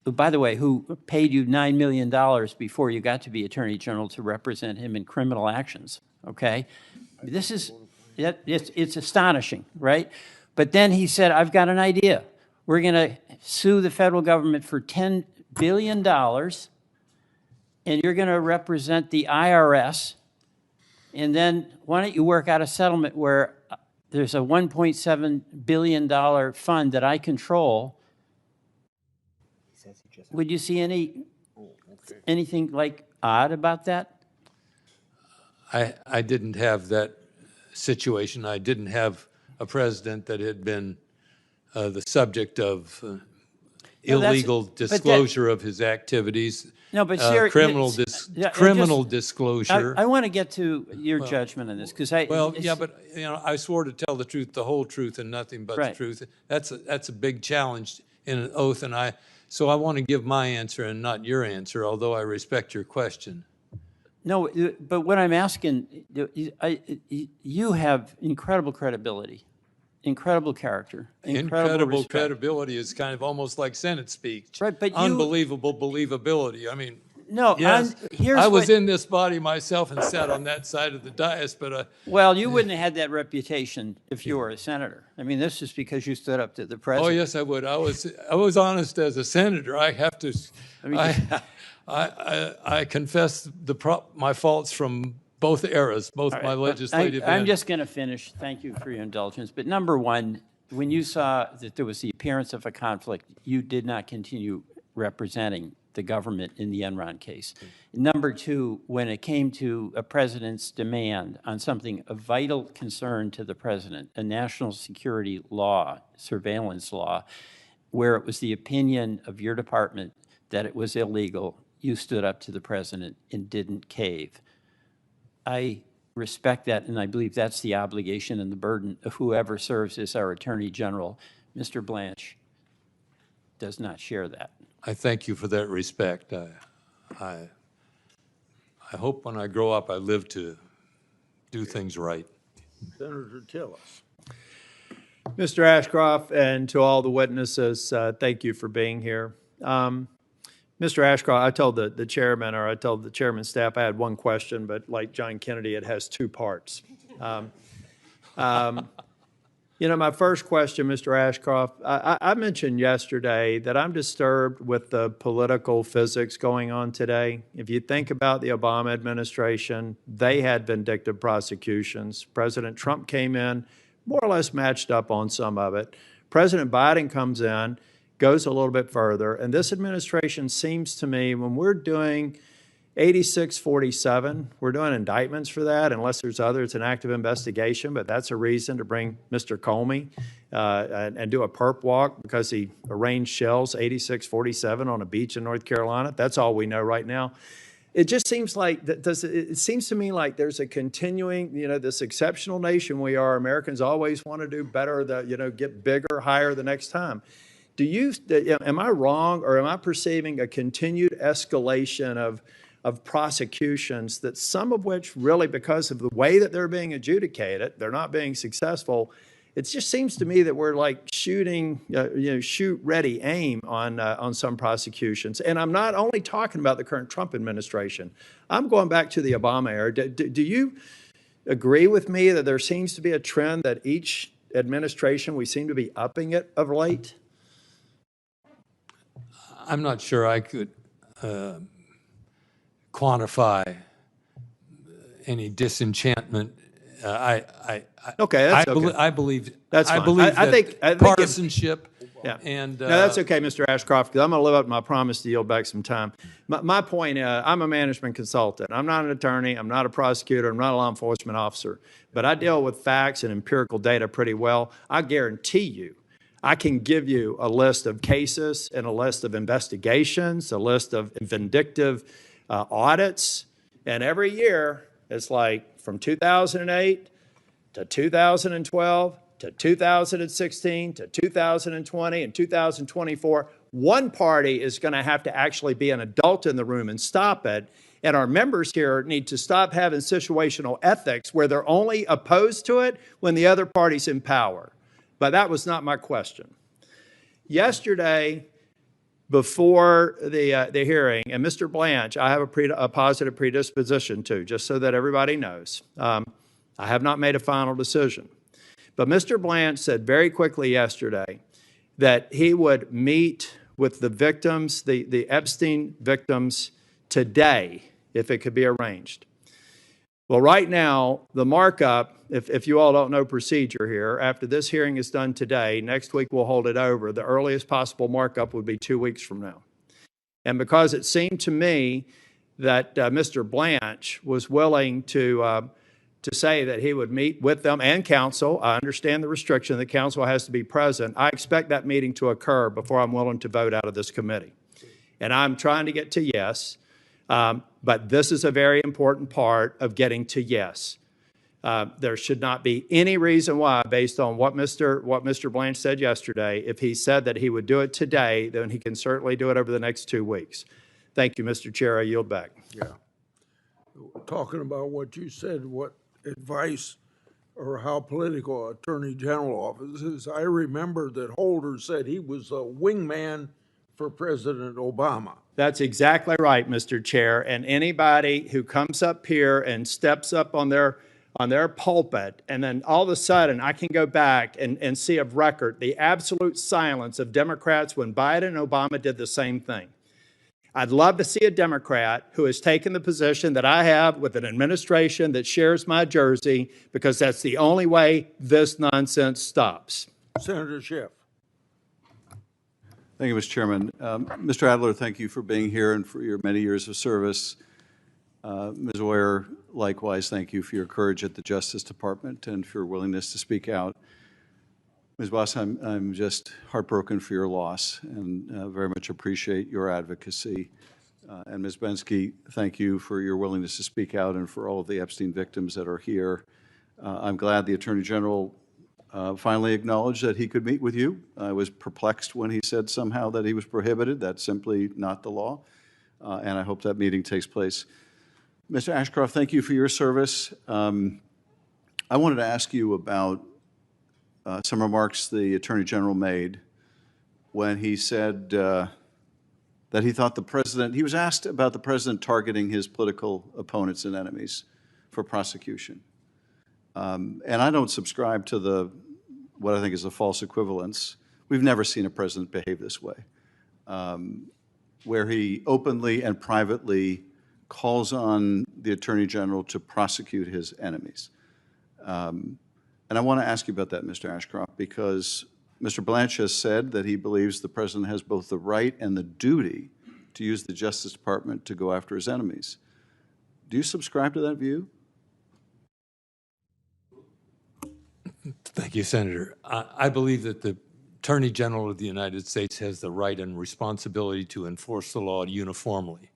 by the way, who paid you $9 million before you got to be Attorney General to represent him in criminal actions, okay? This is, it's astonishing, right? But then he said, I've got an idea. We're going to sue the federal government for $10 billion, and you're going to represent the IRS, and then why don't you work out a settlement where there's a $1.7 billion fund that I control. Would you see anything like odd about that? I didn't have that situation. I didn't have a president that had been the subject of illegal disclosure of his activities. No, but criminal disclosure. I want to get to your judgment on this because but I swore to tell the truth, the whole truth, and nothing but the truth. That's a big challenge in an oath, and so I want to give my answer and not your answer, although I respect your question. No, but what I'm asking, you have incredible credibility, incredible character, incredible credibility is kind of almost like Senate speech. Right, but unbelievable believability. I mean, no, yes, I was in this body myself and sat on that side of the dais, but well, you wouldn't have had that reputation if you were a senator. I mean, this is because you stood up to the president. Oh yes, I would. I was honest as a senator. I have to. I confess my faults from both eras, both my legislative. I'm just going to finish. Thank you for your indulgence. But number one, when you saw that there was the appearance of a conflict, you did not continue representing the government in the Enron case. Number two, when it came to a president's demand on something of vital concern to the president, a national security law, surveillance law, where it was the opinion of your department that it was illegal, you stood up to the president and didn't cave. I respect that, and I believe that's the obligation and the burden of whoever serves as our Attorney General. Mr. Blanche does not share that. I thank you for that respect. I hope when I grow up I live to do things right. Senator Tillis. Mr. Ashcroft, and to all the witnesses, thank you for being here. Mr. Ashcroft, I told the chairman, or I told the chairman's staff I had one question, but like John Kennedy, it has two parts. You know, my first question, Mr. Ashcroft, I mentioned yesterday that I'm disturbed with the political physics going on today. If you think about the Obama administration, they had vindictive prosecutions. President Trump came in, more or less matched up on some of it. President Biden comes in, goes a little bit further, and this administration seems to me, when we're doing 8647, we're doing indictments for that, unless there's other, it's an active investigation, but that's a reason to bring Mr. Comey and do a perp walk because he arranged shells 8647 on a beach in North Carolina. That's all we know right now. It just seems like, it seems to me like there's a continuing, you know, this exceptional nation we are, Americans always want to do better, get bigger, higher the next time. Am I wrong, or am I perceiving a continued escalation of prosecutions, that some of which really, because of the way that they're being adjudicated, they're not being successful? It just seems to me that we're like shooting, shoot, ready, aim on some prosecutions. And I'm not only talking about the current Trump administration. I'm going back to the Obama era. Do you agree with me that there seems to be a trend that each administration, we seem to be upping it of late? I'm not sure I could quantify any disenchantment. Okay, that's okay. I believe that's fine. I believe I think partisanship. Yeah. And no, that's okay, Mr. Ashcroft, because I'm going to live up to my promise to yield back some time. My point is, I'm a management consultant. I'm not an attorney. I'm not a prosecutor. I'm not a law enforcement officer. But I deal with facts and empirical data pretty well. I guarantee you, I can give you a list of cases and a list of investigations, a list of vindictive audits. And every year, it's like from 2008 to 2012 to 2016 to 2020 and 2024, one party is going to have to actually be an adult in the room and stop it. And our members here need to stop having situational ethics where they're only opposed to it when the other party's in power. But that was not my question. Yesterday, before the hearing, and Mr. Blanche, I have a positive predisposition to, just so that everybody knows. I have not made a final decision. But Mr. Blanche said very quickly yesterday that he would meet with the victims, the Epstein victims, today, if it could be arranged. Well, right now, the markup, if you all don't know procedure here, after this hearing is done today, next week we'll hold it over. The earliest possible markup would be 2 weeks from now. And because it seemed to me that Mr. Blanche was willing to say that he would meet with them and counsel, I understand the restriction that counsel has to be present. I expect that meeting to occur before I'm willing to vote out of this committee. And I'm trying to get to yes. But this is a very important part of getting to yes. There should not be any reason why, based on what Mr. Blanche said yesterday, if he said that he would do it today, then he can certainly do it over the next 2 weeks. Thank you, Mr. Chair. I yield back. Yeah. Talking about what you said, what advice or how political Attorney General office is, I remember that Holder said he was a wingman for President Obama. That's exactly right, Mr. Chair. And anybody who comes up here and steps up on their pulpit, and then all of a sudden I can go back and see of record the absolute silence of Democrats when Biden and Obama did the same thing. I'd love to see a Democrat who has taken the position that I have with an administration that shares my jersey, because that's the only way this nonsense stops. Senator Schiff. Thank you, Mr. Chairman. Mr. Adler, thank you for being here and for your many years of service. Ms. Oyer, likewise, thank you for your courage at the Justice Department and for your willingness to speak out. Ms. Boss, I'm just heartbroken for your loss and very much appreciate your advocacy. And Ms. Bensky, thank you for your willingness to speak out and for all of the Epstein victims that are here. I'm glad the Attorney General finally acknowledged that he could meet with you. I was perplexed when he said somehow that he was prohibited. That's simply not the law. And I hope that meeting takes place. Mr. Ashcroft, thank you for your service. I wanted to ask you about some remarks the Attorney General made when he said that he thought the president, he was asked about the president targeting his political opponents and enemies for prosecution. And I don't subscribe to the what I think is a false equivalence. We've never seen a president behave this way, where he openly and privately calls on the Attorney General to prosecute his enemies. And I want to ask you about that, Mr. Ashcroft, because Mr. Blanche has said that he believes the president has both the right and the duty to use the Justice Department to go after his enemies. Do you subscribe to that view? Thank you, Senator. I believe that the Attorney General of the United States has the right and responsibility to enforce the law uniformly.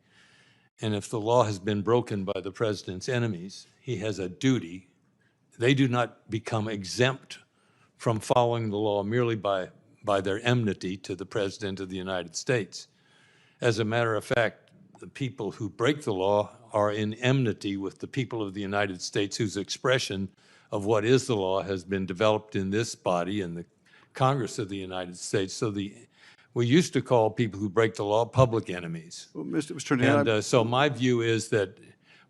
And if the law has been broken by the president's enemies, he has a duty. They do not become exempt from following the law merely by their enmity to the President of the United States. As a matter of fact, the people who break the law are in enmity with the people of the United States, whose expression of what is the law has been developed in this body, in the Congress of the United States. So we used to call people who break the law public enemies. Well, Mr. Attorney, And so my view is that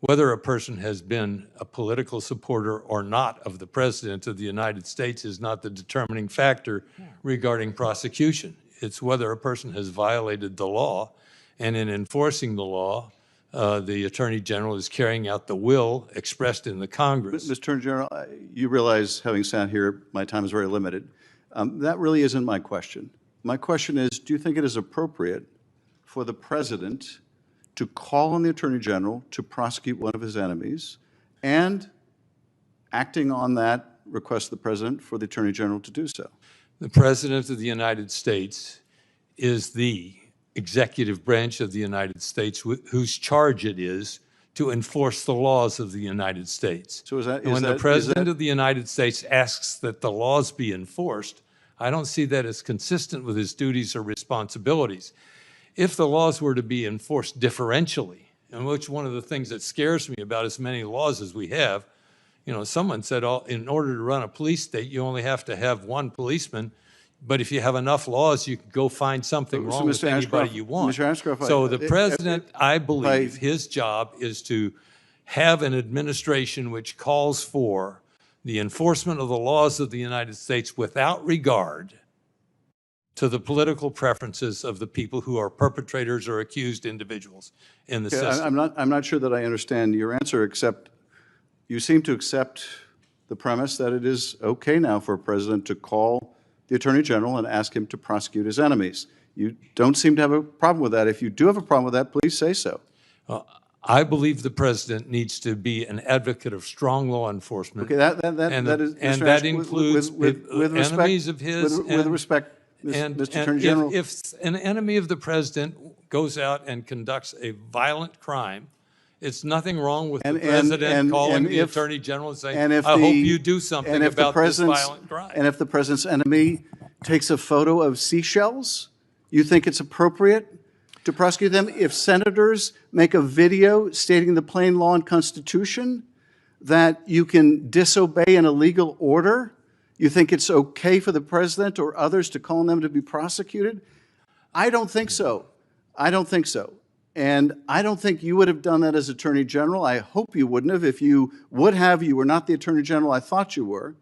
whether a person has been a political supporter or not of the President of the United States is not the determining factor regarding prosecution. It's whether a person has violated the law, and in enforcing the law, the Attorney General is carrying out the will expressed in the Congress. Mr. Attorney General, you realize, having sat here, my time is very limited. That really isn't my question. My question is, do you think it is appropriate for the President to call on the Attorney General to prosecute one of his enemies, and acting on that, request the President for the Attorney General to do so? The President of the United States is the executive branch of the United States whose charge it is to enforce the laws of the United States. So when the President of the United States asks that the laws be enforced, I don't see that as consistent with his duties or responsibilities. If the laws were to be enforced differentially, and which one of the things that scares me about as many laws as we have, someone said, in order to run a police state, you only have to have one policeman, but if you have enough laws, you can go find something wrong with anybody you want. Mr. Ashcroft, So the President, I believe, his job is to have an administration which calls for the enforcement of the laws of the United States without regard to the political preferences of the people who are perpetrators or accused individuals in the system. I'm not sure that I understand your answer, except you seem to accept the premise that it is okay now for a president to call the Attorney General and ask him to prosecute his enemies. You don't seem to have a problem with that. If you do have a problem with that, please say so. I believe the president needs to be an advocate of strong law enforcement. Okay, that is, and Mr. that Ashcroft, includes with enemies of his. With respect, Mr. Attorney General. If an enemy of the president goes out and conducts a violent crime, it's nothing wrong with the president calling the Attorney General and saying, I hope you do something about this violent crime. And if the president's enemy takes a photo of seashells, you think it's appropriate to prosecute them? If senators make a video stating the plain law and Constitution that you can disobey an illegal order, you think it's okay for the president or others to call on them to be prosecuted? I don't think so. I don't think so. And I don't think you would have done that as Attorney General. I hope you wouldn't have. If you would have, you were not the Attorney General I thought you were.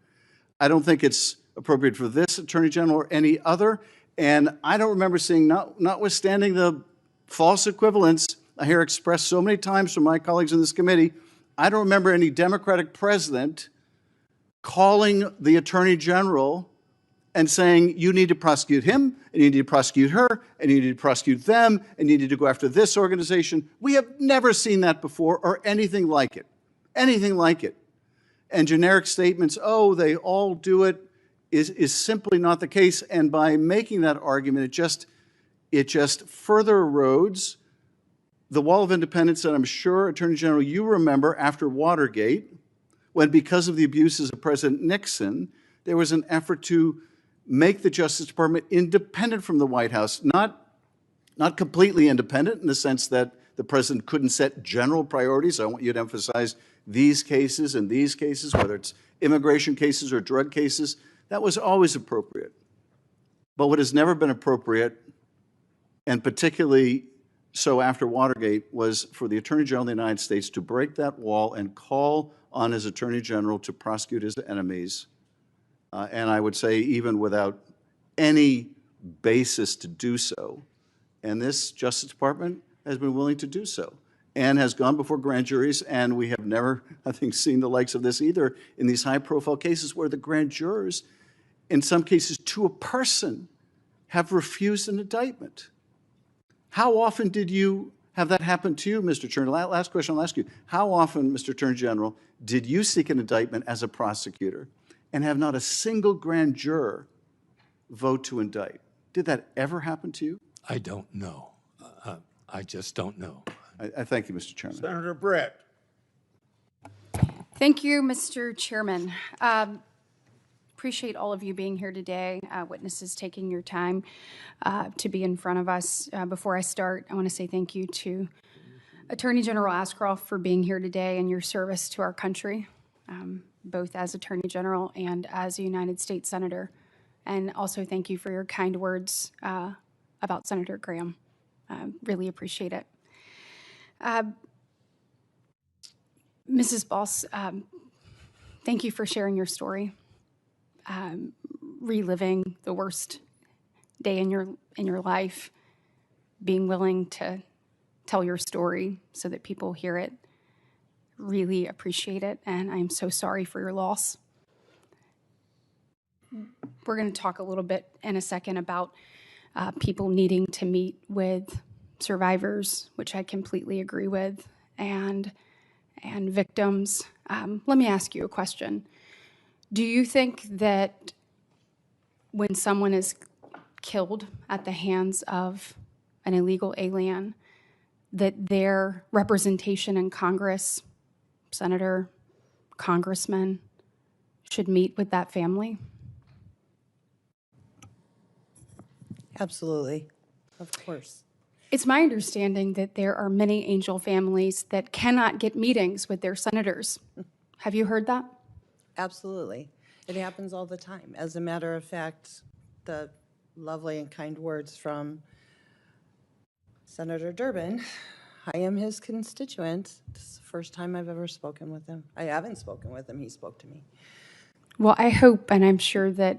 I don't think it's appropriate for this Attorney General or any other. And I don't remember seeing, notwithstanding the false equivalence I hear expressed so many times from my colleagues in this committee, I don't remember any Democratic president calling the Attorney General and saying, you need to prosecute him, and you need to prosecute her, and you need to prosecute them, and you need to go after this organization. We have never seen that before or anything like it. Anything like it. And generic statements, oh, they all do it, is simply not the case. And by making that argument, it just further erodes the wall of independence that I'm sure, Attorney General, you remember after Watergate, when because of the abuses of President Nixon, there was an effort to make the Justice Department independent from the White House, not completely independent in the sense that the president couldn't set general priorities. I want you to emphasize these cases and these cases, whether it's immigration cases or drug cases. That was always appropriate. But what has never been appropriate, and particularly so after Watergate, was for the Attorney General of the United States to break that wall and call on his Attorney General to prosecute his enemies And I would say even without any basis to do so, and this Justice Department has been willing to do so and has gone before grand juries, and we have never, I think, seen the likes of this either in these high-profile cases where the grand jurors, in some cases to a person, have refused an indictment. How often did you have that happen to you, Mr. Attorney? Last question I'll ask you. How often, Mr. Attorney General, did you seek an indictment as a prosecutor and have not a single grand juror vote to indict? Did that ever happen to you? I don't know. I just don't know. I thank you, Mr. Chairman. Senator Britt. Thank you, Mr. Chairman. Appreciate all of you being here today, witnesses taking your time to be in front of us. Before I start, I want to say thank you to Attorney General Ashcroft for being here today and your service to our country, both as Attorney General and as a United States Senator. And also thank you for your kind words about Senator Graham. Really appreciate it. Mrs. Boss, thank you for sharing your story, reliving the worst day in your life, being willing to tell your story so that people hear it. Really appreciate it, and I'm so sorry for your loss. We're going to talk a little bit in a second about people needing to meet with survivors, which I completely agree with, and victims. Let me ask you a question. Do you think that when someone is killed at the hands of an illegal alien, that their representation in Congress, senator, congressman, should meet with that family? Absolutely. Of course. It's my understanding that there are many angel families that cannot get meetings with their senators. Have you heard that? Absolutely. It happens all the time. As a matter of fact, the lovely and kind words from Senator Durbin, I am his constituent. This is the first time I've ever spoken with him. I haven't spoken with him. He spoke to me. Well, I hope, and I'm sure that,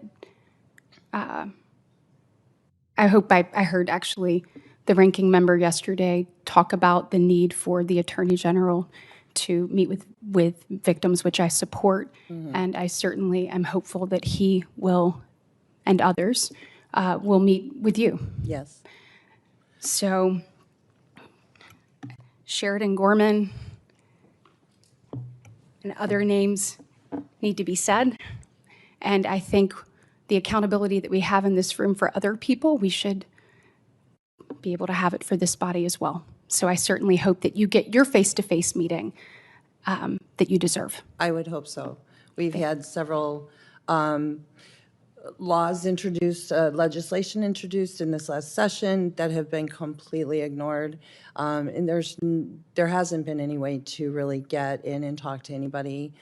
I heard actually the ranking member yesterday talk about the need for the Attorney General to meet with victims, which I support. And I certainly am hopeful that he will, and others, will meet with you. Yes. So Sheridan Gorman and other names need to be said. And I think the accountability that we have in this room for other people, we should be able to have it for this body as well. So I certainly hope that you get your face-to-face meeting that you deserve. I would hope so. We've had several laws introduced, legislation introduced in this last session that have been completely ignored. And there hasn't been any way to really get in and talk to anybody,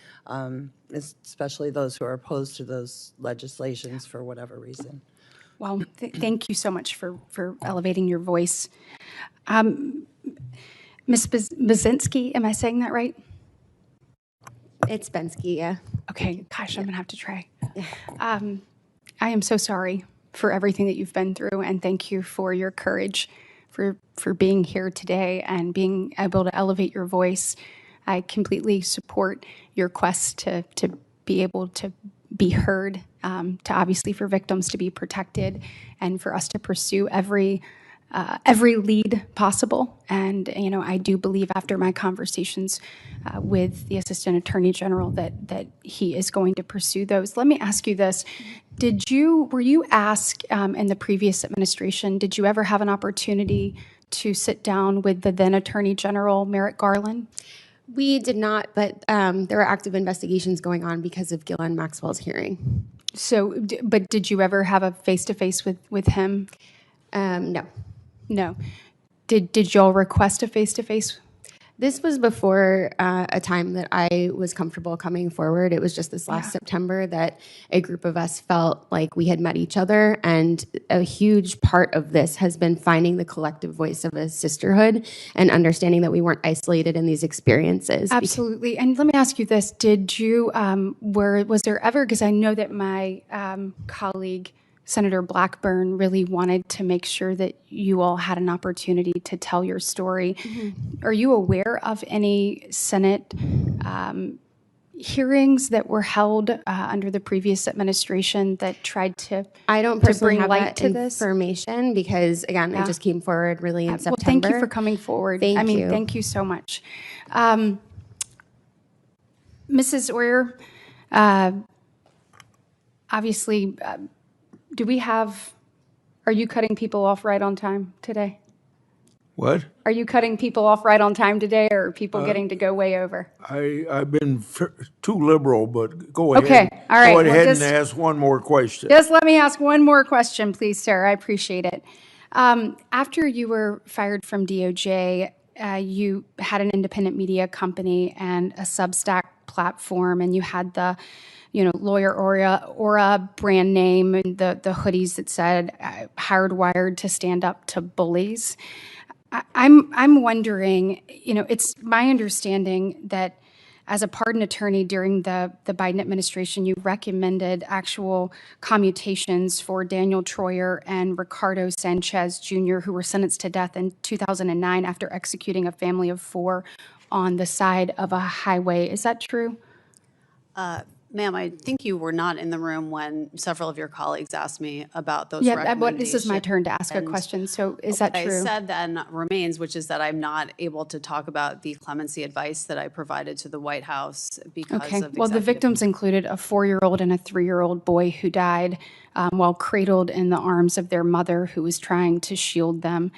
especially those who are opposed to those legislations for whatever reason. Well, thank you so much for elevating your voice. Ms. Bazinski, am I saying that right? It's Bensky, yeah. Okay, gosh, I'm gonna have to try. I am so sorry for everything that you've been through, and thank you for your courage, for being here today and being able to elevate your voice. I completely support your quest to be able to be heard, to obviously for victims to be protected, and for us to pursue every lead possible. And, I do believe after my conversations with the Assistant Attorney General that he is going to pursue those. Let me ask you this. Were you asked in the previous administration, did you ever have an opportunity to sit down with the then Attorney General, Merrick Garland? We did not, but there are active investigations going on because of Ghislaine Maxwell's hearing. So, but did you ever have a face-to-face with him? No. No. Did y'all request a face-to-face? This was before a time that I was comfortable coming forward. It was just this last Yeah. September that a group of us felt like we had met each other. And a huge part of this has been finding the collective voice of a sisterhood and understanding that we weren't isolated in these experiences. Absolutely. And let me ask you this. Did you, was there ever, because I know that my colleague, Senator Blackburn, really wanted to make sure that you all had an opportunity to tell your story. Are you aware of any Senate hearings that were held under the previous administration that tried to I don't to personally bring have light that to this? information because, again, Yeah. I just came forward really in September. Well, thank you for coming forward. Thank you. Thank you so much. Mrs. Oyer, obviously, are you cutting people off right on time today? What? Are you cutting people off right on time today, or are people getting to go way over? I've been too liberal, but go ahead. Okay, all right, Go well, ahead just- and ask one more question. Just let me ask one more question, please, sir. I appreciate it. After you were fired from DOJ, you had an independent media company and a Substack platform, and you had the, Lawyer Aura brand name and the hoodies that said "Hardwired to Stand Up to Bullies." I'm wondering, it's my understanding that as a pardon attorney during the Biden administration, you recommended actual commutations for Daniel Troyer and Ricardo Sanchez Jr., who were sentenced to death in 2009 after executing a family of 4 on the side of a highway. Is that true? Ma'am, I think you were not in the room when several of your colleagues asked me about those recommendations. This is my turn to ask a question. So is that What true? I said then remains, which is that I'm not able to talk about the clemency advice that I provided to the White House because Okay. of Well, the victims included a 4-year-old and a 3-year-old boy who died while cradled in the arms of their mother, who was trying to shield them.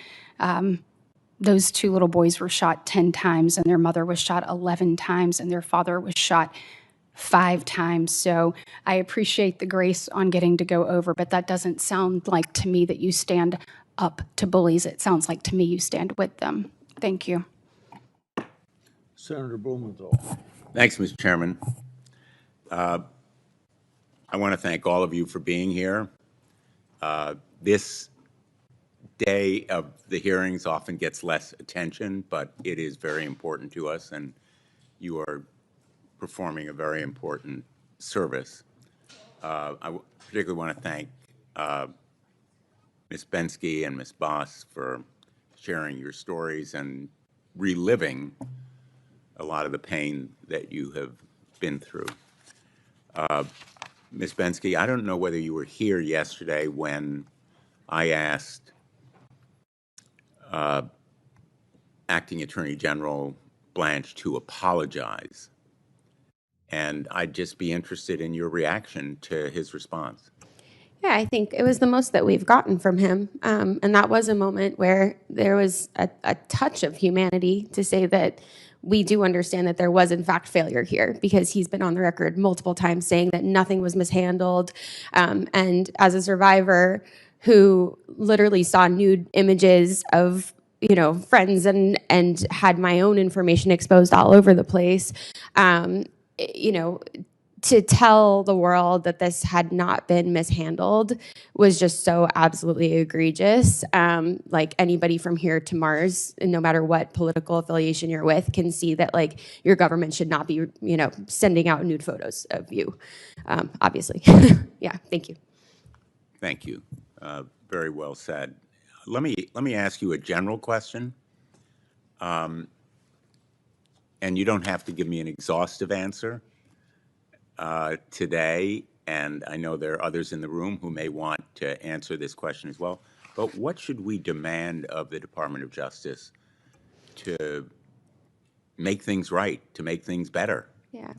Those 2 little boys were shot 10 times, and their mother was shot 11 times, and their father was shot 5 times. So I appreciate the grace on getting to go over, but that doesn't sound like to me that you stand up to bullies. It sounds like to me you stand with them. Thank you. Senator Blumenthal. Thanks, Mr. Chairman. I want to thank all of you for being here. This day of the hearings often gets less attention, but it is very important to us, and you are performing a very important service. I particularly want to thank Ms. Bensky and Ms. Boss for sharing your stories and reliving a lot of the pain that you have been through. Ms. Bensky, I don't know whether you were here yesterday when I asked Acting Attorney General Blanche to apologize. And I'd just be interested in your reaction to his response. Yeah, I think it was the most that we've gotten from him. And that was a moment where there was a touch of humanity to say that we do understand that there was, in fact, failure here, because he's been on the record multiple times saying that nothing was mishandled. And as a survivor who literally saw nude images of friends and had my own information exposed all over the place, to tell the world that this had not been mishandled was just so absolutely egregious. Like anybody from here to Mars, no matter what political affiliation you're with, can see that like your government should not be, sending out nude photos of you, obviously. Yeah, thank you. Thank you. Very well said. Let me ask you a general question. And you don't have to give me an exhaustive answer today, and I know there are others in the room who may want to answer this question as well, but what should we demand of the Department of Justice to make things right, to make things better? Yeah.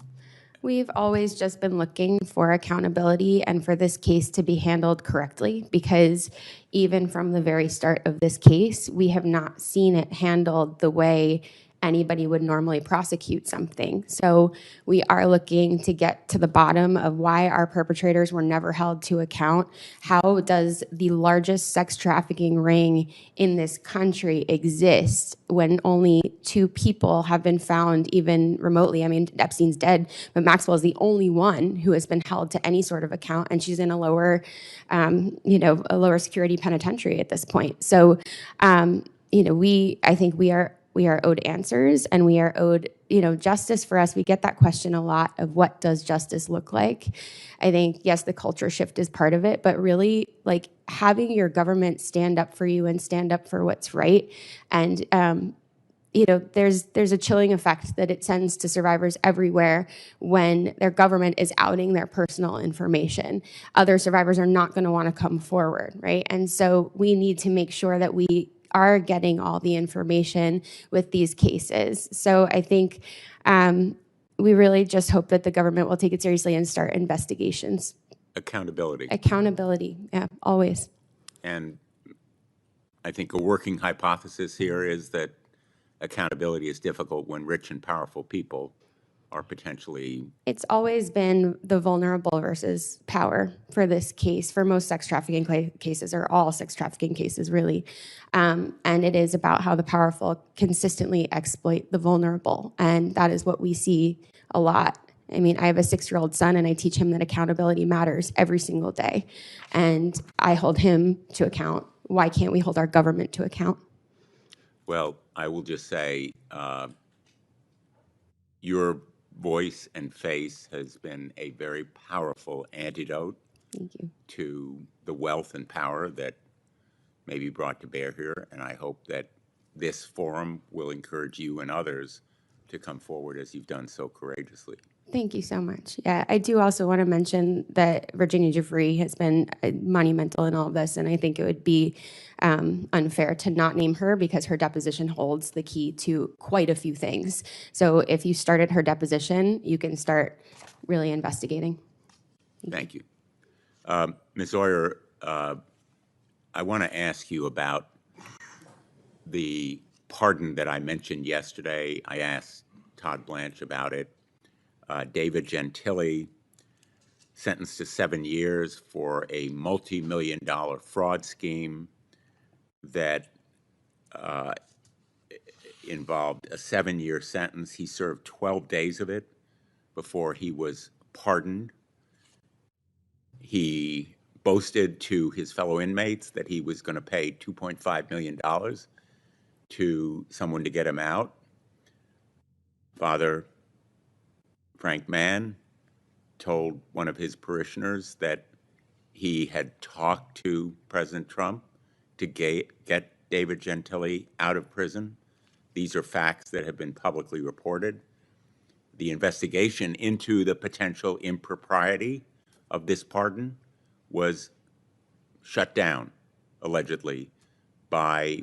We've always just been looking for accountability and for this case to be handled correctly, because even from the very start of this case, we have not seen it handled the way anybody would normally prosecute something. So we are looking to get to the bottom of why our perpetrators were never held to account. How does the largest sex trafficking ring in this country exist when only 2 people have been found even remotely? I mean, Epstein's dead, but Maxwell is the only one who has been held to any sort of account, and she's in a lower, a lower security penitentiary at this point. So, I think we are owed answers, and we are owed, justice. For us, we get that question a lot of what does justice look like? I think, yes, the culture shift is part of it, but really, like, having your government stand up for you and stand up for what's right. And, there's a chilling effect that it sends to survivors everywhere when their government is outing their personal information. Other survivors are not going to want to come forward, right? And so we need to make sure that we are getting all the information with these cases. So I think we really just hope that the government will take it seriously and start investigations. Accountability. Accountability, yeah, always. And I think a working hypothesis here is that accountability is difficult when rich and powerful people are potentially... It's always been the vulnerable versus power for this case, for most sex trafficking cases, or all sex trafficking cases, really. And it is about how the powerful consistently exploit the vulnerable. And that is what we see a lot. I mean, I have a 6-year-old son, and I teach him that accountability matters every single day. And I hold him to account. Why can't we hold our government to account? Well, I will just say your voice and face has been a very powerful antidote to the wealth and power that may be brought to bear here. And I hope that this forum will encourage you and others to come forward as you've done so courageously. Thank you so much. Yeah, I do also want to mention that Virginia Giuffre has been monumental in all of this, and I think it would be unfair to not name her because her deposition holds the key to quite a few things. So if you started her deposition, you can start really investigating. Thank you. Ms. Oyer, I want to ask you about the pardon that I mentioned yesterday. I asked Todd Blanche about it. David Gentili, sentenced to 7 years for a multi-million-dollar fraud scheme that involved a 7-year sentence. He served 12 days of it before he was pardoned. He boasted to his fellow inmates that he was going to pay $2.5 million to someone to get him out. Father Frank Mann told one of his parishioners that he had talked to President Trump to get David Gentili out of prison. These are facts that have been publicly reported. The investigation into the potential impropriety of this pardon was shut down, allegedly, by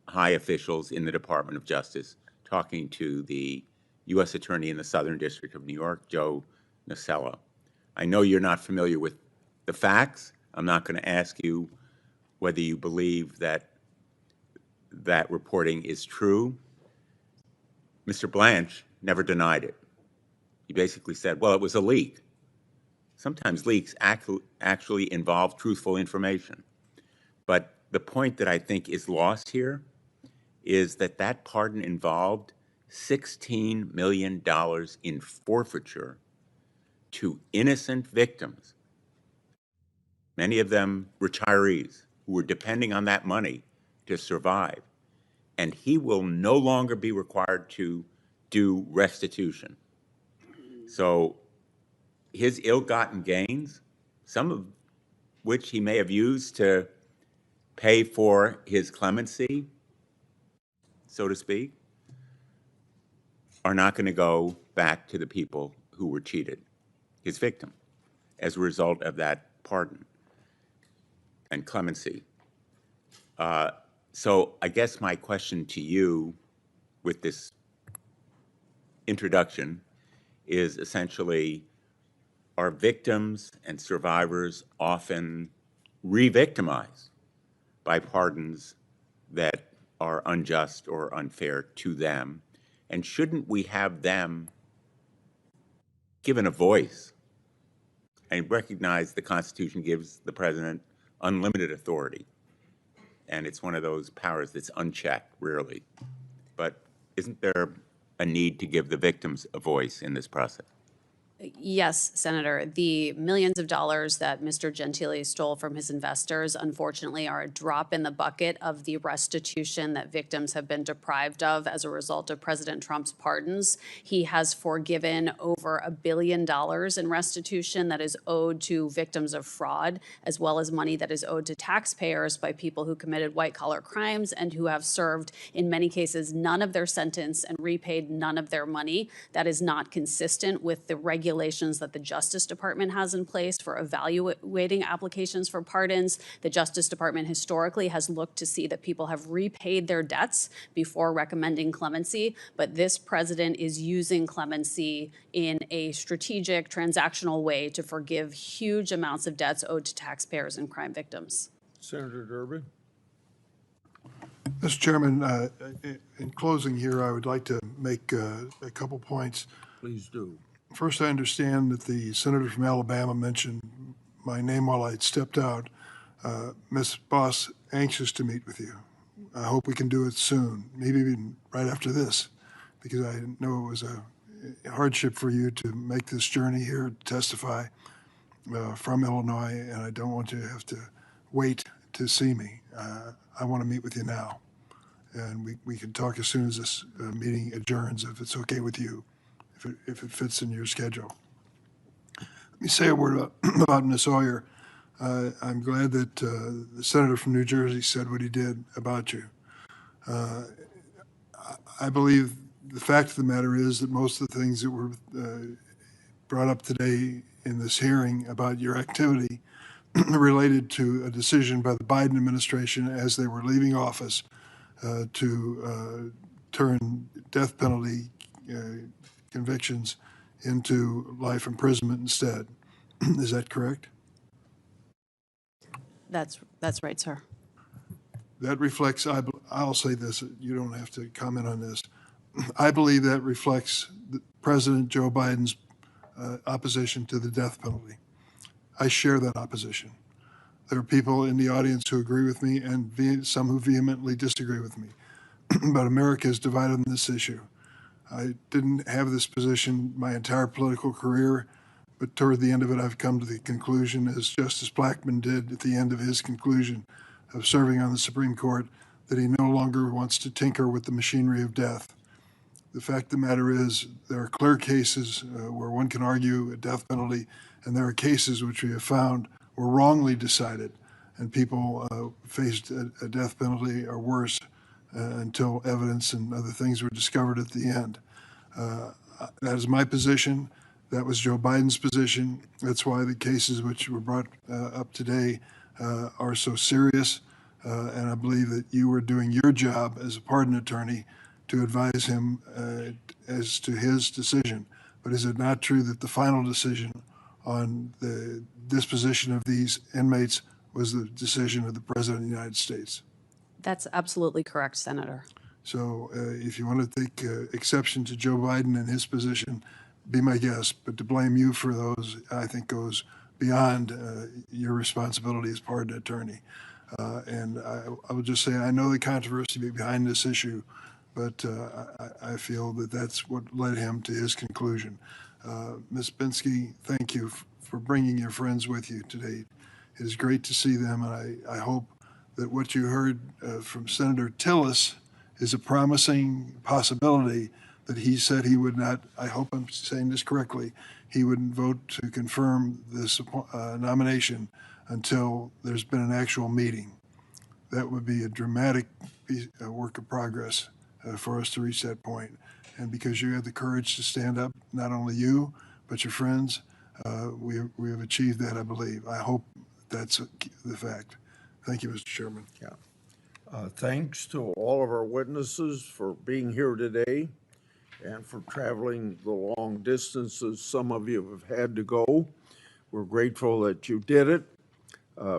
high officials in the Department of Justice, talking to the U.S. Attorney in the Southern District of New York, Joe Nocella. I know you're not familiar with the facts. I'm not going to ask you whether you believe that that reporting is true. Mr. Blanche never denied it. He basically said, well, it was a leak. Sometimes leaks actually involve truthful information. But the point that I think is lost here is that that pardon involved $16 million in forfeiture to innocent victims, many of them retirees who were depending on that money to survive. And he will no longer be required to do restitution. So his ill-gotten gains, some of which he may have used to pay for his clemency, so to speak, are not going to go back to the people who were cheated, his victim, as a result of that pardon and clemency. So I guess my question to you with this introduction is essentially, are victims and survivors often re-victimized by pardons that are unjust or unfair to them? And shouldn't we have them given a voice and recognize the Constitution gives the president unlimited authority? And it's one of those powers that's unchecked, rarely. But isn't there a need to give the victims a voice in this process? Yes, Senator. The millions of dollars that Mr. Gentile stole from his investors, unfortunately, are a drop in the bucket of the restitution that victims have been deprived of as a result of President Trump's pardons. He has forgiven over $1 billion in restitution that is owed to victims of fraud, as well as money that is owed to taxpayers by people who committed white-collar crimes and who have served, in many cases, none of their sentence and repaid none of their money. That is not consistent with the regulations that the Justice Department has in place for evaluating applications for pardons. The Justice Department historically has looked to see that people have repaid their debts before recommending clemency, but this president is using clemency in a strategic, transactional way to forgive huge amounts of debts owed to taxpayers and crime victims. Senator Durbin. Mr. Chairman, in closing here, I would like to make a couple points. Please do. First, I understand that the senator from Alabama mentioned my name while I had stepped out. Ms. Boss, anxious to meet with you. I hope we can do it soon, maybe even right after this, because I know it was a hardship for you to make this journey here to testify from Illinois, and I don't want you to have to wait to see me. I want to meet with you now, and we can talk as soon as this meeting adjourns, if it's okay with you. If it fits in your schedule. Let me say a word about Ms. Oyer. I'm glad that the senator from New Jersey said what he did about you. I believe the fact of the matter is that most of the things that were brought up today in this hearing about your activity related to a decision by the Biden administration as they were leaving office to turn death penalty convictions into life imprisonment instead. Is that correct? That's right, sir. That reflects, I'll say this, you don't have to comment on this. I believe that reflects President Joe Biden's opposition to the death penalty. I share that opposition. There are people in the audience who agree with me and some who vehemently disagree with me. But America is divided on this issue. I didn't have this position my entire political career, but toward the end of it, I've come to the conclusion, as Justice Blackmun did at the end of his conclusion of serving on the Supreme Court, that he no longer wants to tinker with the machinery of death. The fact of the matter is, there are clear cases where one can argue a death penalty, and there are cases which we have found were wrongly decided, and people faced a death penalty or worse until evidence and other things were discovered at the end. That is my position. That was Joe Biden's position. That's why the cases which were brought up today are so serious. And I believe that you were doing your job as a pardon attorney to advise him as to his decision. But is it not true that the final decision on the disposition of these inmates was the decision of the President of the United States? That's absolutely correct, Senator. So if you want to take exception to Joe Biden and his position, be my guest. But to blame you for those, I think, goes beyond your responsibility as pardon attorney. And I will just say, I know the controversy behind this issue, but I feel that that's what led him to his conclusion. Ms. Binsky, thank you for bringing your friends with you today. It is great to see them, and I hope that what you heard from Senator Tillis is a promising possibility that he said he would not, I hope I'm saying this correctly, he wouldn't vote to confirm this nomination until there's been an actual meeting. That would be a dramatic work of progress for us to reach that point. And because you had the courage to stand up, not only you, but your friends, we have achieved that, I believe. I hope that's the fact. Thank you, Mr. Chairman. Yeah. Thanks to all of our witnesses for being here today and for traveling the long distances some of you have had to go. We're grateful that you did it.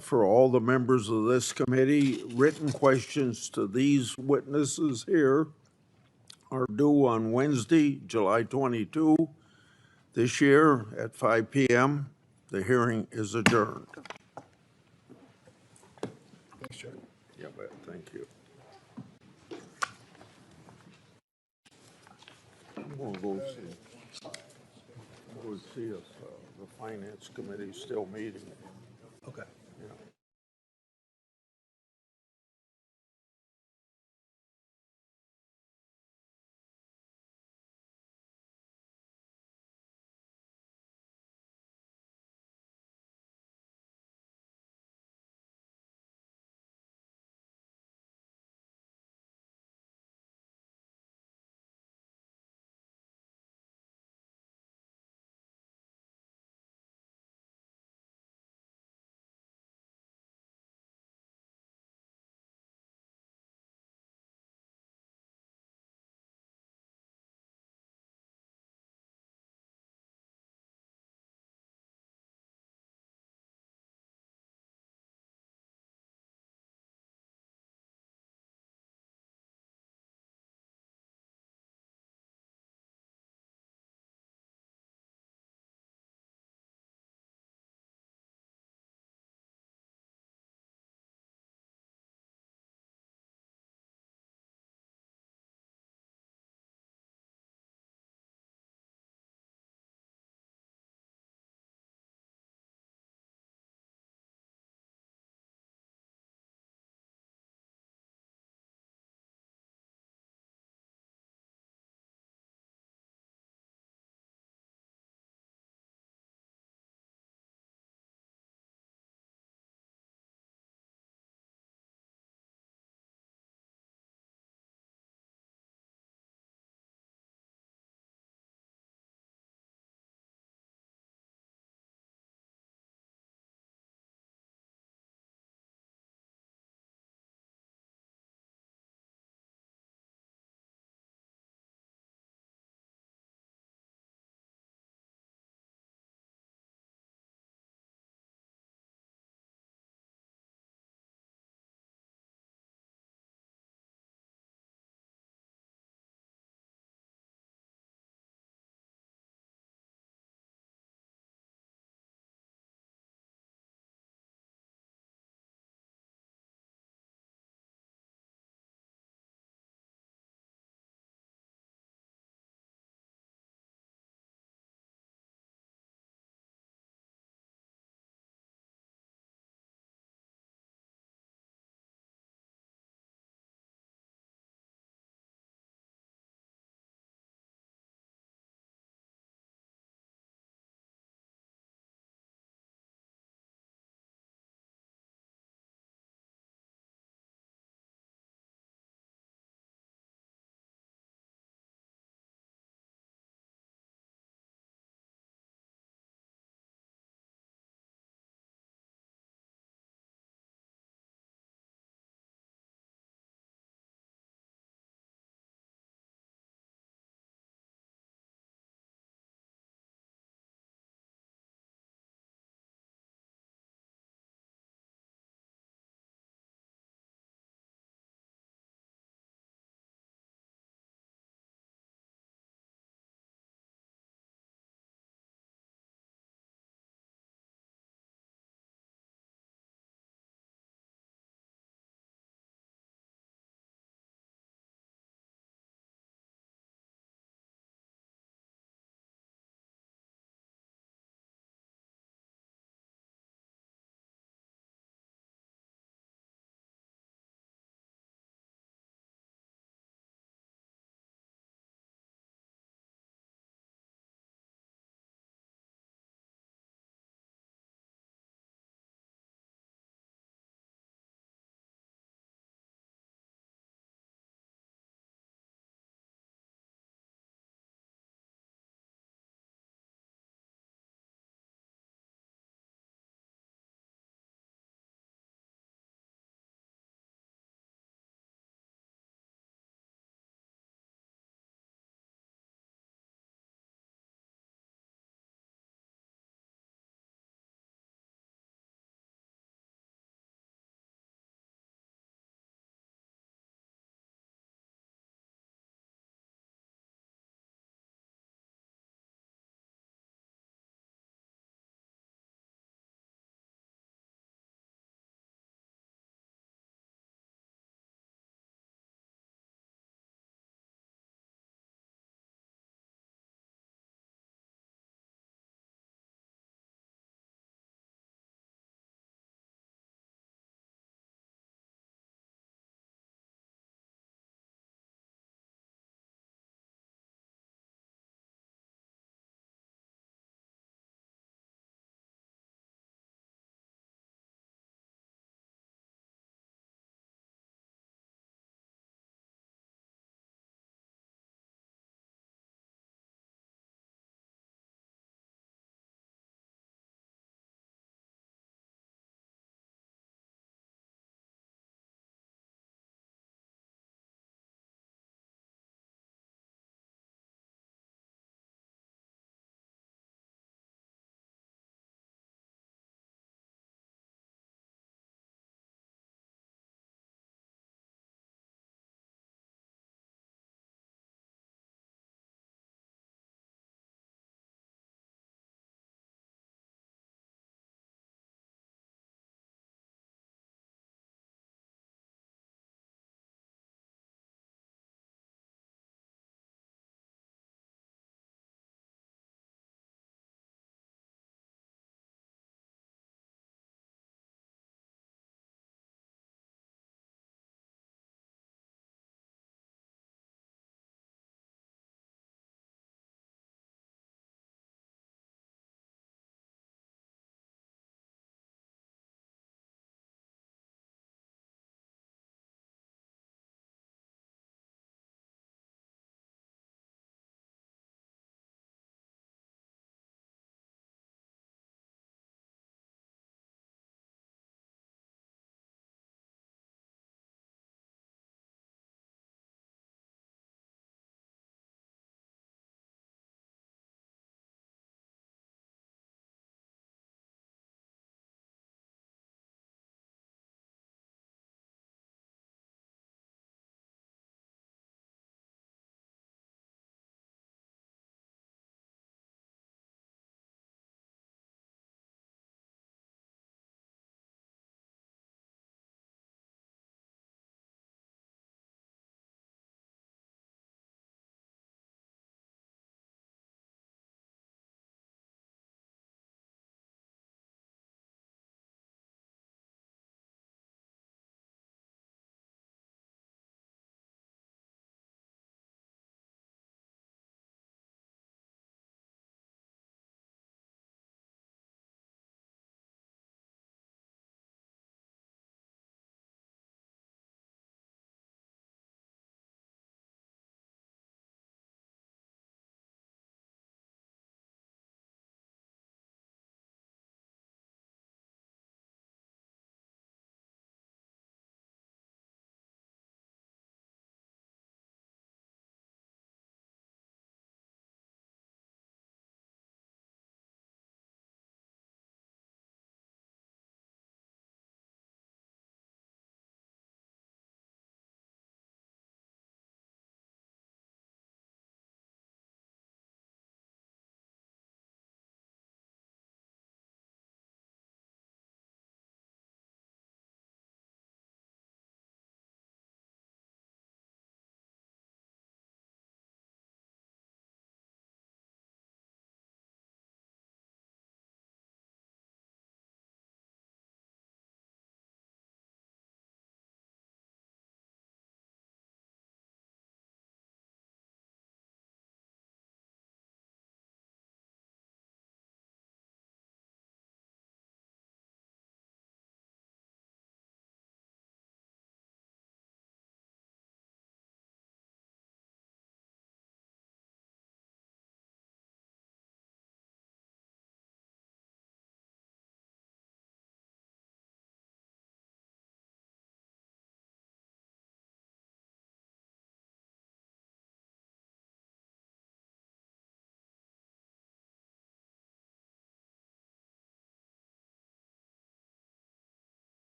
For all the members of this committee, written questions to these witnesses here are due on Wednesday, July 22, this year at 5 p.m. The hearing is adjourned. Thanks, Chair. Yeah, thank you. We'll go see if the Finance Committee is still meeting. Okay.